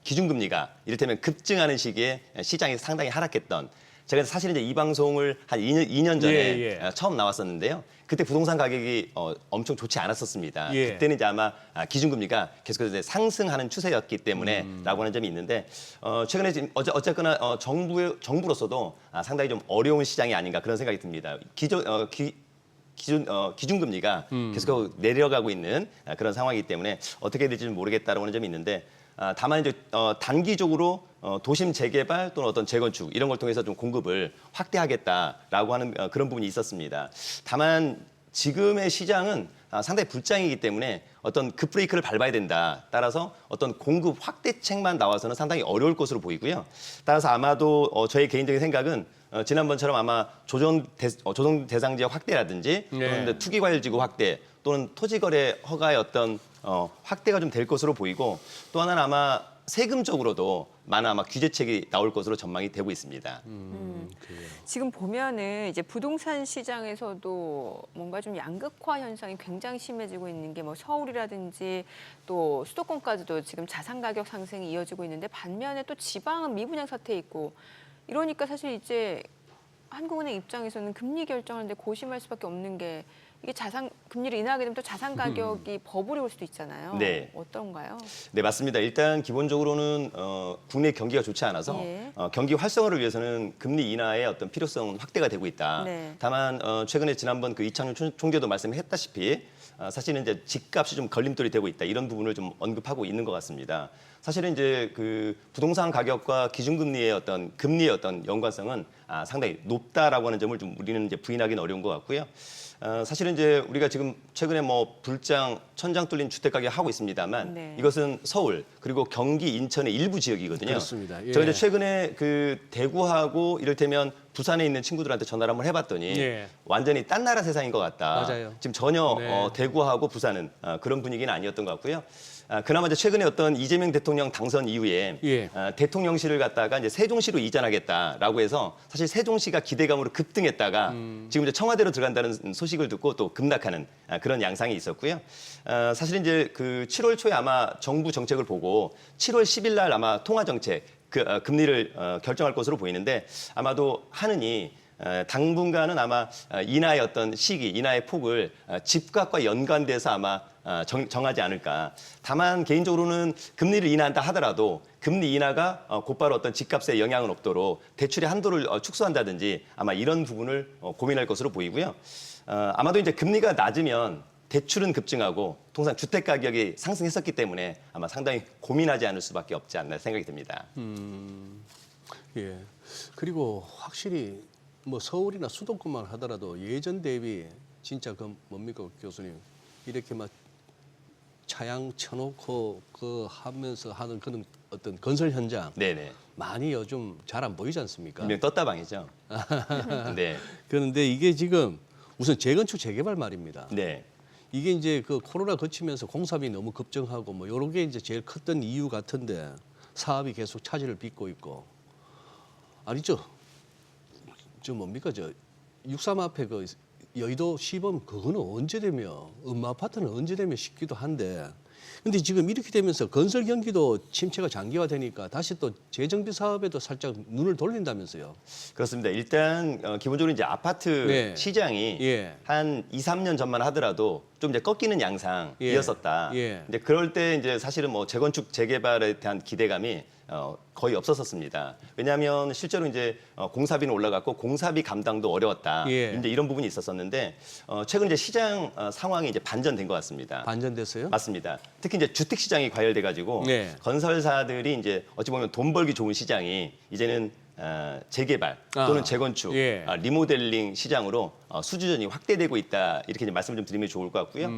기준금리가 이를테면 급증하는 시기에 시장이 상당히 하락했던 제가 사실은 이제 이 방송을 한 2년 전에 예. 처음 나왔었는데요. 그때 부동산 가격이 엄청 좋지 않았었습니다. 예. 그때는 이제 아마 기준금리가 계속해서 이제 상승하는 추세였기 때문에라고 하는 점이 있는데 최근에 지금 어쨌거나 정부로서도 상당히 좀 어려운 시장이 아닌가 그런 생각이 듭니다. 기준금리가 계속 내려가고 있는 그런 상황이기 때문에 어떻게 될지는 모르겠다라고 하는 점이 있는데 다만 이제 단기적으로 도심 재개발 또는 어떤 재건축 이런 걸 통해서 좀 공급을 확대하겠다라고 하는 그런 부분이 있었습니다. 다만 지금의 시장은 상당히 불장이기 때문에 어떤 급브레이크를 밟아야 된다. 따라서 어떤 공급 확대책만 나와서는 상당히 어려울 것으로 보이고요. 따라서 아마도 저의 개인적인 생각은 지난번처럼 아마 조정 대상 지역 확대라든지 또는 투기과열지구 확대 또는 토지거래 허가의 어떤 확대가 좀 될 것으로 보이고 또 하나는 아마 세금적으로도 많은 아마 규제책이 나올 것으로 전망이 되고 있습니다. 지금 보면은 이제 부동산 시장에서도 뭔가 좀 양극화 현상이 굉장히 심해지고 있는 게 뭐 서울이라든지 또 수도권까지도 지금 자산 가격 상승이 이어지고 있는데 반면에 또 지방은 미분양 사태 있고 이러니까 사실 이제 한국은행 입장에서는 금리 결정하는데 고심할 수밖에 없는 게 이게 자산 금리를 인하하게 되면 또 자산 가격이 버블이 올 수도 있잖아요. 네. 어떤가요? 네, 맞습니다. 일단 기본적으로는 국내 경기가 좋지 않아서 예. 경기 활성화를 위해서는 금리 인하의 어떤 필요성은 확대가 되고 있다. 네. 다만 최근에 지난번 그 이창용 총재도 말씀했다시피 사실은 이제 집값이 좀 걸림돌이 되고 있다. 이런 부분을 좀 언급하고 있는 것 같습니다. 사실은 이제 그 부동산 가격과 기준금리의 어떤 금리의 어떤 연관성은 상당히 높다라고 하는 점을 좀 우리는 이제 부인하기는 어려운 것 같고요. 사실은 이제 우리가 지금 최근에 뭐 불장, 천장 뚫린 주택 가격 하고 있습니다만 네. 이것은 서울 그리고 경기, 인천의 일부 지역이거든요. 그렇습니다. 예. 제가 이제 최근에 그 대구하고 이를테면 부산에 있는 친구들한테 전화를 한번 해봤더니 예. 완전히 딴 나라 세상인 것 같다. 맞아요. 지금 전혀 네. 대구하고 부산은 그런 분위기는 아니었던 것 같고요. 그나마 이제 최근에 어떤 이재명 대통령 당선 이후에 예. 대통령실을 갖다가 이제 세종시로 이전하겠다라고 해서 사실 세종시가 기대감으로 급등했다가 지금 이제 청와대로 들어간다는 소식을 듣고 또 급락하는 그런 양상이 있었고요. 사실 이제 그 7월 초에 아마 정부 정책을 보고 7월 10일 날 아마 통화 정책 금리를 결정할 것으로 보이는데 아마도 하느니 당분간은 아마 인하의 어떤 시기, 인하의 폭을 집값과 연관돼서 아마 정하지 않을까. 다만 개인적으로는 금리를 인하한다 하더라도 금리 인하가 곧바로 어떤 집값에 영향은 없도록 대출의 한도를 축소한다든지 아마 이런 부분을 고민할 것으로 보이고요. 아마도 이제 금리가 낮으면 대출은 급증하고 통상 주택 가격이 상승했었기 때문에 아마 상당히 고민하지 않을 수밖에 없지 않나 생각이 듭니다. 예. 그리고 확실히 뭐 서울이나 수도권만 하더라도 예전 대비 진짜 그 뭡니까 교수님 이렇게 막 차양 쳐놓고 그 하면서 하는 그런 어떤 건설 현장 네네. 많이 요즘 잘 안 보이지 않습니까? 분명 떴다방이죠. 네. 그런데 이게 지금 우선 재건축 재개발 말입니다. 네. 이게 이제 그 코로나 거치면서 공사비 너무 급증하고 뭐 이런 게 이제 제일 컸던 이유 같은데 사업이 계속 차질을 빚고 있고 아니죠. 저 뭡니까 저 63 앞에 그 여의도 시범 그거는 언제 되면 음마 아파트는 언제 되면 싶기도 한데 근데 지금 이렇게 되면서 건설 경기도 침체가 장기화되니까 다시 또 재정비 사업에도 살짝 눈을 돌린다면서요. 그렇습니다. 일단 기본적으로 이제 아파트 네. 시장이 예. 한 2, 3년 전만 하더라도 좀 이제 꺾이는 양상이었었다. 예. 근데 그럴 때 이제 사실은 뭐 재건축 재개발에 대한 기대감이 거의 없었었습니다. 왜냐하면 실제로 이제 공사비는 올라갔고 공사비 감당도 어려웠다. 예. 이제 이런 부분이 있었었는데 최근 이제 시장 상황이 이제 반전된 것 같습니다. 반전됐어요? 맞습니다. 특히 이제 주택 시장이 과열돼 가지고 네. 건설사들이 이제 어찌 보면 돈 벌기 좋은 시장이 이제는 재개발 또는 재건축, 예. 리모델링 시장으로 수주전이 확대되고 있다 이렇게 이제 말씀을 좀 드리면 좋을 것 같고요.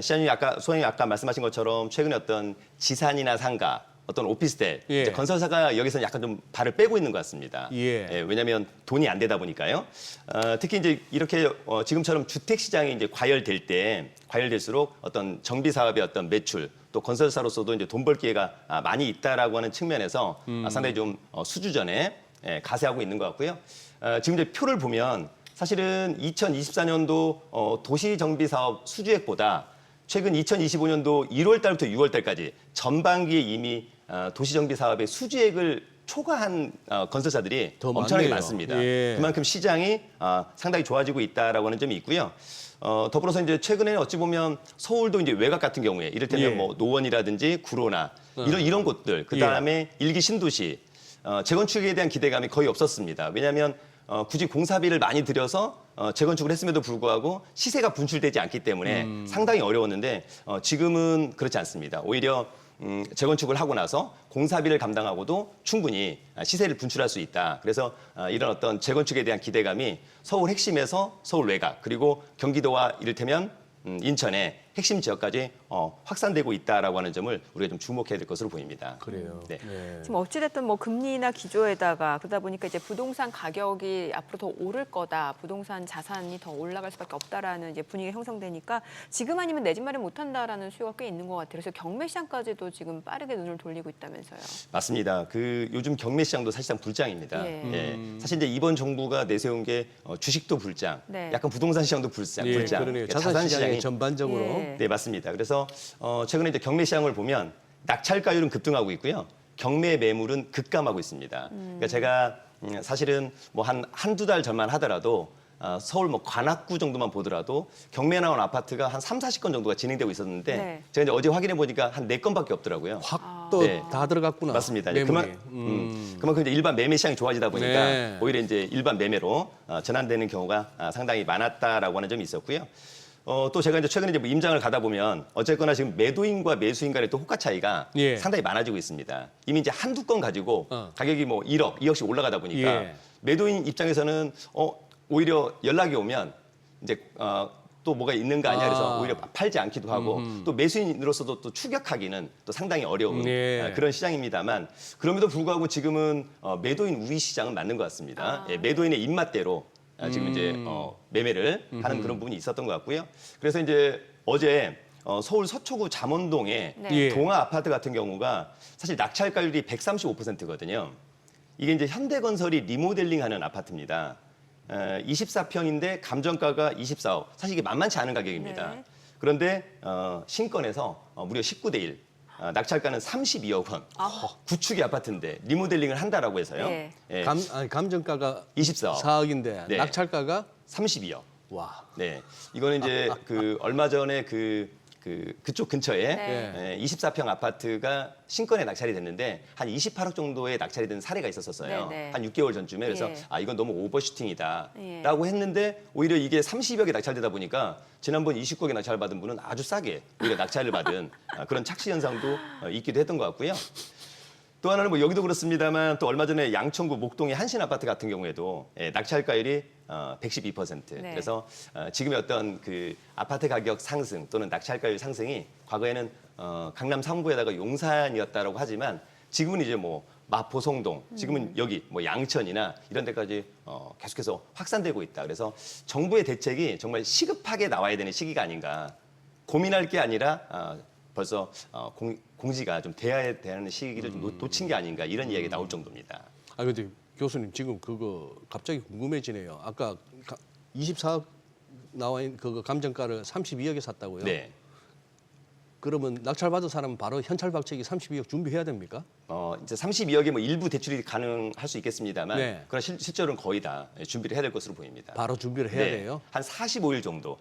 시장님 소장님 아까 말씀하신 것처럼 최근에 어떤 지산이나 상가, 어떤 오피스텔, 예. 이제 건설사가 여기서 약간 좀 발을 빼고 있는 것 같습니다. 예. 왜냐하면 돈이 안 되다 보니까요. 특히 이제 이렇게 지금처럼 주택 시장이 이제 과열될수록 어떤 정비 사업의 어떤 매출 또 건설사로서도 이제 돈 벌 기회가 많이 있다라고 하는 측면에서 상당히 좀 수주전에 가세하고 있는 것 같고요. 지금 이제 표를 보면 사실은 2024년도 도시 정비 사업 수주액보다 최근 2025년도 1월 달부터 6월 달까지 전반기에 이미 도시 정비 사업의 수주액을 초과한 건설사들이 더 엄청나게 많네요. 많습니다. 예. 그만큼 시장이 상당히 좋아지고 있다라고 하는 점이 있고요. 더불어서 이제 최근에 어찌 보면 서울도 이제 외곽 같은 경우에 이를테면 예. 뭐 노원이라든지 구로나 이런 곳들, 그 다음에 일기 신도시 재건축에 대한 기대감이 거의 없었습니다. 왜냐하면 굳이 공사비를 많이 들여서 재건축을 했음에도 불구하고 시세가 분출되지 않기 때문에 상당히 어려웠는데 지금은 그렇지 않습니다. 오히려 재건축을 하고 나서 공사비를 감당하고도 충분히 시세를 분출할 수 있다. 그래서 이런 어떤 재건축에 대한 기대감이 서울 핵심에서 서울 외곽 그리고 경기도와 이를테면 인천의 핵심 지역까지 확산되고 있다라고 하는 점을 우리가 좀 주목해야 될 것으로 보입니다. 그래요. 네. 네. 지금 어찌됐든 뭐 금리나 기조에다가 그러다 보니까 이제 부동산 가격이 앞으로 더 오를 거다, 부동산 자산이 더 올라갈 수밖에 없다라는 이제 분위기가 형성되니까 지금 아니면 내 집 마련 못한다라는 수요가 꽤 있는 것 같아요. 그래서 경매 시장까지도 지금 빠르게 눈을 돌리고 있다면서요. 맞습니다. 요즘 경매 시장도 사실상 불장입니다. 예. 사실 이제 이번 정부가 내세운 게 주식도 불장, 네. 약간 부동산 시장도 불장. 예, 불장. 그러네요. 그러니까 자산 시장이 시장이 전반적으로 예. 네, 맞습니다. 그래서 최근에 이제 경매 시장을 보면 낙찰가율은 급등하고 있고요. 경매 매물은 급감하고 있습니다. 그러니까 제가 사실은 뭐 한두 달 전만 하더라도 서울 뭐 관악구 정도만 보더라도 경매 나온 아파트가 한 3, 40건 정도가 진행되고 있었는데 네. 제가 이제 어제 확인해 보니까 한 4건밖에 없더라고요. 확 또 네. 다 들어갔구나. 맞습니다. 이제 매물이. 그만큼 이제 일반 매매 시장이 좋아지다 보니까 네. 오히려 이제 일반 매매로 전환되는 경우가 상당히 많았다라고 하는 점이 있었고요. 또 제가 이제 최근에 이제 뭐 임장을 가다 보면 어쨌거나 지금 매도인과 매수인 간의 또 호가 차이가 예. 상당히 많아지고 있습니다. 이미 이제 한두 건 가지고 어. 가격이 뭐 1억, 2억씩 올라가다 보니까 예. 매도인 입장에서는 오히려 연락이 오면 이제 또 뭐가 있는 거 아니야 그래서 오히려 팔지 않기도 하고 또 매수인으로서도 또 추격하기는 또 상당히 어려운 예. 그런 시장입니다만 그럼에도 불구하고 지금은 매도인 우위 시장은 맞는 것 같습니다. 예, 매도인의 입맛대로 지금 이제 매매를 하는 그런 부분이 있었던 것 같고요. 그래서 이제 어제 서울 서초구 잠원동의 네. 예. 동아 아파트 같은 경우가 사실 낙찰가율이 135%거든요. 이게 이제 현대건설이 리모델링하는 아파트입니다. 24평인데 감정가가 24억. 사실 이게 만만치 않은 가격입니다. 네. 그런데 신건에서 무려 19대 1. 낙찰가는 32억 원. 구축이 아파트인데 리모델링을 한다라고 해서요. 네. 예, 감정가가 24억. 4억인데 네. 낙찰가가 32억. 와. 네, 이거는 이제 얼마 전에 그쪽 근처에 네. 24평 아파트가 신건에 낙찰이 됐는데 한 28억 정도에 낙찰이 된 사례가 있었어요. 네, 네. 한 6개월 전쯤에 그래서 예. 이건 너무 예. 오버슈팅이다라고 했는데 오히려 이게 30억에 낙찰되다 보니까 지난번 29억에 낙찰받은 분은 아주 싸게 오히려 낙찰을 받은 그런 착시 현상도 있기도 했던 것 같고요. 또 하나는 뭐 여기도 그렇습니다만 또 얼마 전에 양천구 목동의 한신 아파트 같은 경우에도 낙찰가율이 112%. 네. 그래서 지금의 어떤 그 아파트 가격 상승 또는 낙찰가율 상승이 과거에는 강남 상부에다가 용산이었다라고 하지만 지금은 이제 뭐 마포 송동, 지금은 여기 뭐 양천이나 이런 데까지 계속해서 확산되고 있다. 그래서 정부의 대책이 정말 시급하게 나와야 되는 시기가 아닌가. 고민할 게 아니라 벌써 공지가 좀 돼야 되는 시기를 좀 놓친 게 아닌가 이런 이야기가 나올 정도입니다. 아 근데 교수님 지금 그거 갑자기 궁금해지네요. 아까 24억 나와 있는 그거 감정가를 32억에 샀다고요? 네. 그러면 낙찰받은 사람은 바로 현찰 박치기 32억 준비해야 됩니까? 이제 32억에 뭐 일부 대출이 가능할 수 있겠습니다만 네. 그러나 실제로는 거의 다 준비를 해야 될 것으로 보입니다. 바로 준비를 해야 네, 돼요. 한 45일 정도.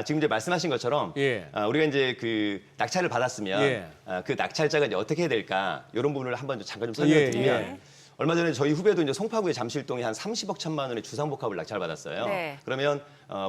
지금 이제 말씀하신 것처럼 예. 우리가 이제 그 낙찰을 받았으면 예. 그 낙찰자가 이제 어떻게 해야 될까 이런 부분을 한번 잠깐 좀 설명을 예, 드리면 예. 얼마 전에 저희 후배도 이제 송파구의 잠실동에 한 30억 1천만 원의 주상복합을 낙찰받았어요. 네. 그러면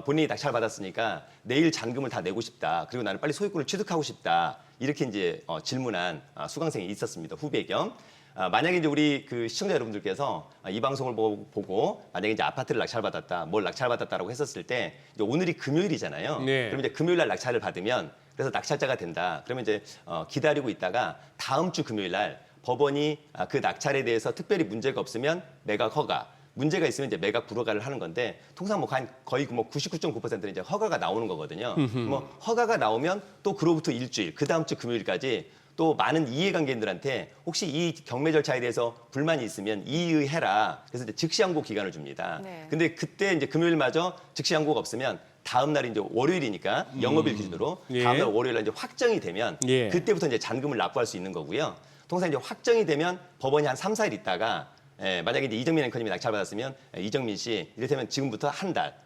본인이 낙찰받았으니까 내일 잔금을 다 내고 싶다. 그리고 나는 빨리 소유권을 취득하고 싶다. 이렇게 이제 질문한 수강생이 있었습니다. 후배 겸. 만약에 이제 우리 그 시청자 여러분들께서 이 방송을 보고 만약에 이제 아파트를 낙찰받았다, 뭘 낙찰받았다라고 했었을 때 이제 오늘이 금요일이잖아요. 네. 그럼 이제 금요일 날 낙찰을 받으면 그래서 낙찰자가 된다. 그러면 이제 기다리고 있다가 다음 주 금요일 날 법원이 그 낙찰에 대해서 특별히 문제가 없으면 매각 허가, 문제가 있으면 이제 매각 불허가를 하는 건데 통상 뭐 거의 뭐 99.9%는 이제 허가가 나오는 거거든요. 뭐 허가가 나오면 또 그로부터 일주일, 그 다음 주 금요일까지 또 많은 이해관계인들한테 혹시 이 경매 절차에 대해서 불만이 있으면 이의해라. 그래서 이제 즉시 항고 기간을 줍니다. 네. 근데 그때 이제 금요일마저 즉시 항고가 없으면 다음 날이 이제 월요일이니까 영업일 기준으로 예. 다음 날 월요일 날 이제 확정이 되면 예. 그때부터 이제 잔금을 납부할 수 있는 거고요. 통상 이제 확정이 되면 법원이 한 3, 4일 있다가 만약에 이제 이정민 앵커님이 낙찰받았으면 이정민 씨 이를테면 지금부터 한 달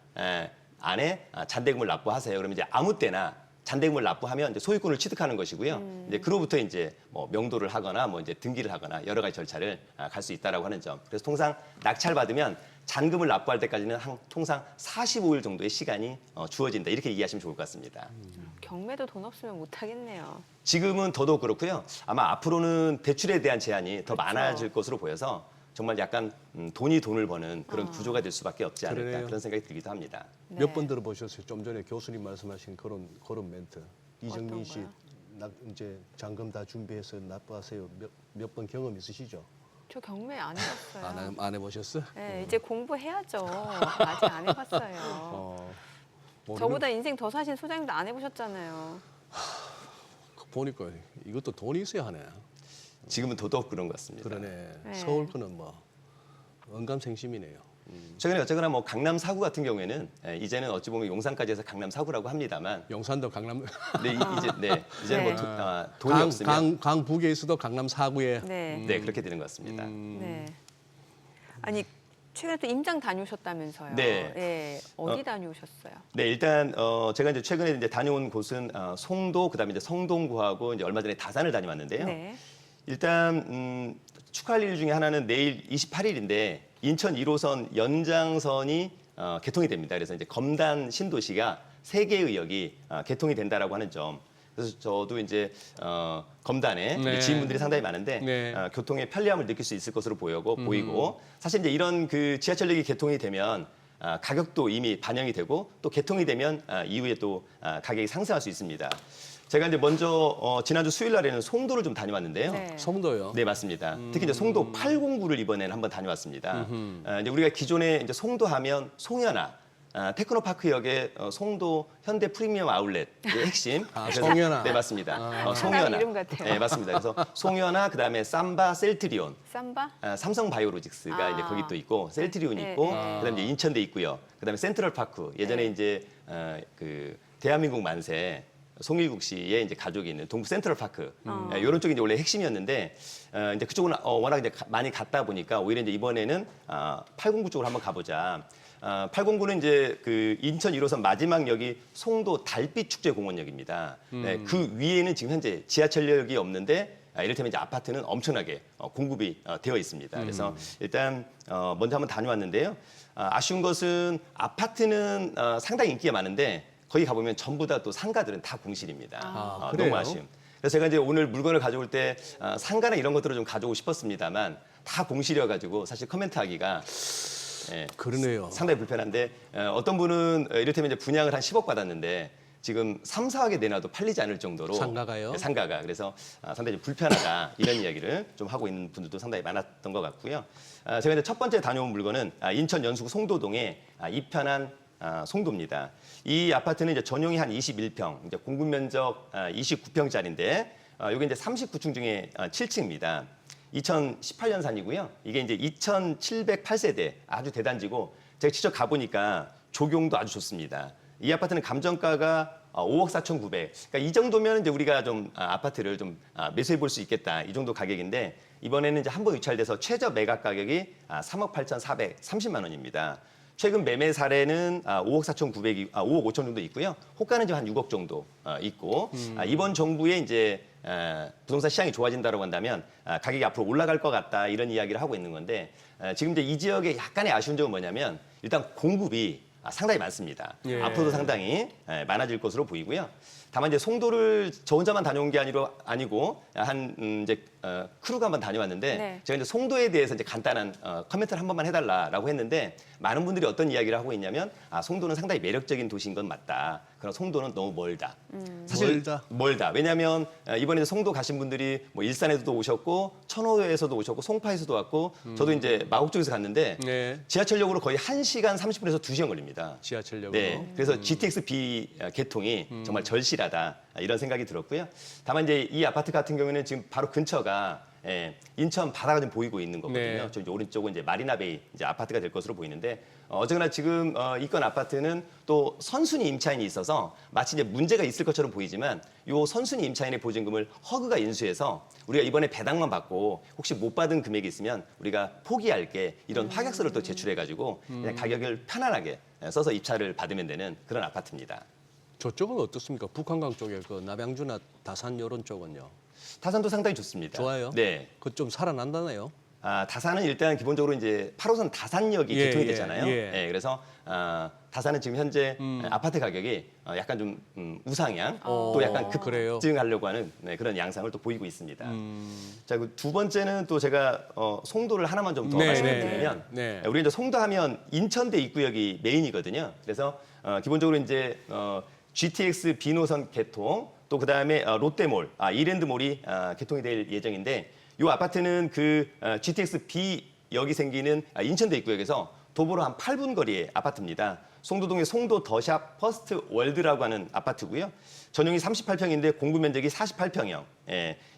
안에 잔대금을 납부하세요. 그러면 이제 아무 때나 잔대금을 납부하면 이제 소유권을 취득하는 것이고요. 이제 그로부터 이제 뭐 명도를 하거나 뭐 이제 등기를 하거나 여러 가지 절차를 갈 수 있다라고 하는 점. 그래서 통상 낙찰 받으면 잔금을 납부할 때까지는 통상 45일 정도의 시간이 주어진다. 이렇게 이해하시면 좋을 것 같습니다. 경매도 돈 없으면 못 하겠네요. 지금은 더더욱 그렇고요. 아마 앞으로는 대출에 대한 제한이 더 그렇죠. 많아질 것으로 보여서 정말 약간 돈이 돈을 버는 그런 구조가 될 수밖에 없지 않을까 그러네요. 그런 생각이 들기도 합니다. 네. 몇 번 들어보셨어요? 좀 전에 교수님 말씀하신 그런 멘트. 이정민 씨 거요? 이제 잔금 다 준비해서 납부하세요. 몇 번 경험 있으시죠? 저 경매 안 해봤어요. 안 해보셨어? 네, 이제 공부해야죠. 아직 안 해봤어요. 모르는- 저보다 인생 더 사신 소장님도 안 해보셨잖아요. 보니까 이것도 돈이 있어야 하네. 지금은 더더욱 그런 것 같습니다. 그러네. 네. 서울 거는 뭐 언감생심이네요. 최근에 어쨌거나 뭐 강남 사구 같은 경우에는 이제는 어찌 보면 용산까지 해서 강남 사구라고 합니다만 용산도 강남 이제는 네. 뭐 돈이 없으면 강북에 있어도 강남 사구에 네. 네 그렇게 되는 것 같습니다. 네. 아니 최근에 또 임장 다녀오셨다면서요? 네. 예, 어디 다녀오셨어요? 네, 일단 제가 이제 최근에 이제 다녀온 곳은 송도, 그다음에 이제 성동구하고 이제 얼마 전에 다산을 다녀왔는데요. 네. 일단 축하할 일 중에 하나는 내일 28일인데 인천 1호선 연장선이 개통이 됩니다. 그래서 이제 검단 신도시가 3개의 역이 개통이 된다라고 하는 점. 그래서 저도 이제 검단에 네. 지인분들이 상당히 많은데 네. 교통의 편리함을 느낄 수 있을 것으로 보이고 사실 이제 이런 그 지하철역이 개통이 되면 가격도 이미 반영이 되고 또 개통이 되면 이후에 또 가격이 상승할 수 있습니다. 제가 이제 먼저 지난주 수요일 날에는 송도를 좀 다녀왔는데요. 네. 송도요. 네, 맞습니다. 특히 이제 송도 809를 이번에는 한번 다녀왔습니다. 이제 우리가 기존에 이제 송도 하면 송현아, 테크노파크역의 송도 현대 프리미엄 아울렛의 핵심. 그래서- 송현아. 네, 맞습니다. 사람 송현아. 이름 같아요. 네, 맞습니다. 그래서 송현아, 그다음에 삼바, 셀트리온. 삼바? 삼성 바이오로직스가 이제 거기 또 있고 셀트리온이 네, 있고 네. 그다음에 이제 인천대 있고요. 그다음에 센트럴파크 예전에 네. 이제 그 대한민국 만세 송일국 씨의 이제 가족이 있는 동부 센트럴파크 이런 쪽이 이제 원래 핵심이었는데 이제 그쪽은 워낙 이제 많이 갔다 보니까 오히려 이제 이번에는 809 쪽으로 한번 가보자. 809는 이제 그 인천 1호선 마지막 역이 송도 달빛 축제 공원역입니다. 네, 그 위에는 지금 현재 지하철역이 없는데 이를테면 이제 아파트는 엄청나게 공급이 되어 있습니다. 그래서 일단 먼저 한번 다녀왔는데요. 아쉬운 것은 아파트는 상당히 인기가 많은데 거기 가보면 전부 다 또 상가들은 다 공실입니다. 그래요? 너무 아쉬움. 그래서 제가 이제 오늘 물건을 가져올 때 상가나 이런 것들을 좀 가져오고 싶었습니다만 다 공실이어가지고 사실 코멘트하기가 그러네요. 상당히 불편한데 어떤 분은 이를테면 이제 분양을 한 10억 받았는데 지금 3, 4억에 내놔도 팔리지 않을 정도로 상가가요? 네, 상가가 그래서 상당히 불편하다 이런 이야기를 좀 하고 있는 분들도 상당히 많았던 것 같고요. 제가 이제 첫 번째 다녀온 물건은 인천 연수구 송도동의 이편한 송도입니다. 이 아파트는 이제 전용이 한 21평, 이제 공급 면적 29평짜리인데 여기 이제 39층 중에 7층입니다. 2018년산이고요. 이게 이제 2,708세대 아주 대단지고 제가 직접 가보니까 조경도 아주 좋습니다. 이 아파트는 감정가가 5억 4,900. 그러니까 이 정도면 이제 우리가 좀 아파트를 좀 매수해 볼 수 있겠다. 이 정도 가격인데 이번에는 이제 한 번 유찰돼서 최저 매각 가격이 3억 8,430만 원입니다. 최근 매매 사례는 5억 4,900이 5억 5천 정도 있고요. 호가는 지금 한 6억 정도 있고 이번 정부에 이제 부동산 시장이 좋아진다고 한다면 가격이 앞으로 올라갈 것 같다 이런 이야기를 하고 있는 건데 지금 이제 이 지역의 약간의 아쉬운 점은 뭐냐면 일단 공급이 상당히 많습니다. 예. 앞으로도 상당히 많아질 것으로 보이고요. 다만 이제 송도를 저 혼자만 다녀온 게 아니고 이제 크루가 한번 다녀왔는데 네. 제가 이제 송도에 대해서 이제 간단한 코멘트를 한 번만 해달라라고 했는데 많은 분들이 어떤 이야기를 하고 있냐면 송도는 상당히 매력적인 도시인 건 맞다. 그러나 송도는 너무 멀다. 사실 멀다. 왜냐하면 이번에 이제 송도 가신 분들이 뭐 일산에서도 오셨고 천호에서도 오셨고 송파에서도 왔고 저도 이제 마곡 쪽에서 갔는데 네. 지하철역으로 거의 1시간 30분에서 2시간 걸립니다. 지하철역으로. 네, 그래서 GTX B 개통이 정말 절실하다 이런 생각이 들었고요. 다만 이제 이 아파트 같은 경우에는 지금 바로 근처가 인천 바다가 좀 보이고 있는 거거든요. 네. 저 이제 오른쪽은 이제 마리나베이 이제 아파트가 될 것으로 보이는데 어쨌거나 지금 이건 아파트는 또 선순위 임차인이 있어서 마치 이제 문제가 있을 것처럼 보이지만 요 선순위 임차인의 보증금을 허그가 인수해서 우리가 이번에 배당만 받고 혹시 못 받은 금액이 있으면 우리가 포기할게 이런 확약서를 또 제출해가지고 그냥 가격을 편안하게 써서 입찰을 받으면 되는 그런 아파트입니다. 저쪽은 어떻습니까? 북한강 쪽에 그 남양주나 다산 이런 쪽은요. 다산도 상당히 좋습니다. 좋아요? 네. 그 좀 살아난다네요. 다산은 일단 기본적으로 이제 8호선 다산역이 예, 개통이 예, 됐잖아요. 예. 그래서 다산은 지금 현재 아파트 가격이 약간 좀 우상향 또 약간 그래요? 급증하려고 하는 그런 양상을 또 보이고 있습니다. 자, 그 두 번째는 또 제가 송도를 하나만 좀 더 네, 말씀을 네, 드리면 네. 우리 이제 송도하면 인천대 입구역이 메인이거든요. 그래서 기본적으로 이제 GTX B 노선 개통 또 그다음에 롯데몰, 이랜드몰이 개통이 될 예정인데 이 아파트는 그 GTX B 역이 생기는 인천대 입구역에서 도보로 한 8분 거리의 아파트입니다. 송도동의 송도 더샵 퍼스트 월드라고 하는 아파트고요. 전용이 38평인데 공부 면적이 48평형.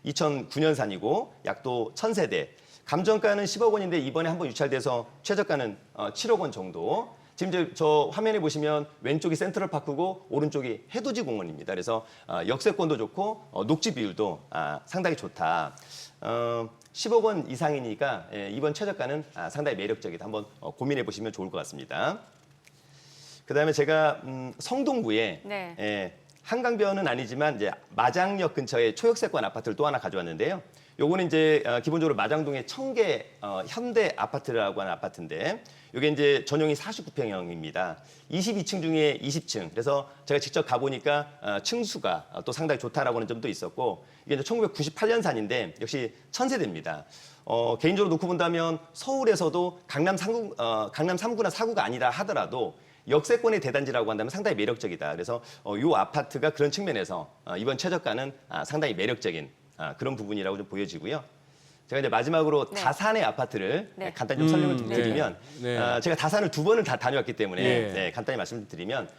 2009년산이고 약도 1000세대. 감정가는 10억 원인데 이번에 한번 유찰돼서 최저가는 7억 원 정도. 지금 이제 저 화면에 보시면 왼쪽이 센트럴파크고 오른쪽이 해돋이 공원입니다. 그래서 역세권도 좋고 녹지 비율도 상당히 좋다. 10억 원 이상이니까 이번 최저가는 상당히 매력적이다. 한번 고민해 보시면 좋을 것 같습니다. 그다음에 제가 성동구에 네. 한강변은 아니지만 이제 마장역 근처에 초역세권 아파트를 또 하나 가져왔는데요. 요거는 이제 기본적으로 마장동의 청계 현대 아파트라고 하는 아파트인데 이게 이제 전용이 49평형입니다. 22층 중에 20층. 그래서 제가 직접 가보니까 층수가 또 상당히 좋다라고 하는 점도 있었고 이게 이제 1998년산인데 역시 1000세대입니다. 개인적으로 놓고 본다면 서울에서도 강남 3구나 4구가 아니라 하더라도 역세권의 대단지라고 한다면 상당히 매력적이다. 그래서 이 아파트가 그런 측면에서 이번 최저가는 상당히 매력적인 그런 부분이라고 좀 보여지고요. 제가 이제 마지막으로 네. 다산의 아파트를 네. 간단히 좀 설명을 좀 드리면 네. 제가 다산을 2번을 다 다녀왔기 때문에 네. 간단히 말씀을 드리면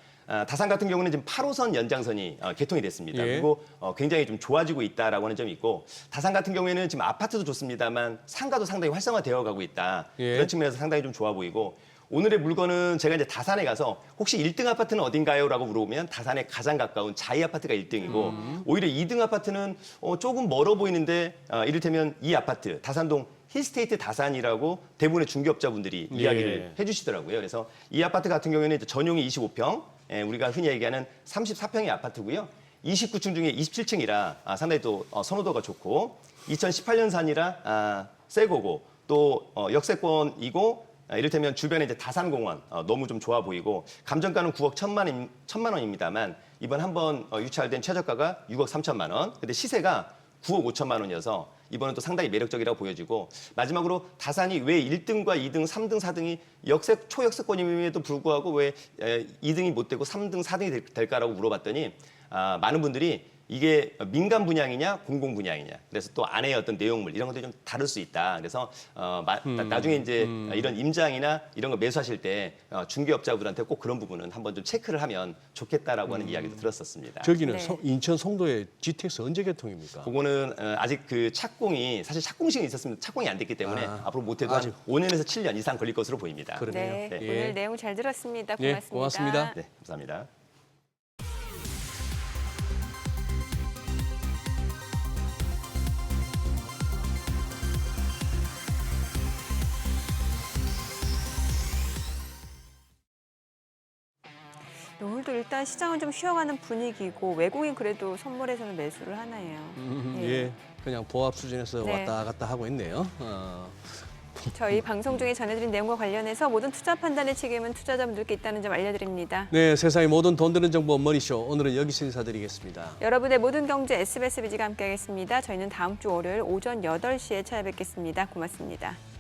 다산 같은 경우는 지금 8호선 연장선이 개통이 됐습니다. 예. 그리고 굉장히 좀 좋아지고 있다라고 하는 점이 있고 다산 같은 경우에는 지금 아파트도 좋습니다만 상가도 상당히 활성화되어 가고 있다. 예. 그런 측면에서 상당히 좀 좋아 보이고 오늘의 물건은 제가 이제 다산에 가서 혹시 1등 아파트는 어딘가요? 라고 물어보면 다산에 가장 가까운 자이 아파트가 1등이고 오히려 2등 아파트는 조금 멀어 보이는데 이를테면 이 아파트 다산동 힐스테이트 다산이라고 대부분의 중개업자분들이 예. 이야기를 해주시더라고요. 그래서 이 아파트 같은 경우에는 이제 전용이 25평, 우리가 흔히 얘기하는 34평의 아파트고요. 29층 중에 27층이라 상당히 또 선호도가 좋고 2018년산이라 새 거고 또 역세권이고 이를테면 주변에 이제 다산공원 너무 좀 좋아 보이고 감정가는 9억 1천만 원입니다만 이번 한번 유찰된 최저가가 6억 3천만 원. 근데 시세가 9억 5천만 원이어서 이번은 또 상당히 매력적이라고 보여지고 마지막으로 다산이 왜 1등과 2등, 3등, 4등이 초역세권임에도 불구하고 왜 2등이 못 되고 3등, 4등이 될까라고 물어봤더니 많은 분들이 이게 민간 분양이냐 공공 분양이냐 그래서 또 안에 어떤 내용물 이런 것들이 좀 다를 수 있다. 그래서 나중에 이제 이런 임장이나 이런 거 매수하실 때 중개업자분한테 꼭 그런 부분은 한번 좀 체크를 하면 좋겠다라고 하는 이야기도 들었었습니다. 저기는 네. 인천 송도의 GTX 언제 개통입니까? 그거는 아직 그 착공이 사실 착공식은 있었으면 착공이 안 됐기 때문에 앞으로 못해도 아직. 한 5년에서 7년 이상 걸릴 것으로 보입니다. 그러네요. 네. 네. 오늘 내용 잘 들었습니다. 예, 고맙습니다. 고맙습니다. 네, 감사합니다. 오늘도 일단 시장은 좀 쉬어가는 분위기고 외국인 그래도 선물에서는 매수를 하나요. 예, 그냥 보합 수준에서 네. 왔다 갔다 하고 있네요. 저희 방송 중에 전해드린 내용과 관련해서 모든 투자 판단의 책임은 투자자분들께 있다는 점 알려드립니다. 네, 세상의 모든 돈 드는 정보 머니쇼 오늘은 여기서 인사드리겠습니다. 여러분의 모든 경제 SBS 비지가 함께하겠습니다. 저희는 다음 주 월요일 오전 8시에 찾아뵙겠습니다. 고맙습니다.